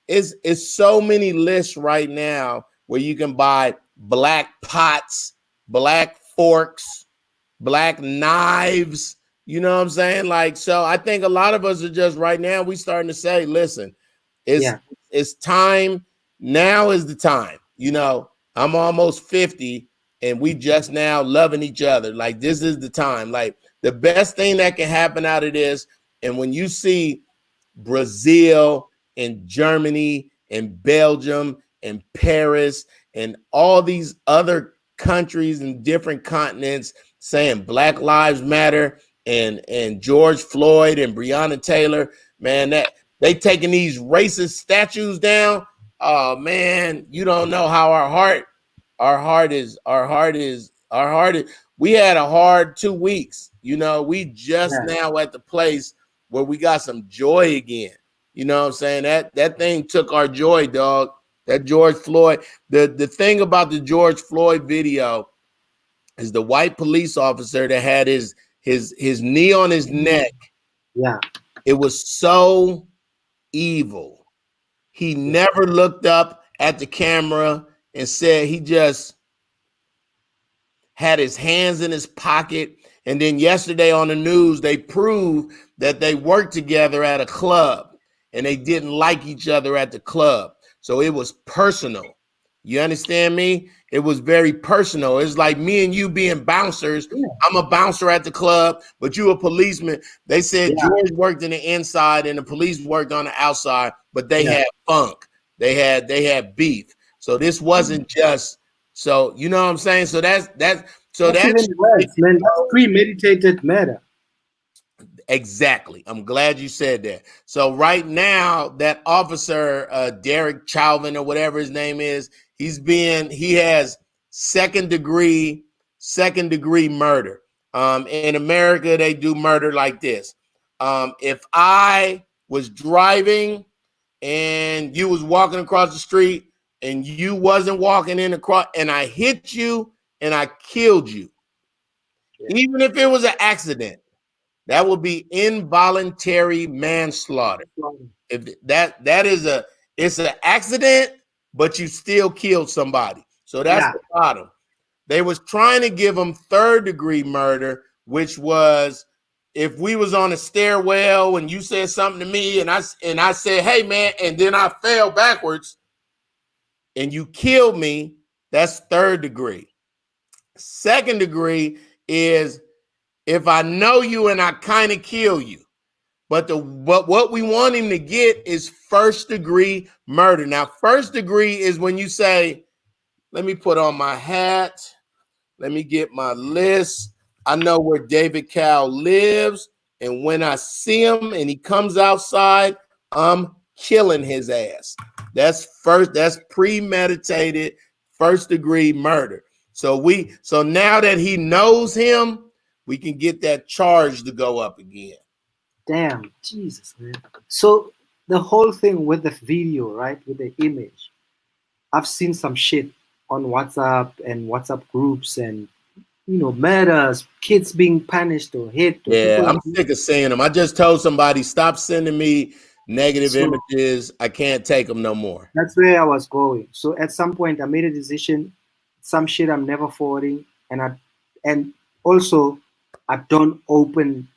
It's so many lists right now where you can buy black pots, black forks, black knives, you know what I'm saying? Like, so I think a lot of us are just right now, we starting to say, listen, it's time. Now is the time. You know, I'm almost 50 and we just now loving each other. Like, this is the time. Like, the best thing that can happen out of this And when you see Brazil and Germany and Belgium and Paris and all these other countries and different continents saying Black Lives Matter and George Floyd and Breonna Taylor, man, that they taking these racist statues down. Oh man, you don't know how our heart is. We had a hard 2 weeks. You know, we just now at the place where we got some joy again. You know what I'm saying? That thing took our joy, dog. That George Floyd. The thing about the George Floyd video is the white police officer that had his knee on his neck. Yeah. It was so evil. He never looked up at the camera and said, he just had his hands in his pocket. And then yesterday on the news, they proved that they worked together at a club and they didn't like each other at the club. So it was personal. You understand me? It was very personal. It's like me and you being bouncers. Yeah. I'm a bouncer at the club, but you a policeman. They said George worked in the inside and the police worked on the outside, but they had funk. They had beef. So this wasn't just, so you know what I'm saying? So that's premeditated murder. Exactly. I'm glad you said that. So right now, that officer, Derek Chauvin or whatever his name is, he has second degree murder. In America, they do murder like this. If I was driving and you was walking across the street and you wasn't walking in across and I hit you and I killed you, even if it was an accident, that would be involuntary manslaughter. If it's an accident, but you still killed somebody. So that's the bottom. They was trying to give them third degree murder, which was if we was on a stairwell and you said something to me and I said, hey man, and then I fell backwards and you killed me, that's third degree. Second degree is if I know you and I kind of kill you. But what we want him to get is first degree murder. Now, first degree is when you say, let me put on my hat. Let me get my list. I know where David Cal lives. And when I see him and he comes outside, I'm killing his ass. That's premeditated first degree murder. So now that he knows him, we can get that charge to go up again. Damn, Jesus, man. So the whole thing with the video, right, with the image, I've seen some shit on WhatsApp and WhatsApp groups and, you know, murders, kids being punished or hit. Yeah, I'm sick of seeing them. I just told somebody, stop sending me negative images. I can't take them no more. That's where I was going. So at some point I made a decision, some shit I'm never forwarding. And also I don't open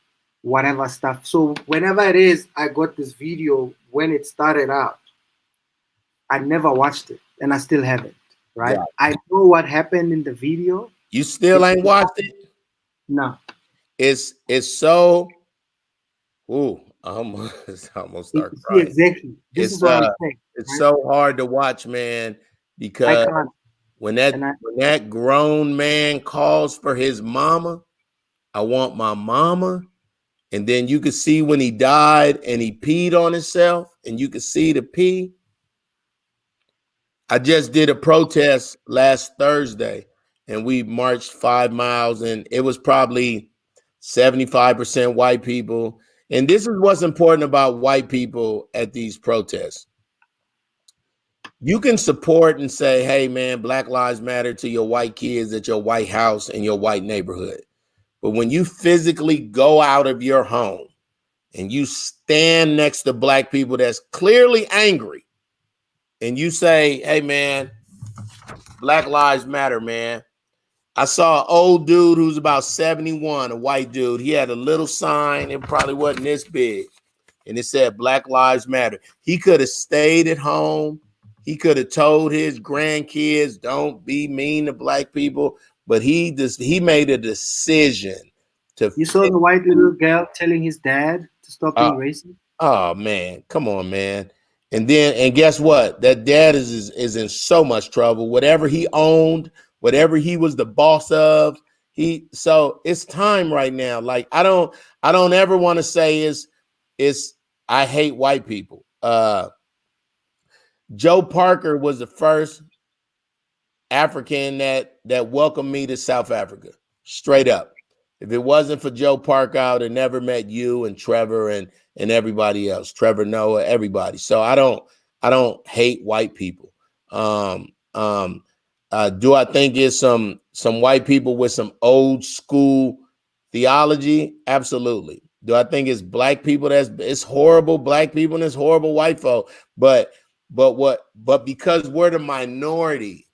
whatever stuff. So whenever it is, I got this video when it started out, I never watched it and I still haven't, right? I know what happened in the video. You still ain't watched it? No. It's so, ooh, I almost start crying. Exactly. This is what I'm saying. It's so hard to watch, man, because when that grown man calls for his mama, I want my mama. And then you could see when he died and he peed on himself and you could see the pee. I just did a protest last Thursday and we marched 5 miles and it was probably 75% white people. And this is what's important about white people at these protests. You can support and say, hey man, Black Lives Matter to your white kids at your white house in your white neighborhood. But when you physically go out of your home and you stand next to black people that's clearly angry and you say, hey, man, Black Lives Matter, man. I saw an old dude who's about 71, a white dude. He had a little sign. It probably wasn't this big. And it said Black Lives Matter. He could have stayed at home. He could have told his grandkids, don't be mean to black people. But he made a decision to. You saw the white little girl telling his dad to stop being racist? Oh man, come on, man. And guess what? That dad is in so much trouble. Whatever he owned, whatever he was the boss of, so it's time right now. Like I don't ever want to say it's I hate white people. Joe Parker was the first African that welcomed me to South Africa, straight up. If it wasn't for Joe Parker, I would have never met you and Trevor and everybody else, Trevor, Noah, everybody. So I don't hate white people. Do I think it's some white people with some old school theology? Absolutely. Do I think it's black people it's horrible black people and it's horrible white folk? But because we're the minority,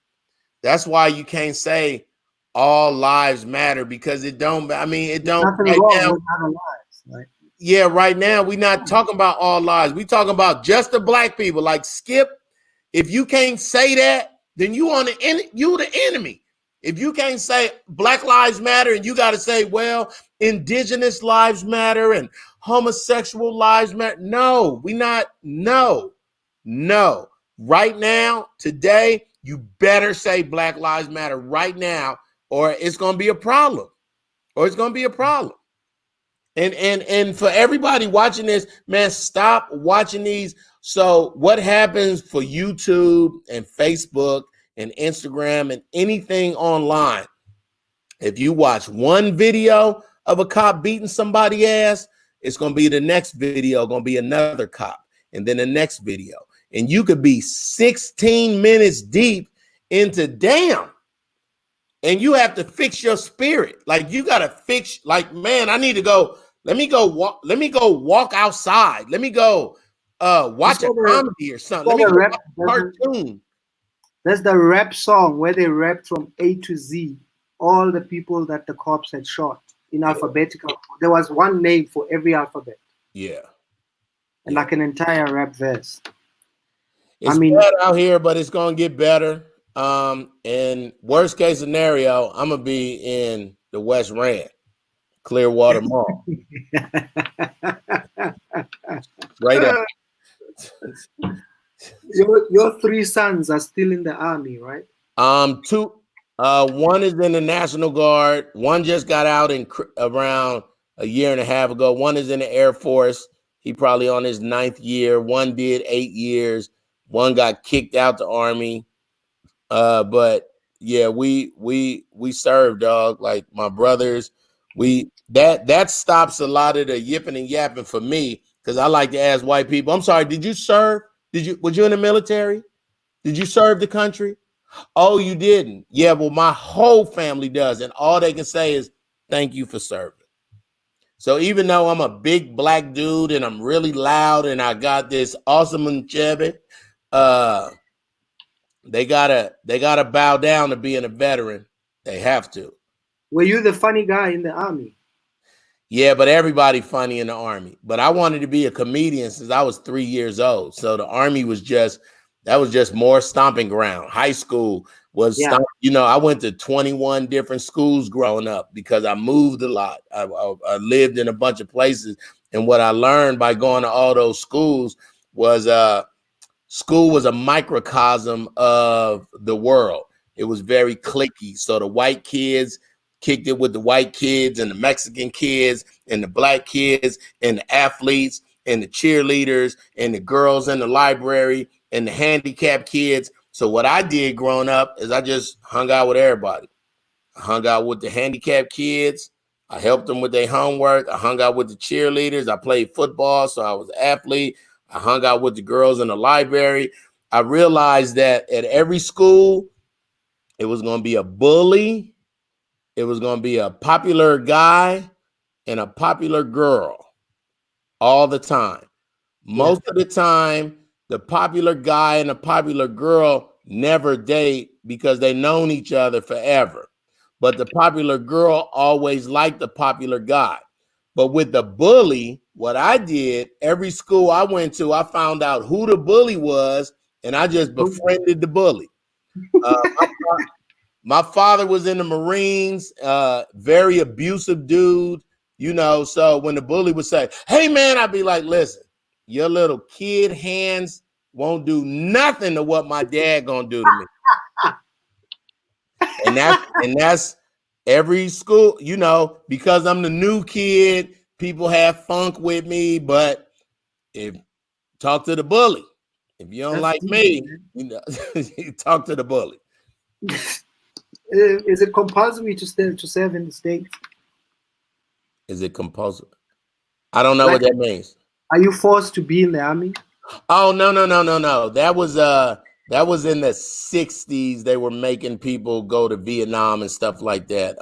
that's why you can't say all lives matter, because it don't. I mean, it don't. Nothing wrong with other lives, right? Yeah, right now we're not talking about all lives. We're talking about just the black people. Like Skip, if you can't say that, then you the enemy. If you can't say Black Lives Matter and you got to say, well, indigenous lives matter and homosexual lives matter. No, we not. No. Right now, today, you better say Black Lives Matter right now, or it's going to be a problem. And for everybody watching this, man, stop watching these. So what happens for YouTube and Facebook and Instagram and anything online? If you watch one video of a cop beating somebody's ass, it's going to be the next video, going to be another cop, and then the next video. And you could be 16 minutes deep into damn. And you have to fix your spirit. Like you got to fix, like, man, I need to go. Let me go walk outside. Let me go watch a comedy or something. Let me go watch a cartoon. There's the rap song where they rapped from A to Z, all the people that the cops had shot in alphabetical. There was one name for every alphabet. Yeah. And like an entire rap verse. It's bad out here, but it's going to get better. And worst case scenario, I'm going to be in the West Rand, Clearwater Mall. Right up. Your three sons are still in the army, right? Two. One is in the National Guard. One just got out around a year and a half ago. One is in the Air Force. He probably on his 9th year. One did 8 years. One got kicked out the Army. But yeah, we serve, dog. Like my brothers, that stops a lot of the yipping and yapping for me, because I like to ask white people, I'm sorry, did you serve? Was you in the military? Did you serve the country? Oh, you didn't. Yeah, well, my whole family does, and all they can say is thank you for serving. So even though I'm a big black dude and I'm really loud and I got this awesome longevity, they gotta bow down to being a veteran. They have to. Were you the funny guy in the army? Yeah, but everybody funny in the army. But I wanted to be a comedian since I was 3 years old. So the army was just more stomping ground. High school was, I went to 21 different schools growing up because I moved a lot. I lived in a bunch of places. And what I learned by going to all those schools was school was a microcosm of the world. It was very cliquey. So the white kids kicked it with the white kids and the Mexican kids and the black kids and the athletes and the cheerleaders and the girls in the library and the handicapped kids. So what I did growing up is I just hung out with everybody. I hung out with the handicapped kids. I helped them with their homework. I hung out with the cheerleaders. I played football, so I was an athlete. I hung out with the girls in the library. I realized that at every school, it was going to be a bully. It was going to be a popular guy and a popular girl all the time. Most of the time, the popular guy and the popular girl never date because they known each other forever. But the popular girl always liked the popular guy. But with the bully, what I did, every school I went to, I found out who the bully was, and I just befriended the bully. My father was in the Marines, very abusive dude, you know. So when the bully would say, "Hey man," I'd be like, "Listen, your little kid hands won't do nothing to what my dad gonna do to me." And that's every school, you know, because I'm the new kid, people have funk with me, but if talk to the bully. If you don't That's like deep, me, man. you know, you talk to the bully. Is it compulsory to serve in the States? Is it compulsory? I don't know Like, what that means. are you forced to be in the army? Oh, no. That was in the 60s. They were making people go to Vietnam and stuff like that.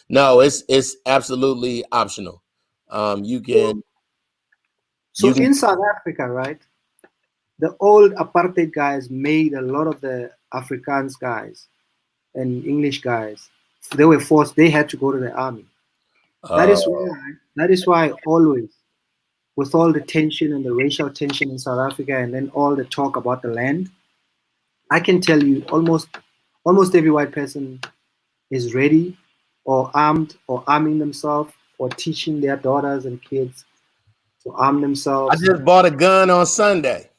No, it's absolutely optional. You can In South Africa, right? The old apartheid guys made a lot of the Afrikaans guys and English guys. They were forced. They had to go to the army. That is why always, with all the tension and the racial tension in South Africa, and then all the talk about the land, I can tell you almost every white person is ready or armed or arming themselves or teaching their daughters and kids to arm themselves. I just bought a gun on Sunday.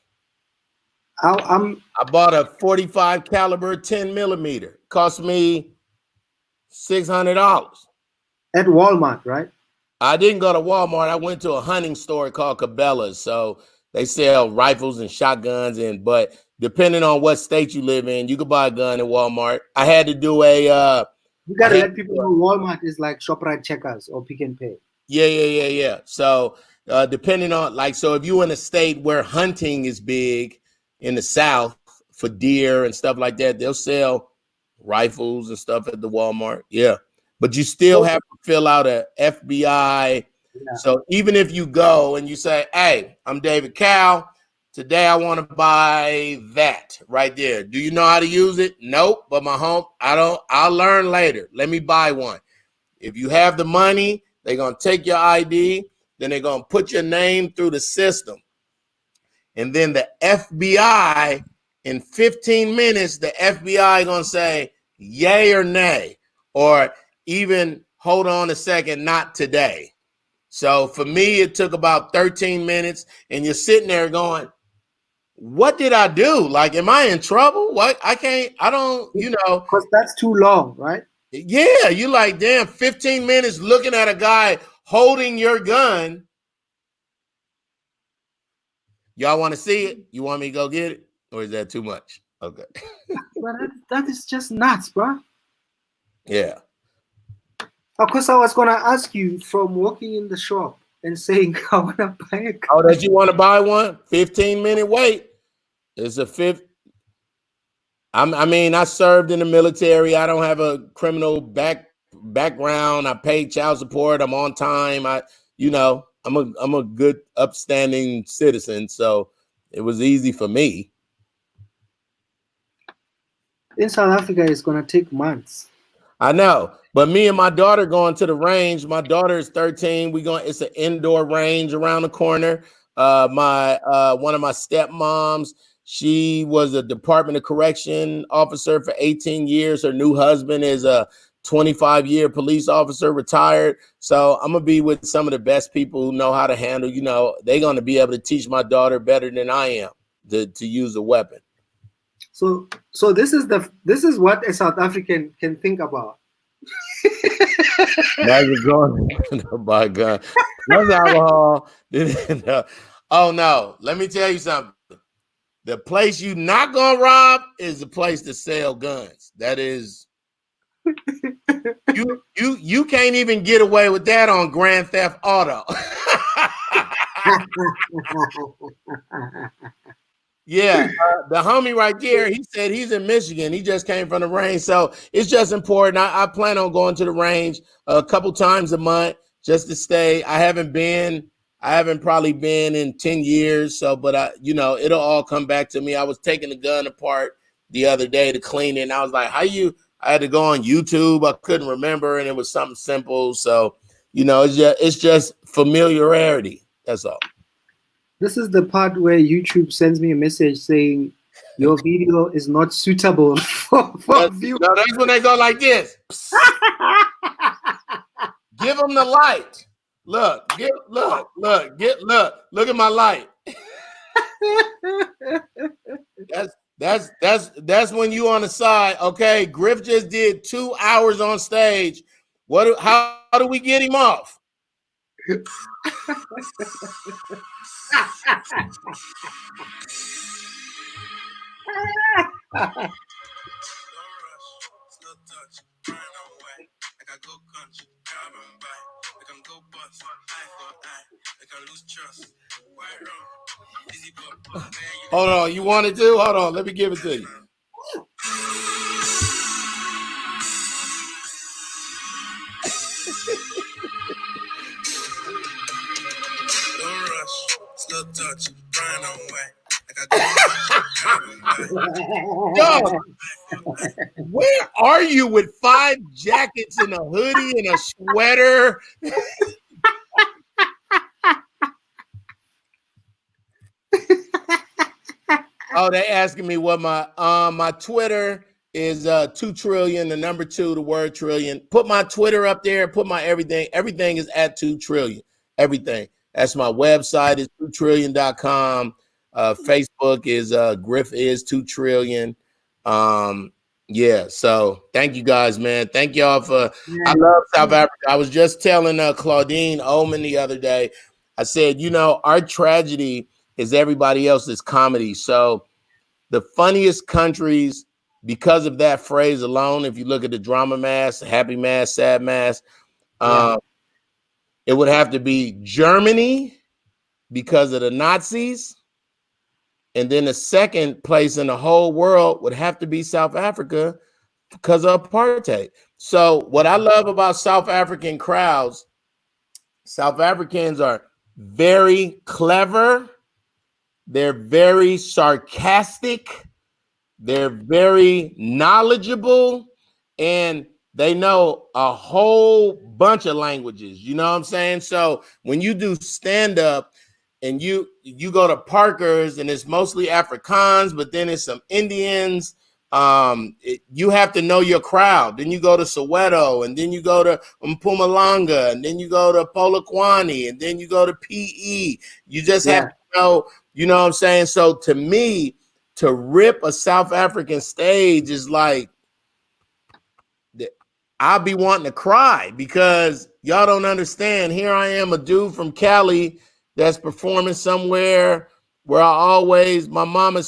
I bought a 45 caliber 10 millimeter. Cost me $600 at Walmart, right? I didn't go to Walmart. I went to a hunting store called Cabela's. So they sell rifles and shotguns, but depending on what state you live in, you could buy a gun at Walmart. I had to do a you gotta let people know Walmart is like ShopRite Checkers or Pick and Pay. Yeah. So depending on, like, so if you're in a state where hunting is big in the South for deer and stuff like that, they'll sell rifles and stuff at the Walmart. Yeah. But you still have to fill out a FBI. Yeah. So even if you go and you say, "Hey, I'm David Cow. Today I want to buy that right there. Do you know how to use it?" "Nope, but I'll learn later. Let me buy one." If you have the money, they're going to take your ID, then they're going to put your name through the system. And then the FBI, in 15 minutes, the FBI going to say yay or nay, or even hold on a second, not today. So for me, it took about 13 minutes, and you're sitting there going, what did I do? Like, am I in trouble? What? Because that's too long, right? Yeah, you like, damn, 15 minutes looking at a guy holding your gun. Y'all want to see it? You want me to go get it? Or is that too much? Okay. Well, that is just nuts, bro. Yeah. Of course, I was going to ask you from walking in the shop and saying, I want to buy a gun. Oh, does you want to buy one? 15-minute wait. It's a fifth. I served in the military. I don't have a criminal background. I paid child support. I'm on time. I'm a good, upstanding citizen. So it was easy for me. In South Africa, it's going to take months. I know, but me and my daughter going to the range. My daughter is 13. It's an indoor range around the corner. One of my stepmoms, she was a Department of Correction officer for 18 years. Her new husband is a 25-year police officer, retired. So I'm going to be with some of the best people who know how to handle, they're going to be able to teach my daughter better than I am to use a weapon. So this is what a South African can think about. Magic going to buy a gun. What's alcohol? Oh no, let me tell you something. The place you not gonna rob is the place to sell guns. That is, you can't even get away with that on Grand Theft Auto. Yeah, the homie right there, he said he's in Michigan. He just came from the range. So it's just important. I plan on going to the range a couple times a month just to stay. I haven't probably been in 10 years. So, but it'll all come back to me. I was taking the gun apart the other day to clean it. And I was like, I had to go on YouTube. I couldn't remember. And it was something simple. So, it's just familiarity. That's all. This is the part where YouTube sends me a message saying your video is not suitable for viewers. No, that's when they go like this. Give them the light. Look at my light. That's when you on the side. Okay, Griff just did 2 hours on stage. How do we get him off? Hold on, you want it to? Hold on, let me give it to you. Yo, where are you with 5 jackets and a hoodie and a sweater? Oh, they asking me what my Twitter is 2 trillion, the number 2, the word trillion. Put my Twitter up there, put my everything. Everything is at 2 trillion. Everything. That's my website is 2trillion.com. Facebook is Griff is 2 trillion. Yeah, so thank you guys, man. Thank y'all for I love South Africa. I was just telling Claudine Oman the other day. I said, you know, our tragedy is everybody else's comedy. So the funniest countries, because of that phrase alone, if you look at the drama mass, happy mass, sad mass, it would have to be Germany because of the Nazis. And then the second place in the whole world would have to be South Africa because of apartheid. So what I love about South African crowds, South Africans are very clever. They're very sarcastic. They're very knowledgeable. And they know a whole bunch of languages. You know what I'm saying? So when you do stand-up and you go to Parker's and it's mostly Afrikaans, but then it's some Indians, you have to know your crowd. Then you go to Soweto, and then you go to Mpumalanga, and then you go to Polokwane, and then you go to PE. You just have to know, you know what I'm saying? So to me, to rip a South African stage is like, I'll be wanting to cry because y'all don't understand. Here I am, a dude from Cali that's performing somewhere where my mama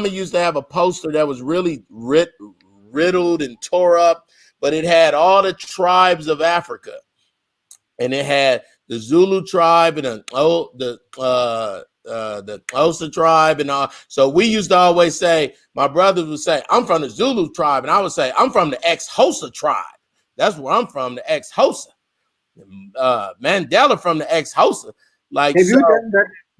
used to have a poster that was really riddled and tore up, but it had all the tribes of Africa. And it had the Zulu tribe and the Xhosa tribe and all. So we used to always say, my brothers would say, I'm from the Zulu tribe. And I would say, I'm from the Xhosa tribe. That's where I'm from, the Xhosa. Mandela from the Xhosa. Like, have you done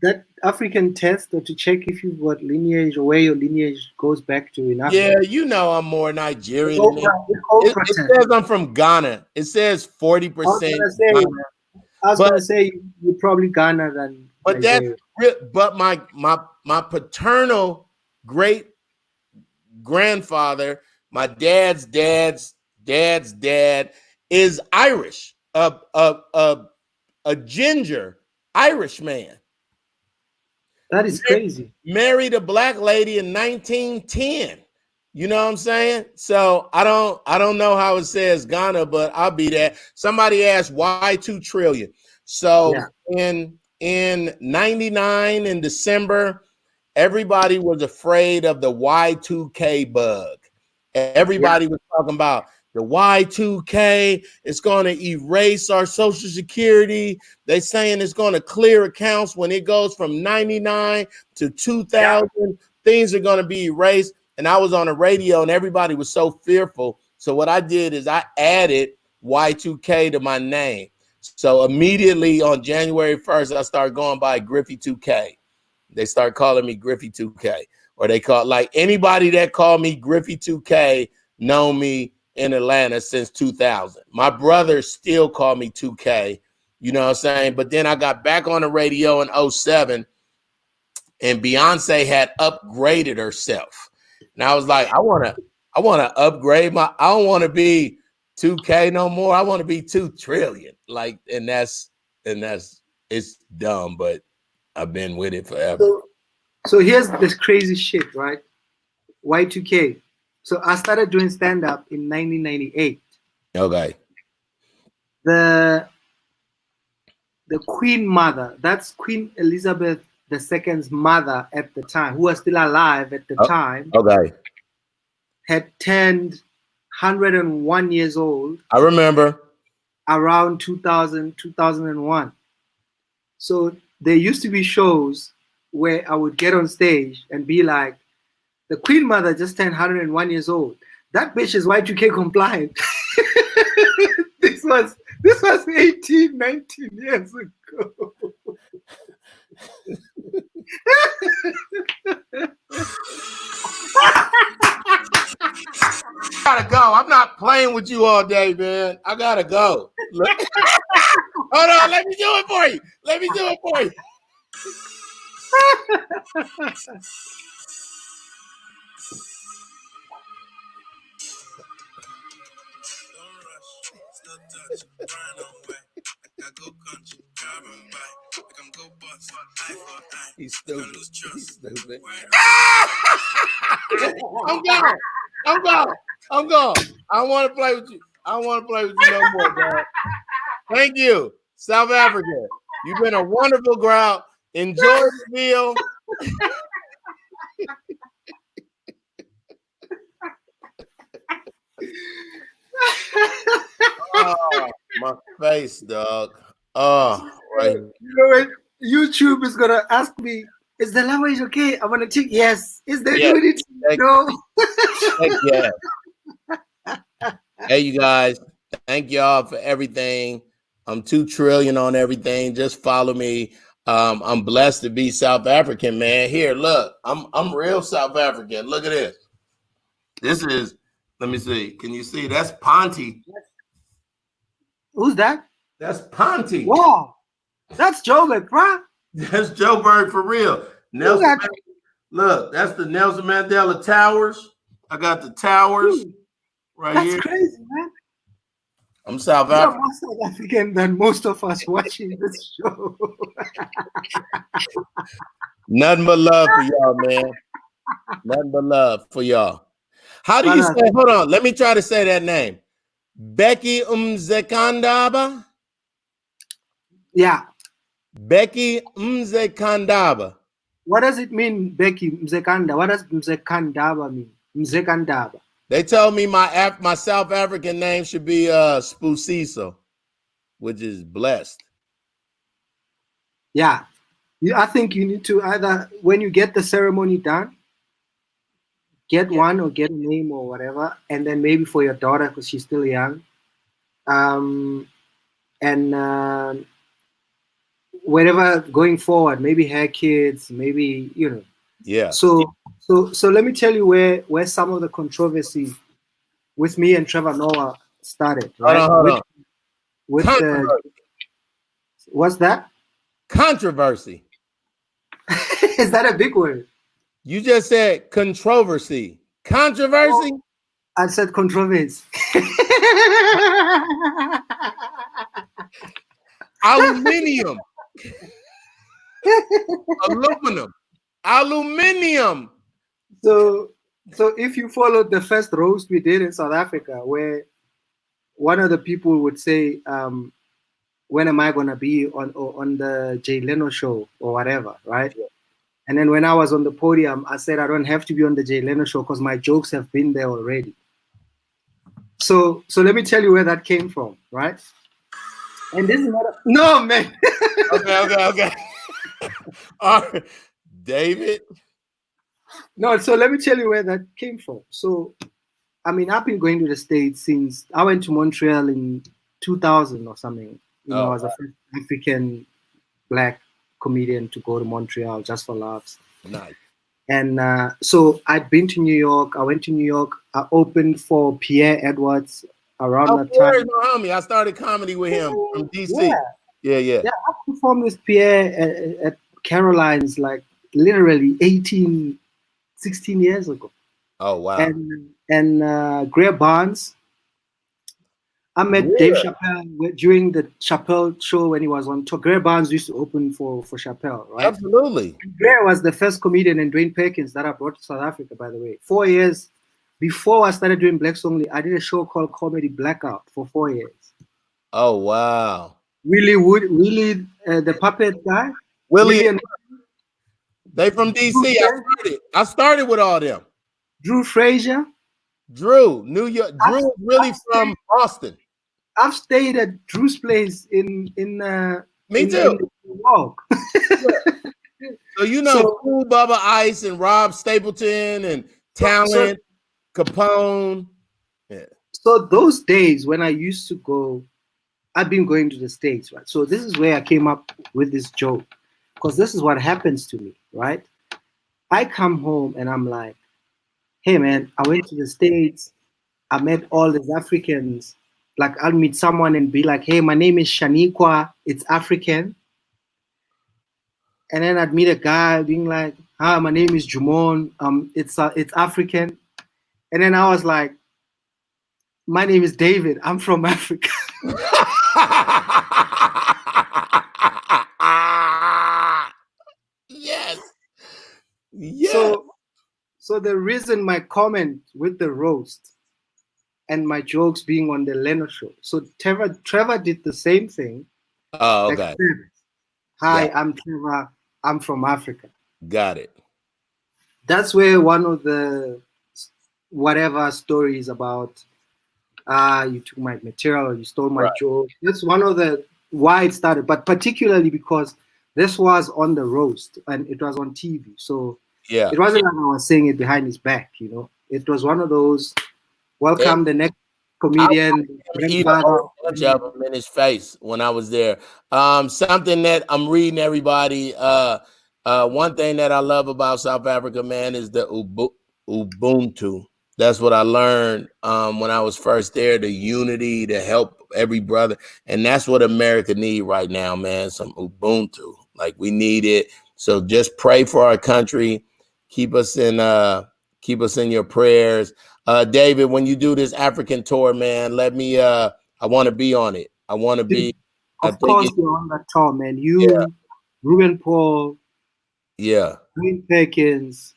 that African test to check if you've got lineage or where your lineage goes back to in Africa? Yeah, you know I'm more Nigerian. It says I'm from Ghana. It says 40%. I was gonna say you're probably Ghana than. But Nigeria. But my paternal great grandfather, my dad's dad is Irish, a ginger Irish man. That is crazy. Married a black lady in 1910. You know what I'm saying? So I don't know how it says Ghana, but I'll be that. Somebody asked why 2 trillion. So in 99 in December, everybody was afraid of the Y2K bug. Everybody was talking about the Y2K, it's going to erase our Social Security. They're saying it's going to clear accounts when it goes from 99 to 2000. Things are going to be erased. And I was on the radio and everybody was so fearful. So what I did is I added Y2K to my name. So immediately on January 1st, I started going by Griffy 2K. They start calling me Griffy 2K. Or they call, like, anybody that called me Griffy 2K know me in Atlanta since 2000. My brother still called me 2K, you know what I'm saying? But then I got back on the radio in 07 and Beyonce had upgraded herself. And I was like, I want to upgrade I don't want to be 2K no more. I want to be 2 trillion. Like, and that's and it's dumb, but I've been with it forever. So here's this crazy shit, right? Y2K. So I started doing stand-up in 1998. Okay. The Queen Mother, that's Queen Elizabeth II's mother at the time, who was still alive at the time, okay, had turned 101 years old. I remember. Around 2000, 2001. So there used to be shows where I would get on stage and be like, the Queen Mother just turned 101 years old. That bitch is Y2K compliant. This was 18, 19 years ago. I gotta go. I'm not playing with you all day, man. I gotta go. Hold on, let me do it for you. Let me do it for you. He's stupid. He's stupid. I'm gone. I'm gone. I'm gone. I don't want to play with you. I don't want to play with you no more, dog. Thank you, South Africa. You've been a wonderful crowd. Enjoy the meal. Oh, my face, dog. Oh, right. You know what? YouTube is gonna ask me, is the language okay? I'm gonna tick yes. Is there nudity? No. Yeah. Hey, you guys. Thank y'all for everything. I'm 2 trillion on everything. Just follow me. I'm blessed to be South African, man. Here, look. I'm real South African. Look at this. This is, let me see. Can you see? That's Ponty. Who's that? That's Ponty. Wow. That's Joburg, bro. That's Joburg for real. Nelson, look, that's the Nelson Mandela Towers. I got the towers right here. That's crazy, man. I'm South You're African. more South African than most of us watching this show. Nothing but love for y'all, man. Nothing but love for y'all. How do you say, hold on, let me try to say that name. Becky Mzekandaba? Yeah. Becky Mzekandaba. What does it mean, Becky Mzekanda? What does Mzekandaba mean? Mzekandaba. They told me my South African name should be Spusiso, which is blessed. Yeah. I think you need to either, when you get the ceremony done, get one or get a name or whatever, and then maybe for your daughter, because she's still young. Whatever going forward, maybe her kids, maybe, you know. Yeah. So let me tell you where some of the controversy with me and Trevor Noah started. Right? Hold on. With what's that? Controversy. Is that a big word? You just said controversy. Controversy? Oh, I said controversy. Aluminium. Aluminium. So if you followed the first roast we did in South Africa, where one of the people would say, when am I gonna be on the Jay Leno show or whatever, right? Yeah. And then when I was on the podium, I said I don't have to be on the Jay Leno show because my jokes have been there already. So let me tell you where that came from, right? And this is not no, man. Okay. All right. David. No, so let me tell you where that came from. So, I mean, I've been going to the States since I went to Montreal in 2000 or something. You know, as a first African Black comedian to go to Montreal just for laughs. Nice. And so I'd been to New York. I went to New York. I opened for Pierre Edwards around that time. My homie. I started comedy with him from DC. Yeah. Yeah, I performed with Pierre at Caroline's like literally 16 years ago. Oh, wow. And Greer Barnes. I met Dave Chappelle during the Chappelle show when he was on tour. Gray Barnes used to open for Chappelle, right? Absolutely. Gray was the first comedian and Dwayne Perkins that I brought to South Africa, by the way. 4 years before I started doing Blacks Only, I did a show called Comedy Blackout for 4 years. Oh, wow. Willie, the puppet guy. Willie, and they from DC. I started with all them. Drew Frazier. Drew, New York. Drew is really from Boston. I've stayed at Drew's place in Me too. Walk. So you know Cool Bubba Ice and Rob Stapleton and Talent, Capone. Yeah. So those days when I used to go, I've been going to the States, right? So this is where I came up with this joke, because this is what happens to me, right? I come home and I'm like, hey man, I went to the States, I met all these Africans. Like I'll meet someone and be like, hey, my name is Shaniqua, it's African. And then I'd meet a guy being like, hi, my name is Jumon, it's African. And then I was like, my name is David, I'm from Africa. Yes. Yes. So the reason my comment with the roast and my jokes being on the Leno show. So Trevor did the same thing. Oh, okay. Hi, I'm Trevor. I'm from Africa. Got it. That's where one of the whatever stories about you took my material or you stole my joke. That's one of the why it started, but particularly because this was on the roast and it was on TV. So yeah, it wasn't like I was saying it behind his back, you know. It was one of those welcome the next comedian. Eat a whole bunch of them in his face when I was there. Something that I'm reading everybody. One thing that I love about South Africa, man, is the Ubuntu. That's what I learned when I was first there, the unity to help every brother. And that's what America need right now, man, some Ubuntu. Like we need it. So just pray for our country. Keep us in your prayers. David, when you do this African tour, man, let me I want to be on it. I want to be. Of course you're on that tour, man. You, Ruben Paul, Green Perkins,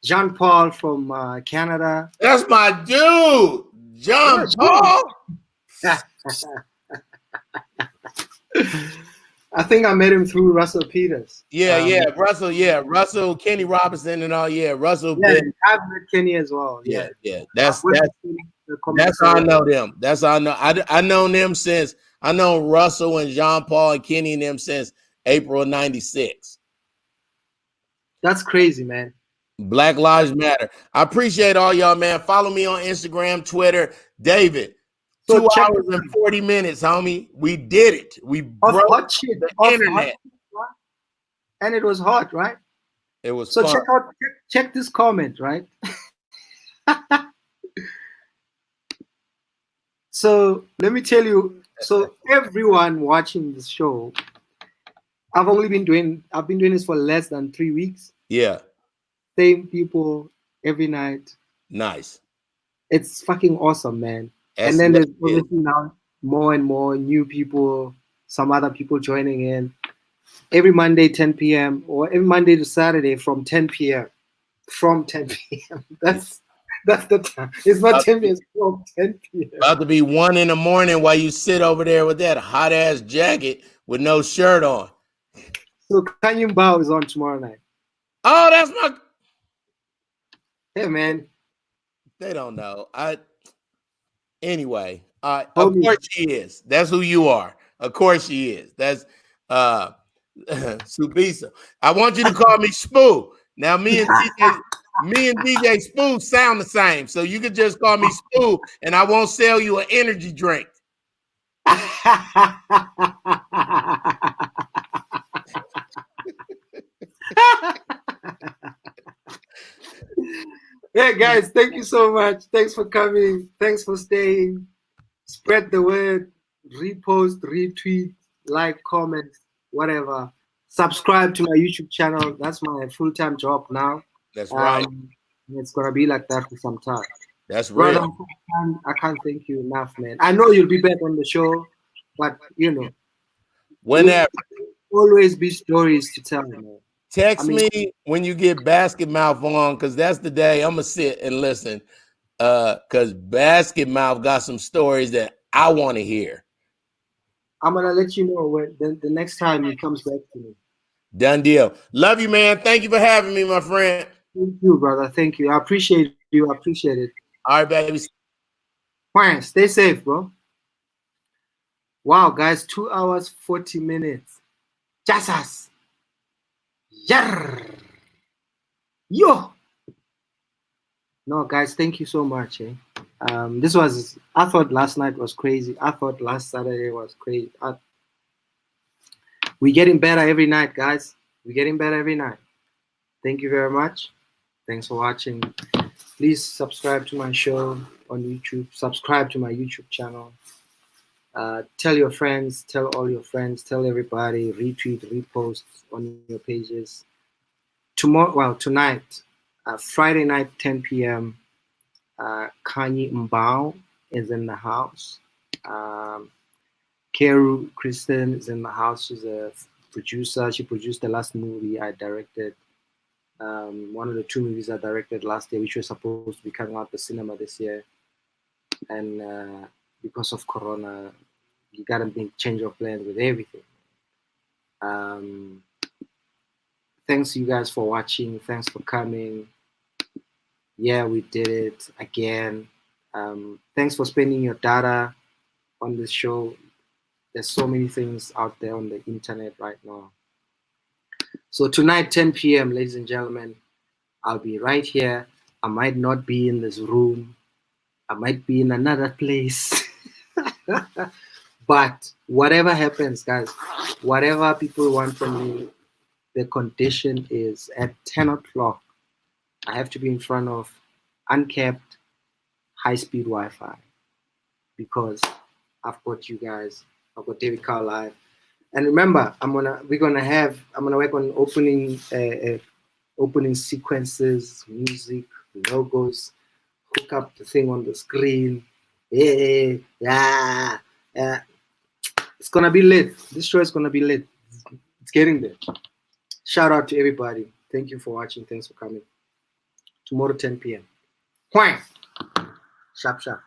Jean Paul from Canada. That's my dude, Jean Paul. I think I met him through Russell Peters. Russell, Kenny Robinson, and all. Yeah, Russell. Yeah, I've met Kenny as well. Yeah. That's how I know them. That's how I know. I known them since I know Russell and Jean Paul and Kenny and them since April of '96. That's crazy, man. Black Lives Matter. I appreciate all y'all, man. Follow me on Instagram, Twitter. David, 2 hours and 40 minutes, homie. We did it. We broke the internet. And it was hot, right? It was fun. Check this comment, right? So let me tell you, so everyone watching this show, I've been doing this for less than 3 weeks. Yeah. Same people every night. Nice. It's fucking awesome, man. And then there's obviously now more and more new people, some other people joining in. Every Monday, 10 p.m. or every Monday to Saturday from 10 p.m. From 10 p.m. That's the time. It's not 10 p.m. It's from 10 p.m. About to be 1 in the morning while you sit over there with that hot ass jacket with no shirt on. So Kanye Bao is on tomorrow night. Oh, that's my. Hey, man. They don't know. Anyway, of course she is. That's who you are. Of course she is. That's Subisa. I want you to call me Spoo. Now me and DJ Spoo sound the same. So you could just call me Spoo and I won't sell you an energy drink. Yeah, guys, thank you so much. Thanks for coming. Thanks for staying. Spread the word. Repost, retweet, like, comment, whatever. Subscribe to my YouTube channel. That's my full-time job now. That's right. It's going to be like that for some time. That's Brother, real. I can't thank you enough, man. I know you'll be back on the show, but you know, Whenever. always be stories to tell, man. Text me when you get Basket Mouth on, because that's the day I'm gonna sit and listen. Because Basket Mouth got some stories that I want to hear. I'm gonna let you know when the next time he comes back to me. Done deal. Love you, man. Thank you for having me, my friend. Thank you, brother. Thank you. I appreciate you. I appreciate it. All right, baby. Fine. Stay safe, bro. Wow, guys, 2 hours, 40 minutes. Jasas. Yarr. Yo. No, guys, thank you so much. This was, I thought last night was crazy. I thought last Saturday was crazy. We're getting better every night, guys. We're getting better every night. Thank you very much. Thanks for watching. Please subscribe to my show on YouTube. Subscribe to my YouTube channel. Tell your friends, tell all your friends, tell everybody, retweet, repost on your pages. Tomorrow, well, tonight, Friday night, 10 p.m., Kanye Mbao is in the house. Keru Kristen is in the house. She's a producer. She produced the last movie I directed. One of the 2 movies I directed last year, which was supposed to be coming out the cinema this year. And because of Corona, you got to make change of plans with everything. Thanks you guys for watching. Thanks for coming. Yeah, we did it again. Thanks for spending your data on this show. There's so many things out there on the internet right now. So tonight, 10 p.m., ladies and gentlemen, I'll be right here. I might not be in this room. I might be in another place. But whatever happens, guys, whatever people want from me, the condition is at 10 o'clock, I have to be in front of uncapped high-speed Wi-Fi because I've got you guys. I've got David Carl live. And remember, I'm gonna work on opening sequences, music, logos, hook up the thing on the screen. Yeah. It's gonna be lit. This show is gonna be lit. It's getting there. Shout out to everybody. Thank you for watching. Thanks for coming. Tomorrow 10 p.m. Sharp.